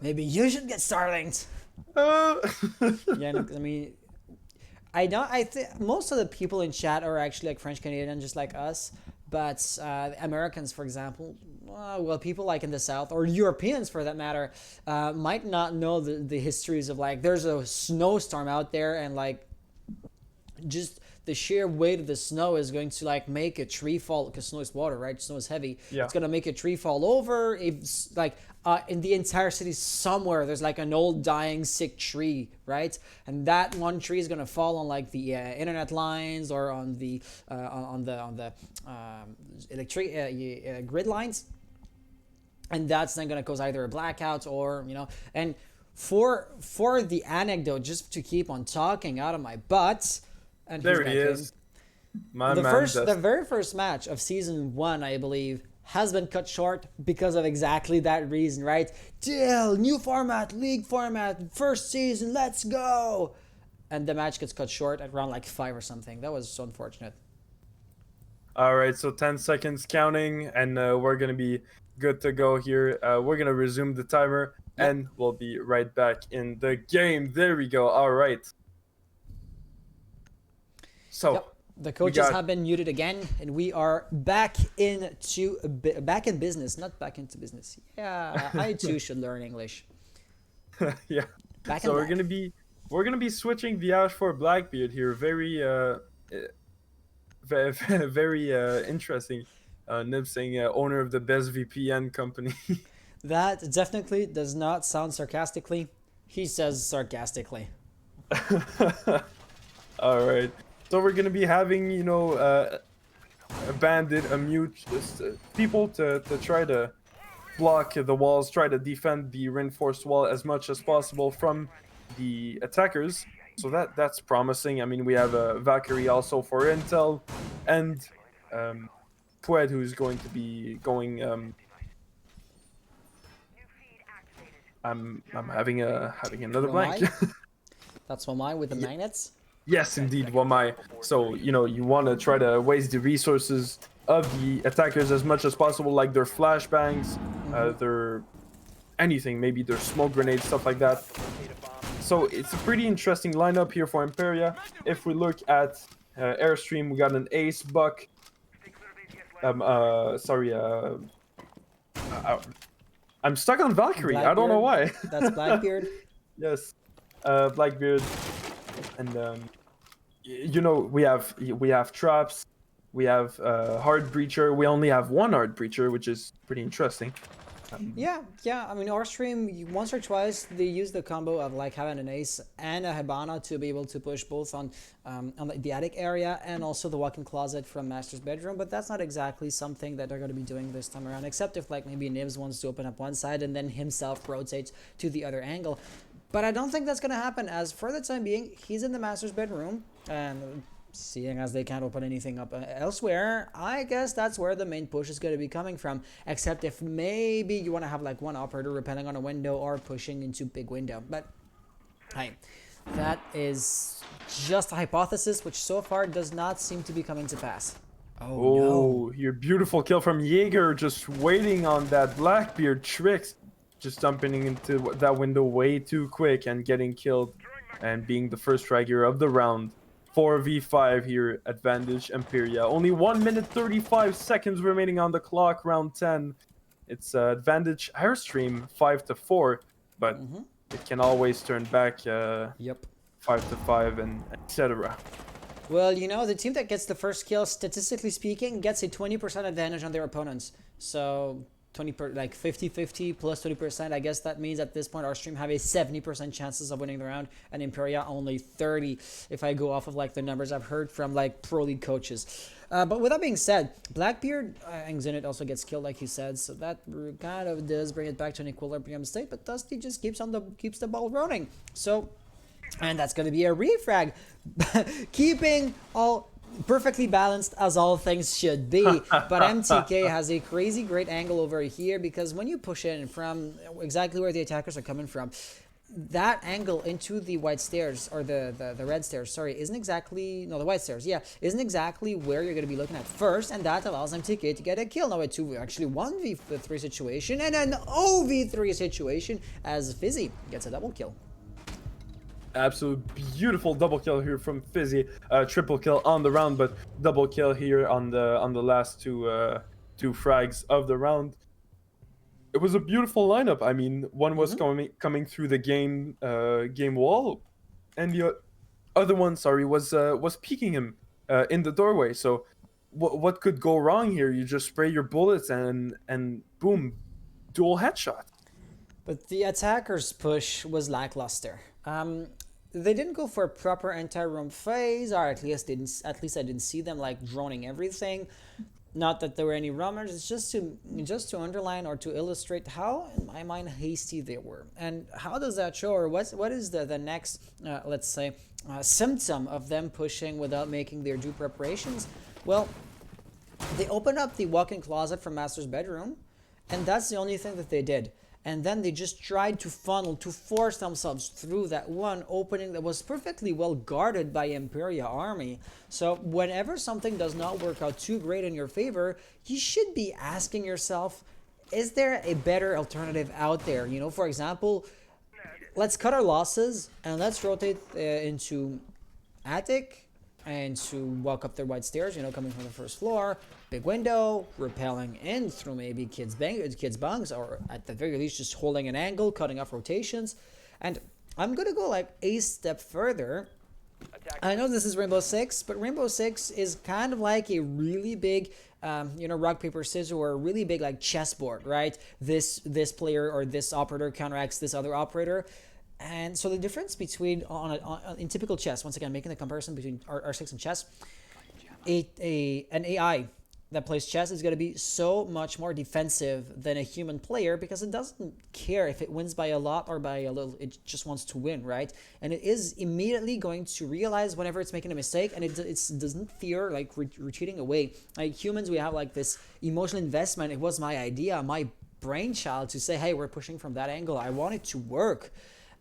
Maybe you should get Starlinked. Yeah, no, 'cause I mean, I know. I think most of the people in chat are actually like French Canadian, just like us. But Americans, for example, well, people like in the South, or Europeans for that matter, might not know the histories of like there's a snowstorm out there, and like just the sheer weight of the snow is going to like make a tree fall, because snow is water, right? Snow is heavy. Yeah. It's gonna make a tree fall over. If like in the entire city somewhere there's like an old dying sick tree, right? And that one tree is gonna fall on like the internet lines or on the electric grid lines, and that's then gonna cause either a blackout or And for the anecdote, just to keep on talking out of my butt. And There he's he back in. is. My The man. the very first match of season 1, I believe, has been cut short because of exactly that reason, right? DAL, new format, league format, first season, let's go! And the match gets cut short at round like 5 or something. That was so unfortunate. All right, so 10 seconds counting, and we're gonna be good to go here. We're gonna resume the timer, and we'll be right back in the game. There we go. All right. So Yep. The coaches got- have been muted again, and we are back back in business, not back into business. Yeah, I too should learn English. yeah. Back So in we're black. gonna be switching the Ash for Blackbeard here. Very interesting. Nib saying owner of the best VPN company. That definitely does not sound sarcastically. He says sarcastically. All right. So we're gonna be having, a bandit, a mute, just people to try to block the walls, try to defend the reinforced wall as much as possible from the attackers. So that's promising. I mean, we have a Valkyrie also for intel, and Pued, who's going to be going. I'm having another blank. That's one mine with the magnets. Yes, indeed, Wamai. So, you want to try to waste the resources of the attackers as much as possible, like their flashbangs, their anything, maybe their smoke grenades, stuff like that. So it's a pretty interesting lineup here for Emperia. If we look at Airstream, we got an Ace, Buck. I'm stuck on Valkyrie. I don't know why. That's Blackbeard. Yes, Blackbeard, and we have traps, we have hard breacher. We only have one hard breacher, which is pretty interesting. Yeah. I mean, Aerstream, once or twice, they use the combo of like having an Ace and a Hibana to be able to push both on the attic area and also the walk-in closet from Master's bedroom. But that's not exactly something that they're going to be doing this time around, except if like maybe Nibs wants to open up one side and then himself rotates to the other angle. But I don't think that's going to happen, as for the time being, he's in the Master's bedroom, and seeing as they can't open anything up elsewhere, I guess that's where the main push is going to be coming from, except if maybe you want to have like one operator repelling on a window or pushing into big window. But hey, that is just a hypothesis, which so far does not seem to be coming to pass. Oh no. Your beautiful kill from Jaeger, just waiting on that Blackbeard tricks, just jumping into that window way too quick and getting killed and being the first fragger of the round. 4v5 here, advantage Emperia. Only 1 minute 35 seconds remaining on the clock, round 10. It's advantage Airstream 5-4, but it can always turn back 5-5 and etc. Well, the team that gets the first kill, statistically speaking, gets a 20% advantage on their opponents. So 50-50 plus 20%. I guess that means at this point Aerstream have a 70% chances of winning the round, and Emperia only 30. If I go off of like the numbers I've heard from like pro league coaches. But with that being said, Blackbeard and Zenit also gets killed, like you said, so that kind of does bring it back to an equilibrium state. But Dusty just keeps the ball running. So, and that's going to be a refrag, keeping all perfectly balanced as all things should be. But MTK has a crazy great angle over here, because when you push in from exactly where the attackers are coming from, that angle into the white stairs, or the red stairs, sorry, isn't exactly, no, the white stairs, yeah, isn't exactly where you're going to be looking at first, and that allows MTK to get a kill. Now a 1v3 situation and an 0v3 situation as Fizzy gets a double kill. Absolute beautiful double kill here from Fizzy. Triple kill on the round, but double kill here on the last two frags of the round. It was a beautiful lineup. I mean, one was coming through the game wall, and the other one, was peeking him in the doorway. So what could go wrong here? You just spray your bullets and boom, dual headshot. But the attacker's push was lackluster. They didn't go for a proper anti-roam phase, or at least I didn't see them like droning everything. Not that there were any roamers. It's just to underline or to illustrate how, in my mind, hasty they were. And how does that show, or what is the next, let's say, symptom of them pushing without making their due preparations? Well, they opened up the walk-in closet from Master's bedroom, and that's the only thing that they did. And then they just tried to force themselves through that one opening that was perfectly well guarded by Emperia army. So whenever something does not work out too great in your favor, you should be asking yourself, is there a better alternative out there? You know, for example, let's cut our losses and let's rotate into attic and to walk up the white stairs, you know, coming from the first floor, big window, rappelling in through maybe kids' bunks, or at the very least just holding an angle, cutting off rotations. And I'm gonna go like a step further. I know this is Rainbow Six, but Rainbow Six is kind of like a really big, you know, rock paper scissors, or a really big like chessboard, right? This player or this operator counteracts this other operator. And so the difference between in typical chess, once again making the comparison between R6 and chess, an AI that plays chess is going to be so much more defensive than a human player, because it doesn't care if it wins by a lot or by a little. It just wants to win, right? And it is immediately going to realize whenever it's making a mistake, and it doesn't fear like retreating away. Like humans, we have like this emotional investment. It was my idea, my brainchild to say, hey, we're pushing from that angle. I want it to work.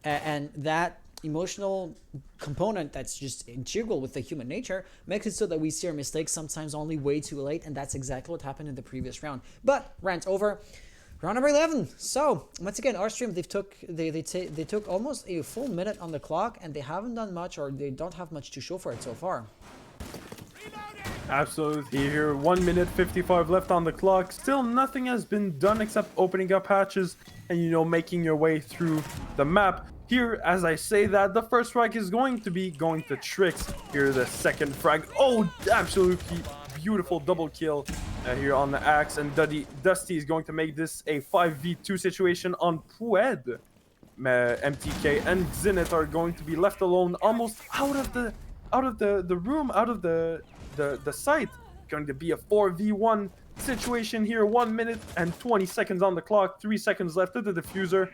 And that emotional component that's just integral with the human nature makes it so that we see our mistakes sometimes only way too late, and that's exactly what happened in the previous round. But rant over. Round number 11. So once again, Aerstream, they took almost a full minute on the clock, and they haven't done much, or they don't have much to show for it so far. Absolutely. Here, 1 minute 55 left on the clock. Still nothing has been done except opening up hatches and, you know, making your way through the map. Here, as I say that, the first frag is going to be going to Tricks. Here, the second frag. Oh, absolutely beautiful double kill here on the Axe. And Dusty is going to make this a 5v2 situation on Pued. MTK and Zenith are going to be left alone, almost out of the room, out of the site. Going to be a 4v1 situation here. 1 minute and 20 seconds on the clock. 3 seconds left of the diffuser.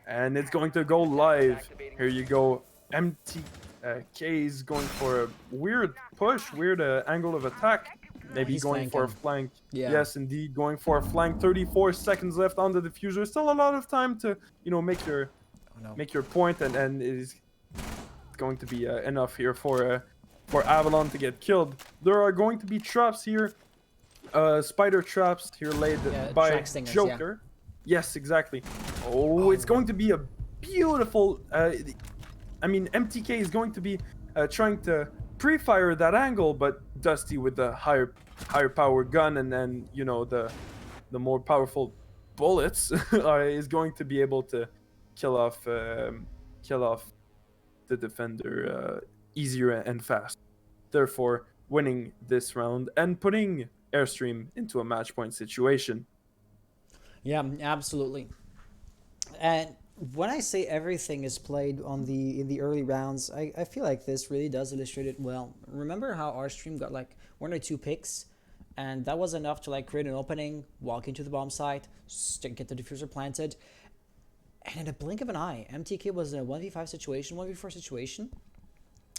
And it's going to go live. Here you go. MTK is going for a weird push, weird angle of attack. Maybe He's going for a flanking. flank. Yeah. Yes, indeed, going for a flank. 34 seconds left on the diffuser. Still a lot of time to, you know, make your point, and it is going to be enough here for Avalon to get killed. There are going to be traps here, spider traps here laid by track stingers, Joker. Yes, exactly. Oh, it's going to be a beautiful. I mean, MTK is going to be trying to pre-fire that angle, but Dusty with the higher power gun, and then, you know, the more powerful bullets is going to be able to kill off the defender easier and fast. Therefore, winning this round and putting Aerstream into a match point situation. Yeah, absolutely. And when I say everything is played in the early rounds, I feel like this really does illustrate it well. Remember how Aerstream got like 1 or 2 picks, and that was enough to like create an opening, walk into the bomb site, get the diffuser planted, and in a blink of an eye, MTK was in a 1v5 situation, 1v4 situation.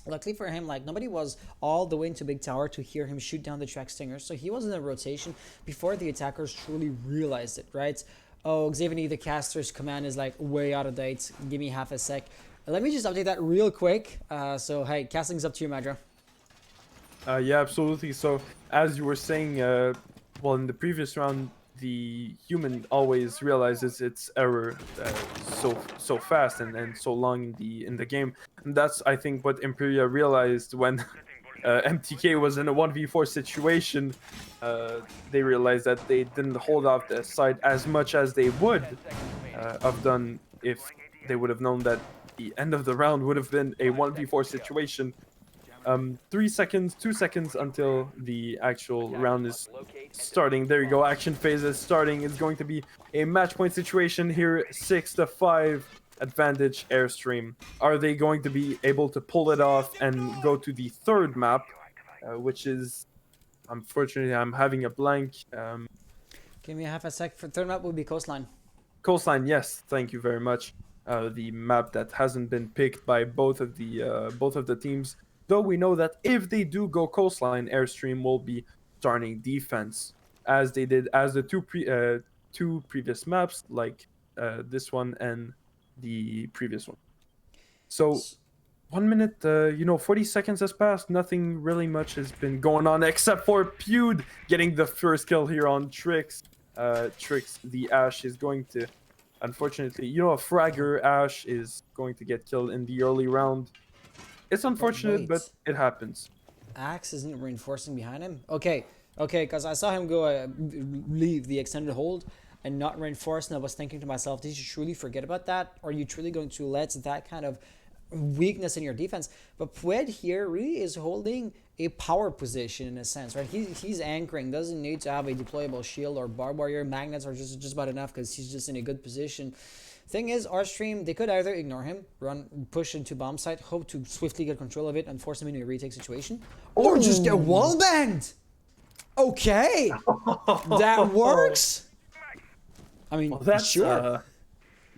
Luckily for him, like, nobody was all the way into Big Tower to hear him shoot down the track stingers, so he was in a rotation before the attackers truly realized it, right? Oh, Xavier, the caster's command is like way out of date. Give me half a sec. Let me just update that real quick. So, hey, casting's up to you, Madra. Yeah, absolutely. So, as you were saying, well, in the previous round, the human always realizes its error so fast and so long in the game, and that's, I think, what Emperia realized when MTK was in a 1v4 situation. They realized that they didn't hold off the side as much as they would have done if they would have known that the end of the round would have been a 1v4 situation. 3 seconds, 2 seconds until the actual round is starting. There you go. Action phase is starting. It's going to be a match point situation here. 6-5 advantage Aerstream. Are they going to be able to pull it off and go to the third map, which is, unfortunately, I'm having a blank. Give me half a sec. For third map would be Coastline. Coastline, yes. Thank you very much. The map that hasn't been picked by both of the teams. Though we know that if they do go Coastline, Aerstream will be starting defense, as they did as the two previous maps, like this one and the previous one. So 1 minute, 40 seconds has passed. Nothing really much has been going on except for Pewd getting the first kill here on Tricks. tricks the Ash is going to, unfortunately, you know, a Fragger Ash is going to get killed in the early round. It's unfortunate, but wait. it happens. Axe isn't reinforcing behind him? Okay, because I saw him go leave the extended hold and not reinforce, and I was thinking to myself, did you truly forget about that? Or are you truly going to let that kind of weakness in your defense? But Pued here really is holding a power position in a sense, right? He's anchoring, doesn't need to have a deployable shield or barbed wire. Magnets are just about enough because he's just in a good position. Thing is, Aerstream, they could either ignore him, push into bomb site, hope to swiftly get control of it and force him into a retake situation, or just get wall banged. Okay, that works. I mean, Well, that's sure.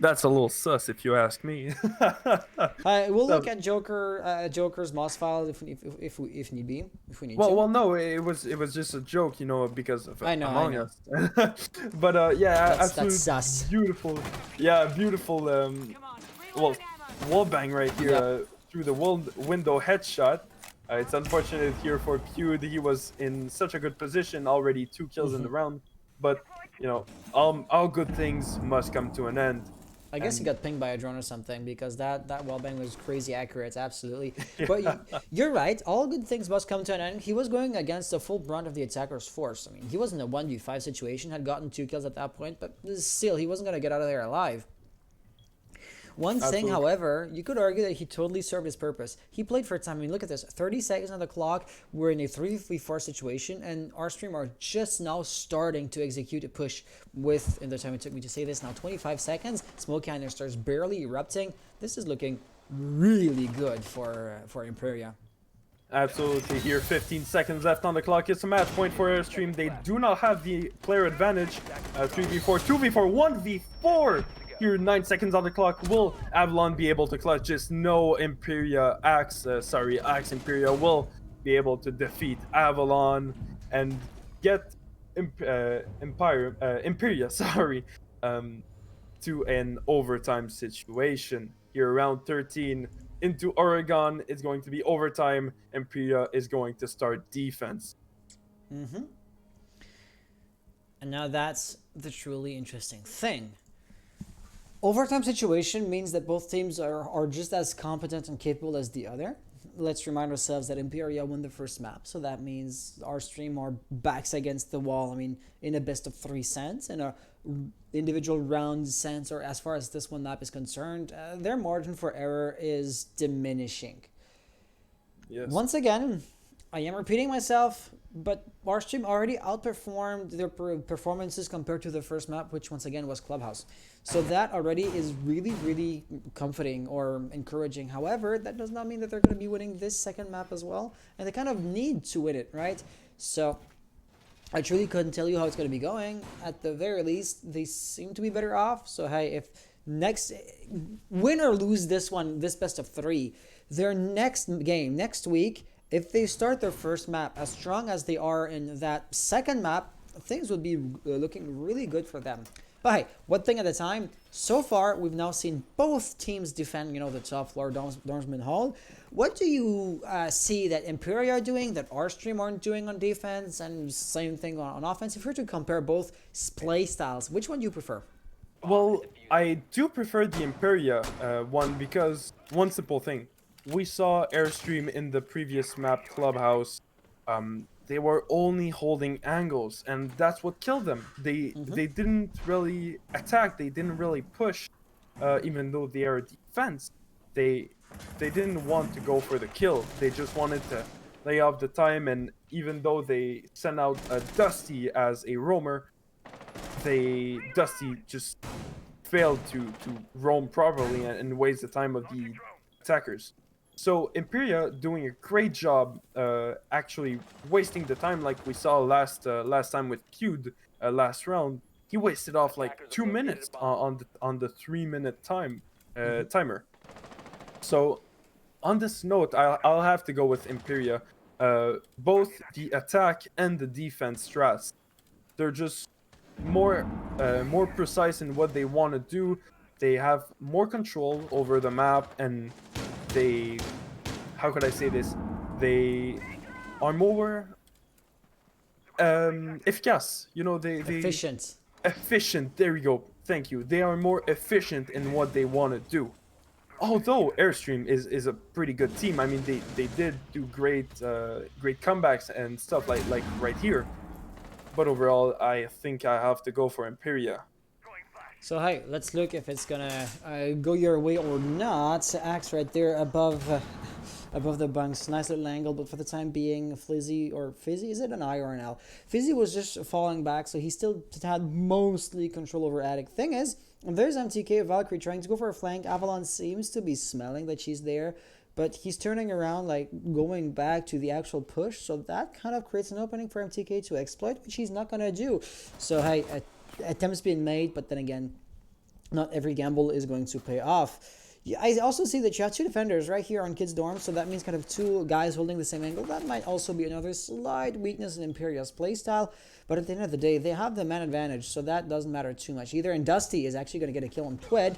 that's a little sus if you ask me. We'll look at Joker's moss file if need be, if we need to. Well, no, it was just a joke, you know, because of I know. Among Us. But yeah, That's absolutely sus. beautiful. Yeah, beautiful. Well, wall bang right here through the window headshot. It's unfortunate here for Pewd. He was in such a good position, already 2 kills in the round. But you know, all good things must come to an end. I guess he got pinged by a drone or something, because that wallbang was crazy accurate, absolutely. But you're right, all good things must come to an end. He was going against the full brunt of the attacker's force. I mean, he was in a 1v5 situation, had gotten 2 kills at that point, but still, he wasn't going to get out of there alive. One thing, however, you could argue that he totally served his purpose. He played for time. I mean, look at this. 30 seconds on the clock. We're in a 3v4 situation, and Aerstream are just now starting to execute a push with, in the time it took me to say this, now 25 seconds. Smoke canisters barely erupting. This is looking really good for Emperia. Absolutely. Here, 15 seconds left on the clock. It's a match point for Aerstream. They do not have the player advantage. 3v4, 2v4, 1v4. Here, 9 seconds on the clock. Will Avalon be able to clutch this? No, Axe Emperia will be able to defeat Avalon and get Emperia, to an overtime situation. Here, round 13 into Oregon. It's going to be overtime. Emperia is going to start defense. And now that's the truly interesting thing. Overtime situation means that both teams are just as competent and capable as the other. Let's remind ourselves that Emperia won the first map, so that means Aerstream are backs against the wall. I mean, in a best of 3 sense, in a individual round sense, or as far as this one map is concerned, their margin for error is diminishing. Yes. Once again, I am repeating myself, but Aerstream already outperformed their performances compared to the first map, which once again was Clubhouse. So that already is really, really comforting or encouraging. However, that does not mean that they're going to be winning this second map as well. And they kind of need to win it, right? So I truly couldn't tell you how it's going to be going. At the very least, they seem to be better off. So hey, if next win or lose this one, this best of 3, their next game, next week, if they start their first map as strong as they are in that second map, things would be looking really good for them. But hey, one thing at a time. So far, we've now seen both teams defend, the top floor, Dormsman Hall. What do you see that Emperia are doing, that Aerstream aren't doing on defense, and same thing on offense? If you were to compare both play styles, which one do you prefer? Well, I do prefer the Emperia one because one simple thing. We saw Aerstream in the previous map Clubhouse. They were only holding angles, and that's what killed them. They didn't really attack. They didn't really push, even though they are defense. They didn't want to go for the kill. They just wanted to lay off the time. And even though they sent out Dusty as a roamer, Dusty just failed to roam properly and waste the time of the attackers. So Emperia doing a great job, actually wasting the time like we saw last time with Pewd last round. He wasted off like 2 minutes on the 3-minute timer. So on this note, I'll have to go with Emperia. Both the attack and the defense strats, they're just more precise in what they want to do. They have more control over the map, and how could I say this? They are more efficace. They Efficient. efficient. There we go. Thank you. They are more efficient in what they want to do. Although Airstream is a pretty good team. I mean, they did do great comebacks and stuff like right here. But overall, I think I have to go for Emperia. So hey, let's look if it's gonna go your way or not. Axe right there above the bunks. Nice little angle, but for the time being, Fizzy, is it an I or an L? Fizzy was just falling back, so he still had mostly control over Attic. Thing is, there's MTK Valkyrie trying to go for a flank. Avalon seems to be smelling that she's there, but he's turning around, like going back to the actual push, so that kind of creates an opening for MTK to exploit, which he's not gonna do. So hey, attempts being made, but then again, not every gamble is going to pay off. I also see that you have two defenders right here on Kids Dorm, so that means kind of two guys holding the same angle. That might also be another slight weakness in Imperia's playstyle, but at the end of the day, they have the man advantage, so that doesn't matter too much either. And Dusty is actually going to get a kill on Twed,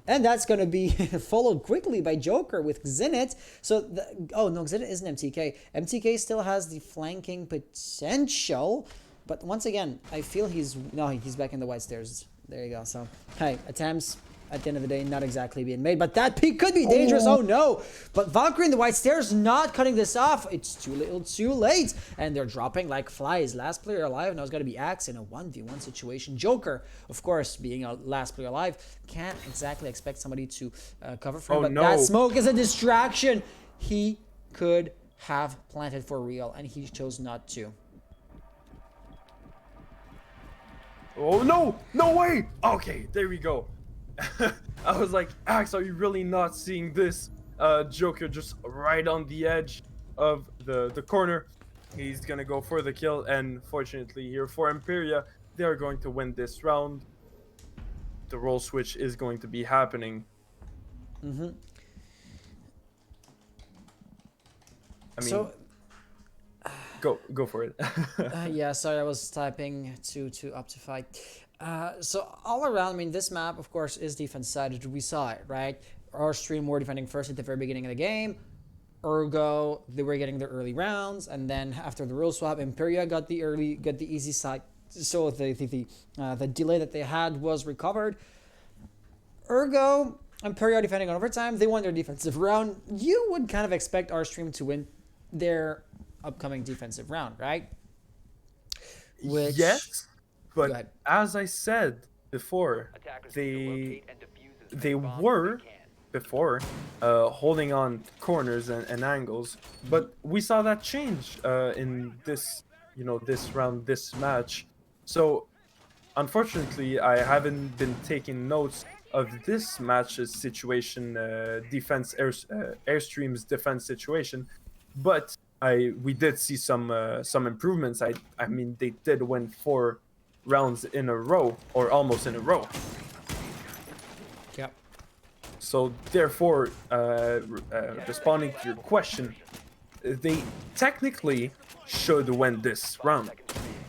and that's going to be followed quickly by Joker with Xenit. So, oh no, Xenit isn't MTK. MTK still has the flanking potential, but once again, I feel he's back in the white stairs. There you go. So, hey, attempts at the end of the day not exactly being made, but that peak could be dangerous. Oh no, but Valkyrie in the white stairs not cutting this off. It's too little too late, and they're dropping like flies. Last player alive now is going to be Axe in a 1v1 situation. Joker, of course, being a last player alive, can't exactly expect somebody to cover for him, but that smoke is a distraction. He could have planted for real, and he chose not to. Oh no, no way. Okay, there we go. I was like, Axe, are you really not seeing this? Joker just right on the edge of the corner. He's gonna go for the kill, and fortunately here for Emperia, they are going to win this round. The role switch is going to be happening. I mean, so, go for it. yeah, sorry, I was typing to Optify. So all around, I mean, this map, of course, is defense sided. We saw it, right? Aerstream were defending first at the very beginning of the game. Ergo, they were getting their early rounds, and then after the rule swap, Emperia got the easy side. So the delay that they had was recovered. Ergo, Emperia defending on overtime. They won their defensive round. You would kind of expect Aerstream to win their upcoming defensive round, right? Which, yes. But as I said before, they were before holding on corners and angles, but we saw that change in this this match. So unfortunately, I haven't been taking notes of this match's situation, Airstream's defense situation, but we did see some improvements. I mean, they did win 4 rounds in a row, or almost in a row. Yep. So therefore, responding to your question, they technically should win this round.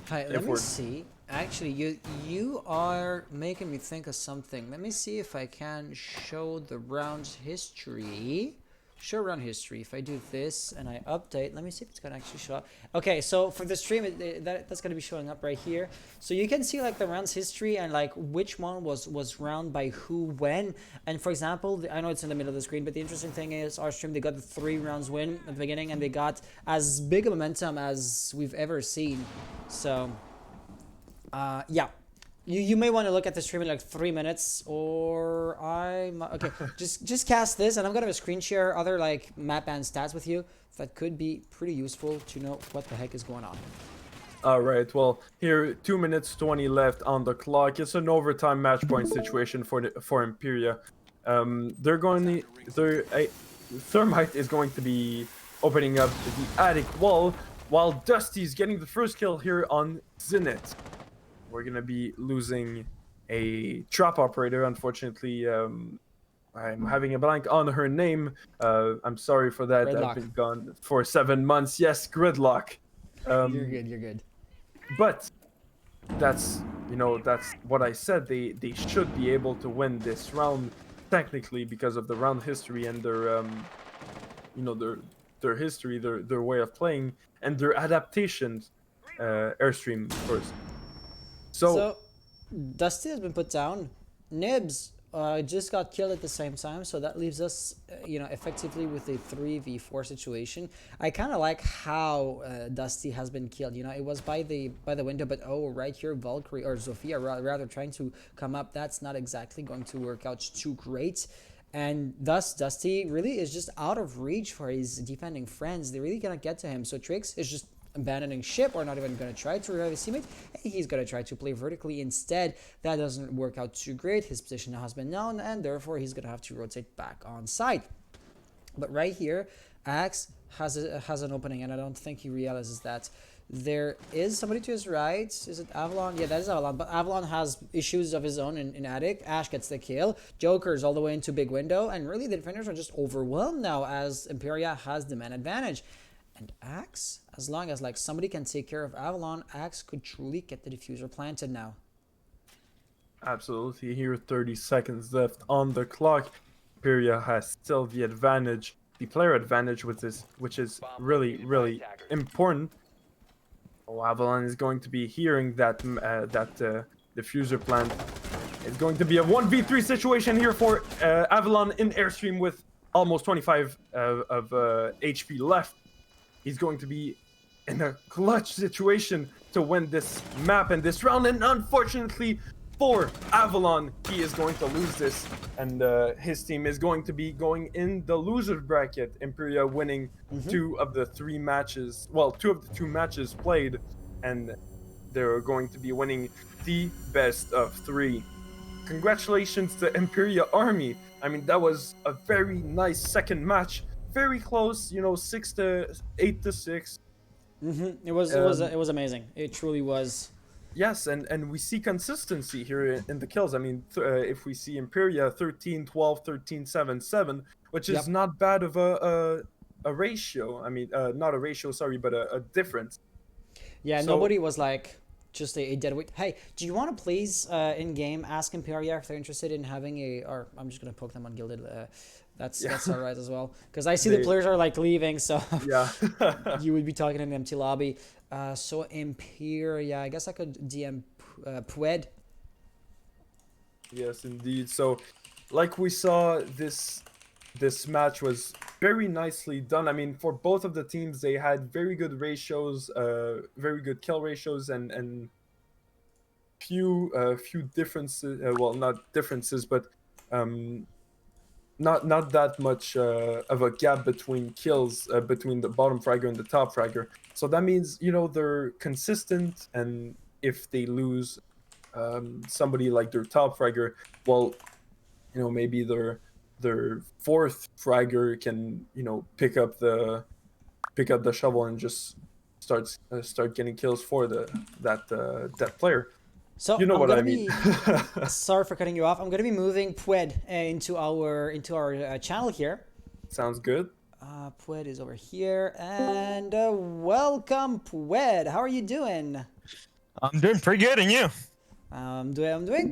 Hi, let me see. Actually, you are making me think of something. Let me see if I can show the round's history. Show round history. If I do this and I update, let me see if it's gonna actually show up. Okay, so for the stream, that's gonna be showing up right here. So you can see like the round's history and like which one was round by who when. And for example, I know it's in the middle of the screen, but the interesting thing is Aerstream, they got the 3 rounds win at the beginning, and they got as big a momentum as we've ever seen. So yeah. You may want to look at the stream in like 3 minutes, or okay. just cast this, and I'm gonna screen share other like map and stats with you. That could be pretty useful to know what the heck is going on. All right. Well, here 2 minutes 20 left on the clock. It's an overtime match point situation for Emperia. Thermite is going to be opening up the attic wall, while Dusty's getting the first kill here on Xenit. We're gonna be losing a trap operator, unfortunately. I'm having a blank on her name. I'm sorry for that. Gridlock. I've been gone for 7 months. Yes, Gridlock. You're good. You're good. But that's what I said. They should be able to win this round technically because of the round history and their their history, their way of playing, and their adaptations. Airstream first. So Dusty has been put down. Nibs just got killed at the same time, so that leaves us, effectively with a 3v4 situation. I kind of like how Dusty has been killed. It was by the window, but right here, Valkyrie or Zofia rather trying to come up. That's not exactly going to work out too great. And thus, Dusty really is just out of reach for his defending friends. They're really gonna get to him. So Trix is just abandoning ship, or not even going to try to revive his teammate, and he's going to try to play vertically instead. That doesn't work out too great. His position now has been known, and therefore he's going to have to rotate back on site. But right here, Axe has an opening, and I don't think he realizes that. There is somebody to his right. Is it Avalon? Yeah, that is Avalon. But Avalon has issues of his own in Attic. Ash gets the kill. Joker's all the way into big window. And really, the defenders are just overwhelmed now as Emperia has the man advantage. And Axe, as long as somebody can take care of Avalon, Axe could truly get the diffuser planted now. Absolutely. Here, 30 seconds left on the clock. Emperia has still the advantage, the player advantage, which is really, really important. Oh, Avalon is going to be hearing that diffuser plant. It's going to be a 1v3 situation here for Avalon in Airstream with almost 25 of HP left. He's going to be in a clutch situation to win this map and this round, and unfortunately for Avalon, he is going to lose this, and his team is going to be going in the loser bracket. Emperia winning two of the two matches played, and they're going to be winning the best of 3. Congratulations to Emperia Army. I mean, that was a very nice second match. Very close, 8 to 6. It was amazing. It truly was. Yes, and we see consistency here in the kills. I mean, if we see Emperia 13-12, 13-7-7, which is not bad of a ratio. I mean, not a ratio, sorry, but a difference. Yeah, so, nobody was just a dead weight. Hey, do you want to please in game ask Emperia if they're interested in having or I'm just gonna poke them on Gilded. That's all right as well, because I see the players are leaving, so yeah. You would be talking in an empty lobby. So Emperia, I guess I could DM Pued. Yes, indeed. So, like we saw, this match was very nicely done. I mean, for both of the teams, they had very good ratios, very good kill ratios, and few differences. Well, not differences, but not that much of a gap between kills between the bottom fragger and the top fragger. So that means they're consistent, and if they lose somebody like their top fragger, well, maybe their fourth fragger can pick up the shovel and just start getting kills for that player. So you know what I mean. Sorry for cutting you off. I'm gonna be moving Pued into our channel here. Sounds good. Pued is over here, and welcome, Pued. How are you doing? I'm doing pretty good, and you? I'm doing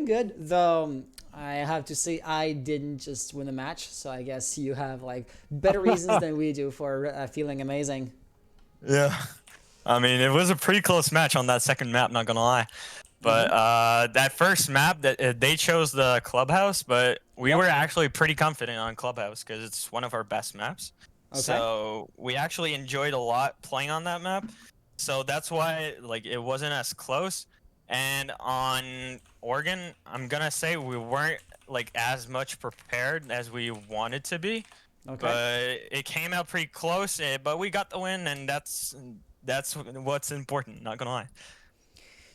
good. Though I have to say I didn't just win the match, so I guess you have better reasons than we do for feeling amazing. Yeah, I mean it was a pretty close match on that second map, not gonna lie. But that first map, that they chose the clubhouse, but we were actually pretty confident on clubhouse because it's one of our best maps. Okay. So we actually enjoyed a lot playing on that map. So that's why it wasn't as close. And on Oregon, I'm gonna say we weren't as much prepared as we wanted to be. Okay. But it came out pretty close. But we got the win, and that's what's important. Not gonna lie.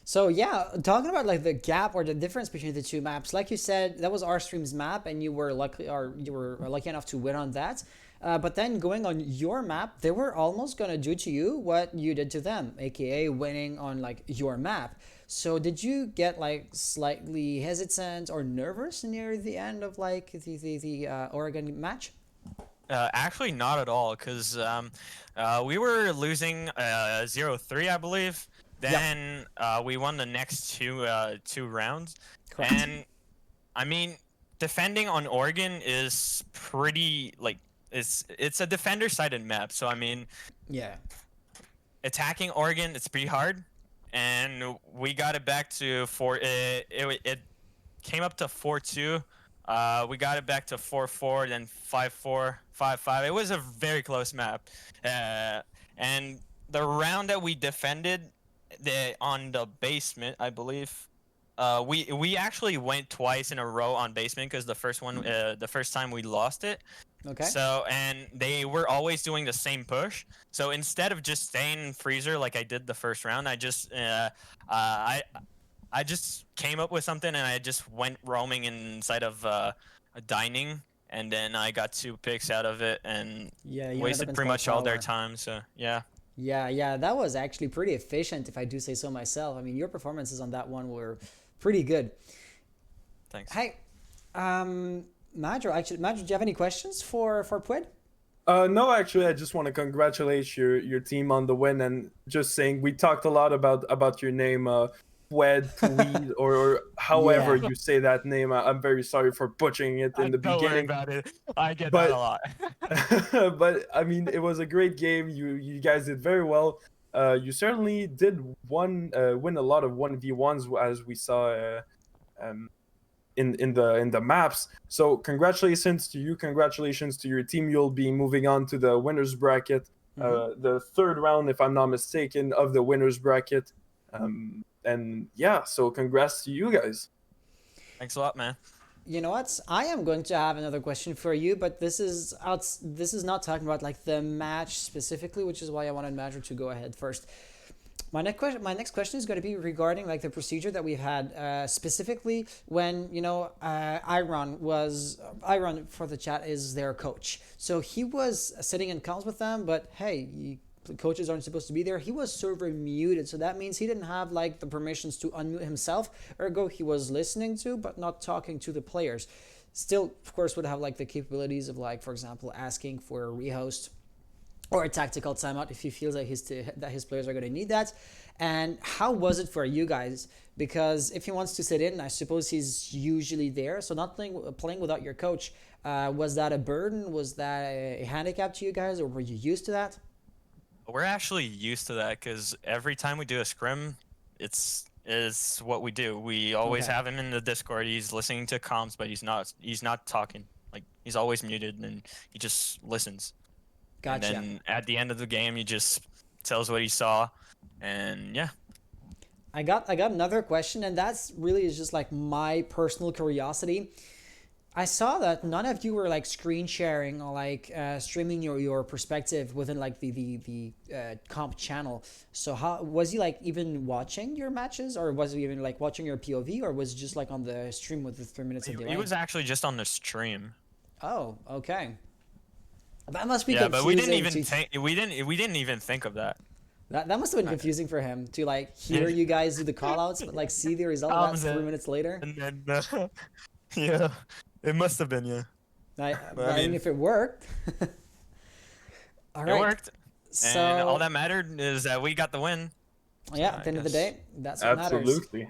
So yeah, talking about the gap or the difference between the two maps, like you said, that was Aerstream's map, and you were lucky enough to win on that. But then going on your map, they were almost gonna do to you what you did to them, aka winning on your map. So did you get slightly hesitant or nervous near the end of the Oregon match? Actually, not at all, because we were losing 0-3, I believe. Then we won the next two rounds. Correct. And I mean, defending on Oregon is pretty it's a defender-sided map. So I mean, attacking Oregon, it's pretty hard. and we got it back to it came up to 4-2. We got it back to 4-4, then 5-4, 5-5. It was a very close map. And the round that we defended on the basement, I believe, we actually went twice in a row on basement because the first time we lost it. Okay. So, and they were always doing the same push. So instead of just staying in freezer like I did the first round, I just came up with something and I just went roaming inside of a dining, and then I got 2 picks out of it and Yeah, you ended up wasted in pretty much all their tower. time. So yeah, Yeah, that was actually pretty efficient, if I do say so myself. I mean, your performances on that one were pretty good. thanks. Hey, Madro, do you have any questions for Pwed? No, actually, I just want to congratulate your team on the win, and just saying we talked a lot about your name, Pwed, Pweed, or however Yeah. you say that name. I'm very sorry for butchering it in the Don't worry beginning, about it. I get but that a lot. but I mean, it was a great game. You guys did very well. You certainly did win a lot of 1v1s, as we saw um, in the maps. So congratulations to you. Congratulations to your team. You'll be moving on to the winners bracket, the third round, if I'm not mistaken, of the winners bracket. And yeah, so congrats to you guys. Thanks a lot, man. You know what? I am going to have another question for you, but this is not talking about like the match specifically, which is why I wanted Madro to go ahead first. My next question is going to be regarding like the procedure that we've had, specifically when Iron for the chat is their coach. So he was sitting in calls with them, but hey, coaches aren't supposed to be there. He was server muted, so that means he didn't have like the permissions to unmute himself. Ergo, he was listening to but not talking to the players. Still, of course, would have like the capabilities of like, for example, asking for a rehost or a tactical timeout if he feels like his players are going to need that. And how was it for you guys? Because if he wants to sit in, I suppose he's usually there. So not playing without your coach, was that a burden? Was that a handicap to you guys, or were you used to that? We're actually used to that because every time we do a scrim, it's what we do. We always Okay. have him in the Discord. He's listening to comms, but he's not talking. Like, he's always muted and he just listens. Gotcha. And then at the end of the game, he just tells what he saw, and yeah. I got another question, and that's really is just like my personal curiosity. I saw that none of you were like screen sharing or like streaming your perspective within like the comp channel. So how was he like even watching your matches, or was he even like watching your POV, or was it just like on the stream with the 3 minutes of delay? He was actually just on the stream. Oh, okay. That must be Yeah, confusing. but we didn't even think of that. That must have been confusing for him to like hear you guys do the callouts, but like see the result of that 3 minutes later. And then yeah, it must have been, yeah. I I mean, mean, if it worked. All right. It worked. So And all that mattered is that we got the win. yeah, So at the end of the guess- day, that's what matters. Absolutely.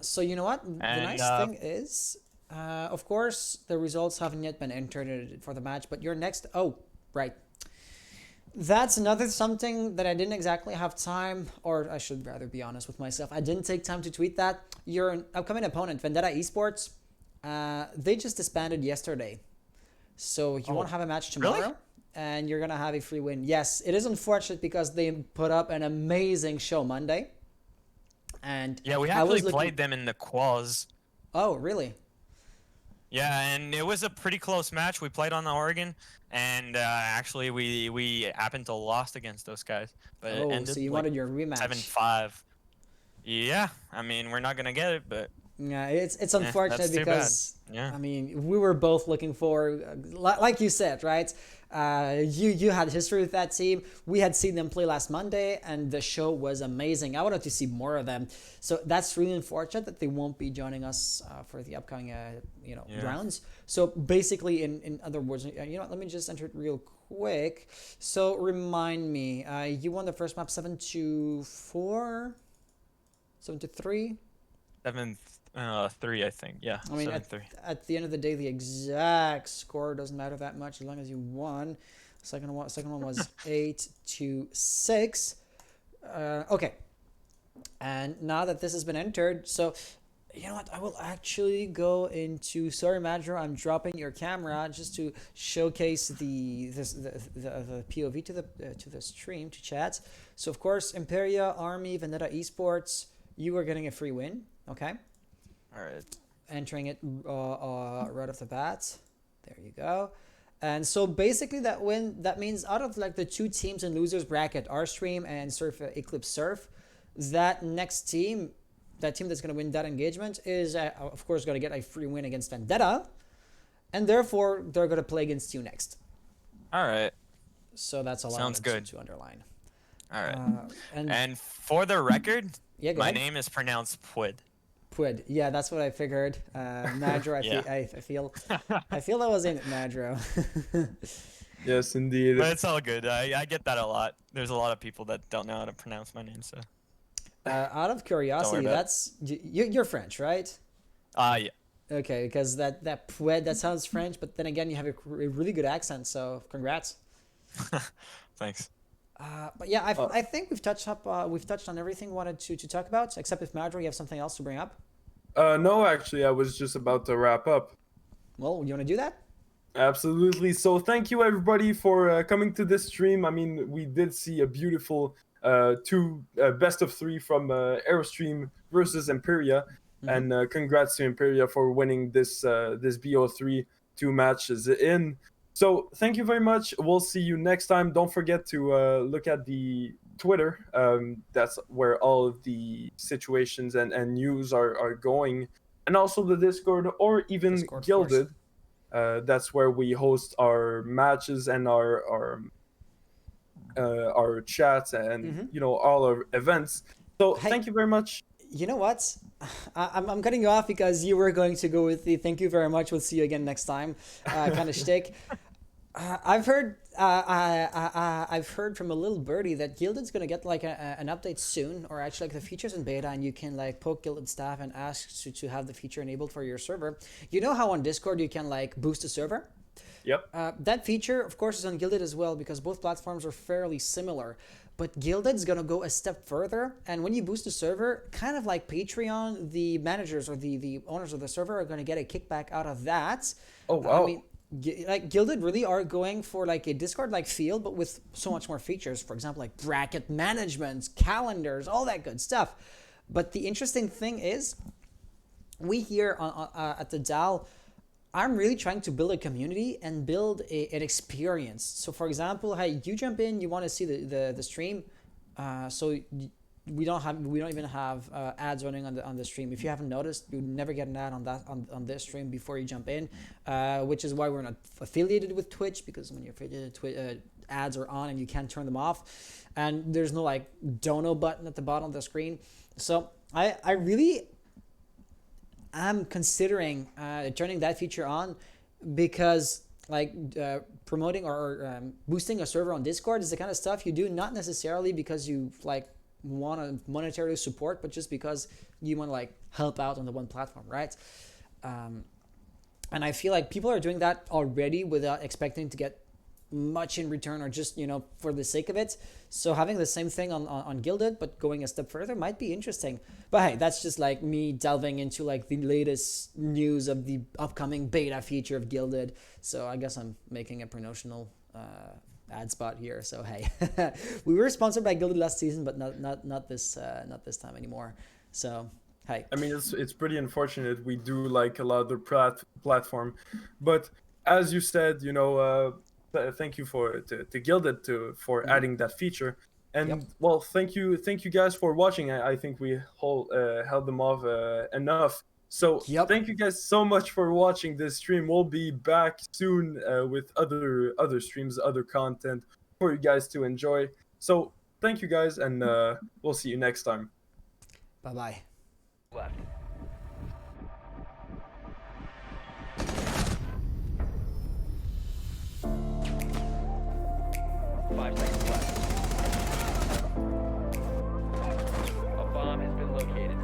So you know what? The And, nice thing is, of course, the results haven't yet been entered for the match, but your next. Oh, right. That's another something that I didn't exactly have time, or I should rather be honest with myself. I didn't take time to tweet that. Your upcoming opponent, Vendetta Esports, they just disbanded yesterday. So you won't have a match tomorrow, really? and you're gonna have a free win. Yes, it is unfortunate because they put up an amazing show Monday. And Yeah, we I was actually looking- played them in the quals. Oh, really? Yeah, and it was a pretty close match. We played on the Oregon, and actually we happened to lost against those guys. But it Oh, ended so you like wanted your rematch. 7-5. Yeah, I mean, we're not gonna get it, but Yeah, it's unfortunate that's too bad. because yeah. I mean we were both looking for, like you said, right? You had history with that team. We had seen them play last Monday, and the show was amazing. I wanted to see more of them. So that's really unfortunate that they won't be joining us for the upcoming rounds. So basically, in other words, let me just enter it real quick. So remind me, you won the first map 7-4, 7-3. 7-3, I think. Yeah. I mean, 7-3. at the end of the day, the exact score doesn't matter that much as long as you won. Second one was 8-6. Okay. And now that this has been entered, so you know what? I will actually go into. Sorry, Madro, I'm dropping your camera just to showcase the POV to the stream to chat. So of course, Emperia, Army, Vendetta Esports, you are getting a free win. Okay, All right. entering it right off the bat. There you go. And so basically that means out of like the two teams in losers bracket, Aerstream and Surf Eclipse Surf, that next team, that team that's going to win that engagement is of course going to get a free win against Vendetta, and therefore they're going to play against you next. All right. So that's all Sounds I good. wanted to underline. All right. And And for the record, yeah, go my ahead. name is pronounced Pwid. Pwid. Yeah, that's what I figured. Madro, Yeah. I feel that was in it, Madro. Yes, indeed. But it's all good. I get that a lot. There's a lot of people that don't know how to pronounce my name, so. Out of curiosity, about it. that's you're French, right? Yeah. Okay, because that Pwed, that sounds French, but then again, you have a really good accent, so congrats. Thanks. But yeah, I think we've touched on everything we wanted to talk about, except if Madro, you have something else to bring up. No, actually, I was just about to wrap up. Well, you want to do that? Absolutely. So thank you everybody for coming to this stream. I mean, we did see a beautiful two best of three from Aerstream versus Emperia, and congrats to Emperia for winning this this BO3 2 matches in. So thank you very much. We'll see you next time. Don't forget to look at the Twitter. That's where all of the situations and news are going, and also the Discord or even Discord, of Gilded. That's where we host our matches and our chats and you know all our events. So Hey. thank you very much. You know what? I'm cutting you off because you were going to go with the "thank you very much, we'll see you again next time" kind of shtick. I've heard from a little birdie that Gilded's gonna get like an update soon, or actually like the features in beta, and you can like poke Gilded staff and ask to have the feature enabled for your server. You know how on Discord you can like boost a server? Yep. That feature, of course, is on Gilded as well because both platforms are fairly similar. But Gilded's gonna go a step further, and when you boost a server, kind of like Patreon, the managers or the owners of the server are gonna get a kickback out of that. Oh wow. I mean, like Gilded really are going for like a Discord-like feel, but with so much more features. For example, like bracket management, calendars, all that good stuff. But the interesting thing is, we here at the DAL, I'm really trying to build a community and build an experience. So for example, hey, you jump in, you want to see the stream, so we don't even have ads running on the stream. If you haven't noticed, you never get an ad on this stream before you jump in, which is why we're not affiliated with Twitch, because when you're affiliated, ads are on and you can't turn them off, and there's no like dono button at the bottom of the screen. So I really am considering turning that feature on, because like promoting or boosting a server on Discord is the kind of stuff you do not necessarily because you like want to monetarily support, but just because you want to like help out on the one platform, right? And I feel like people are doing that already without expecting to get much in return, or just, you know, for the sake of it. So having the same thing on Gilded but going a step further might be interesting. But hey, that's just like me delving into like the latest news of the upcoming beta feature of Gilded. So I guess I'm making a promotional ad spot here. So hey, we were sponsored by Gilded last season, but not this time anymore. So hey, I mean, it's pretty unfortunate. We do like a lot of the platform, but as you said, you know, thank you to Gilded for adding that feature. And well, thank you guys for watching. I think we held them off enough. So thank you guys so much for watching this stream. We'll be back soon with other streams, other content for you guys to enjoy. So thank you guys, and we'll see you next time. bye bye. Left. 5 seconds left. A bomb has been located.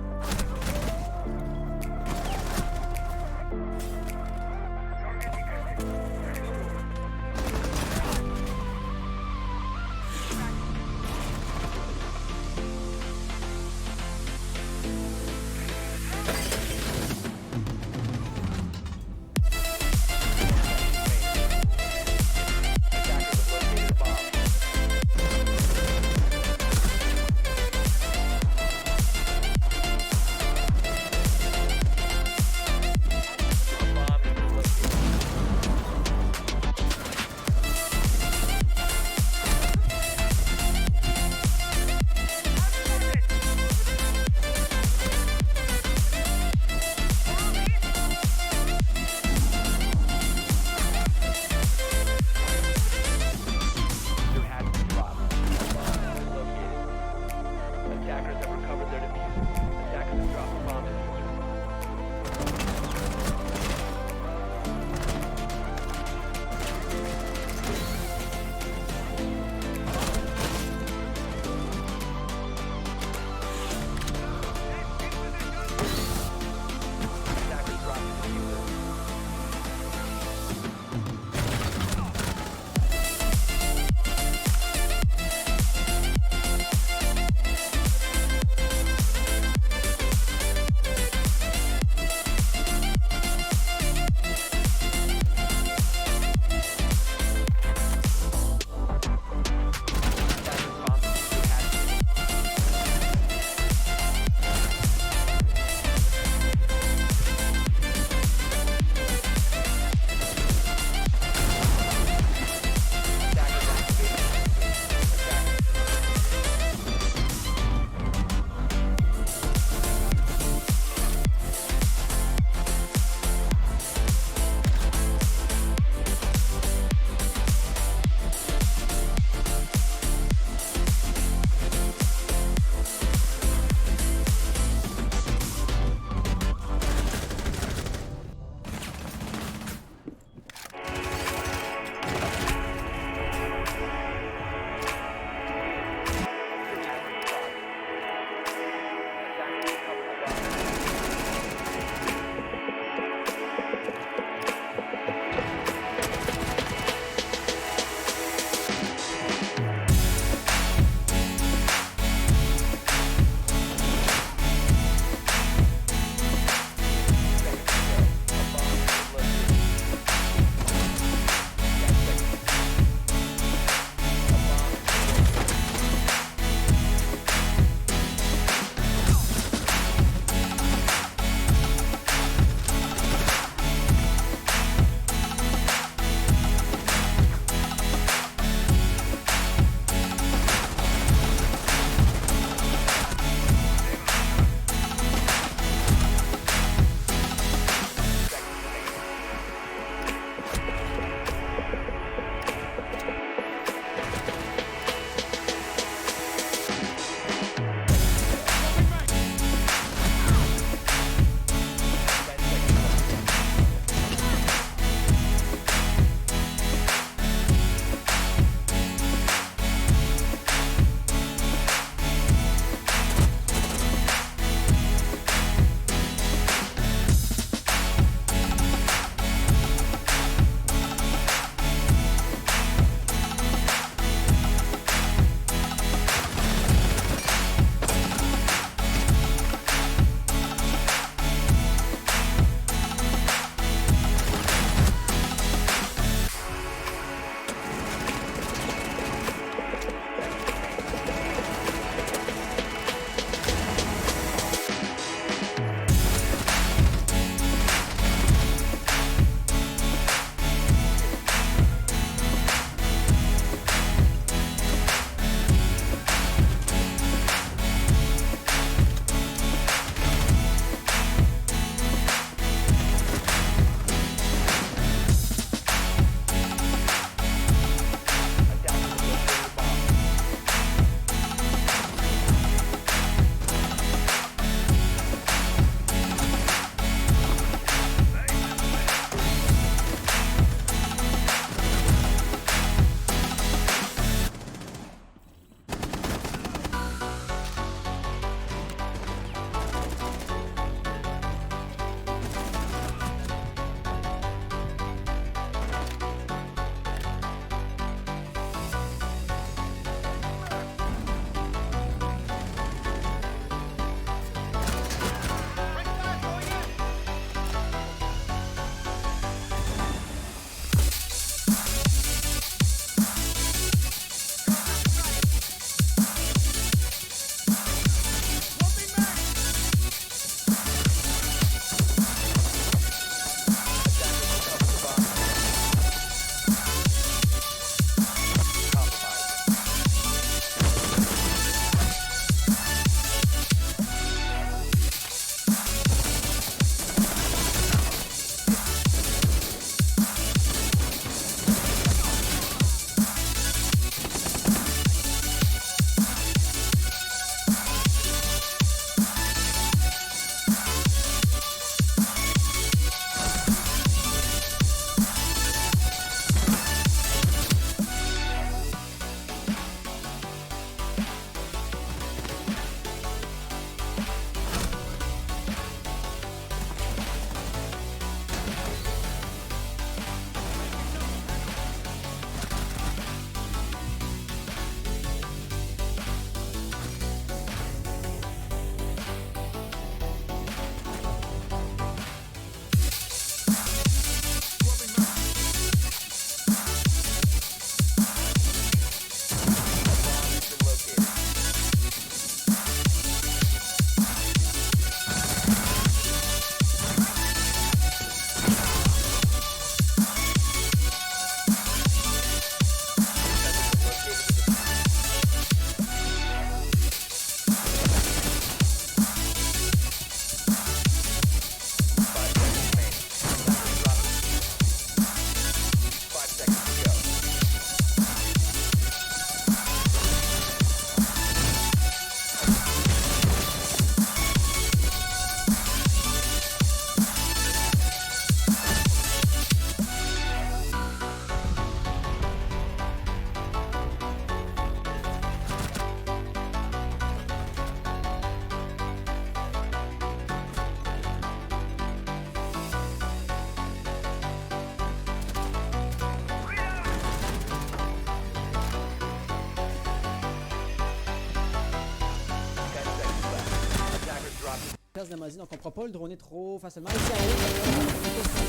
défense de Mozzie, donc on ne pourra pas le droner trop facilement. Ici,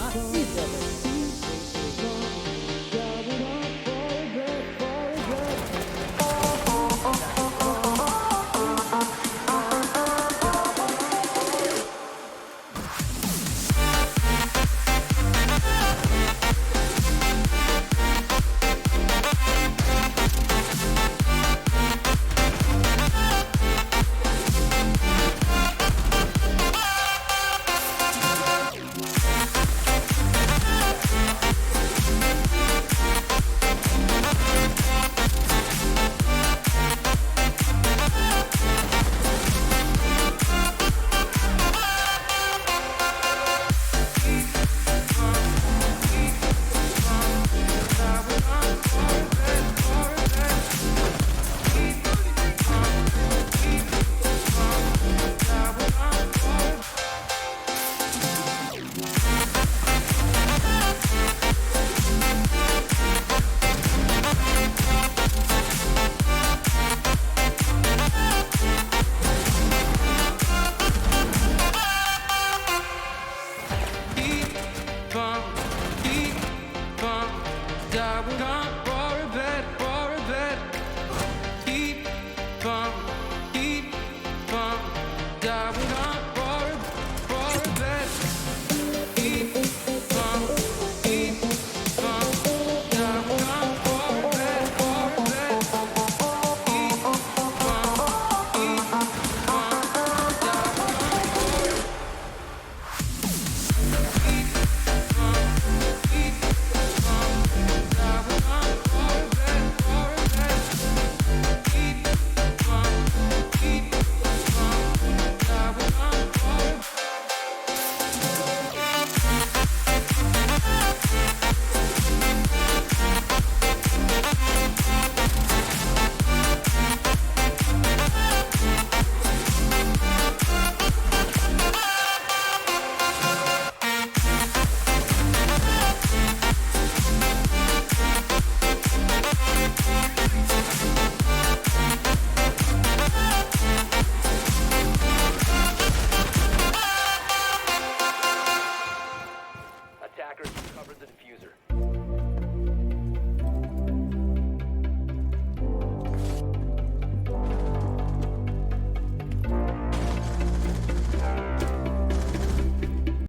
à Attackers recovered the diffuser.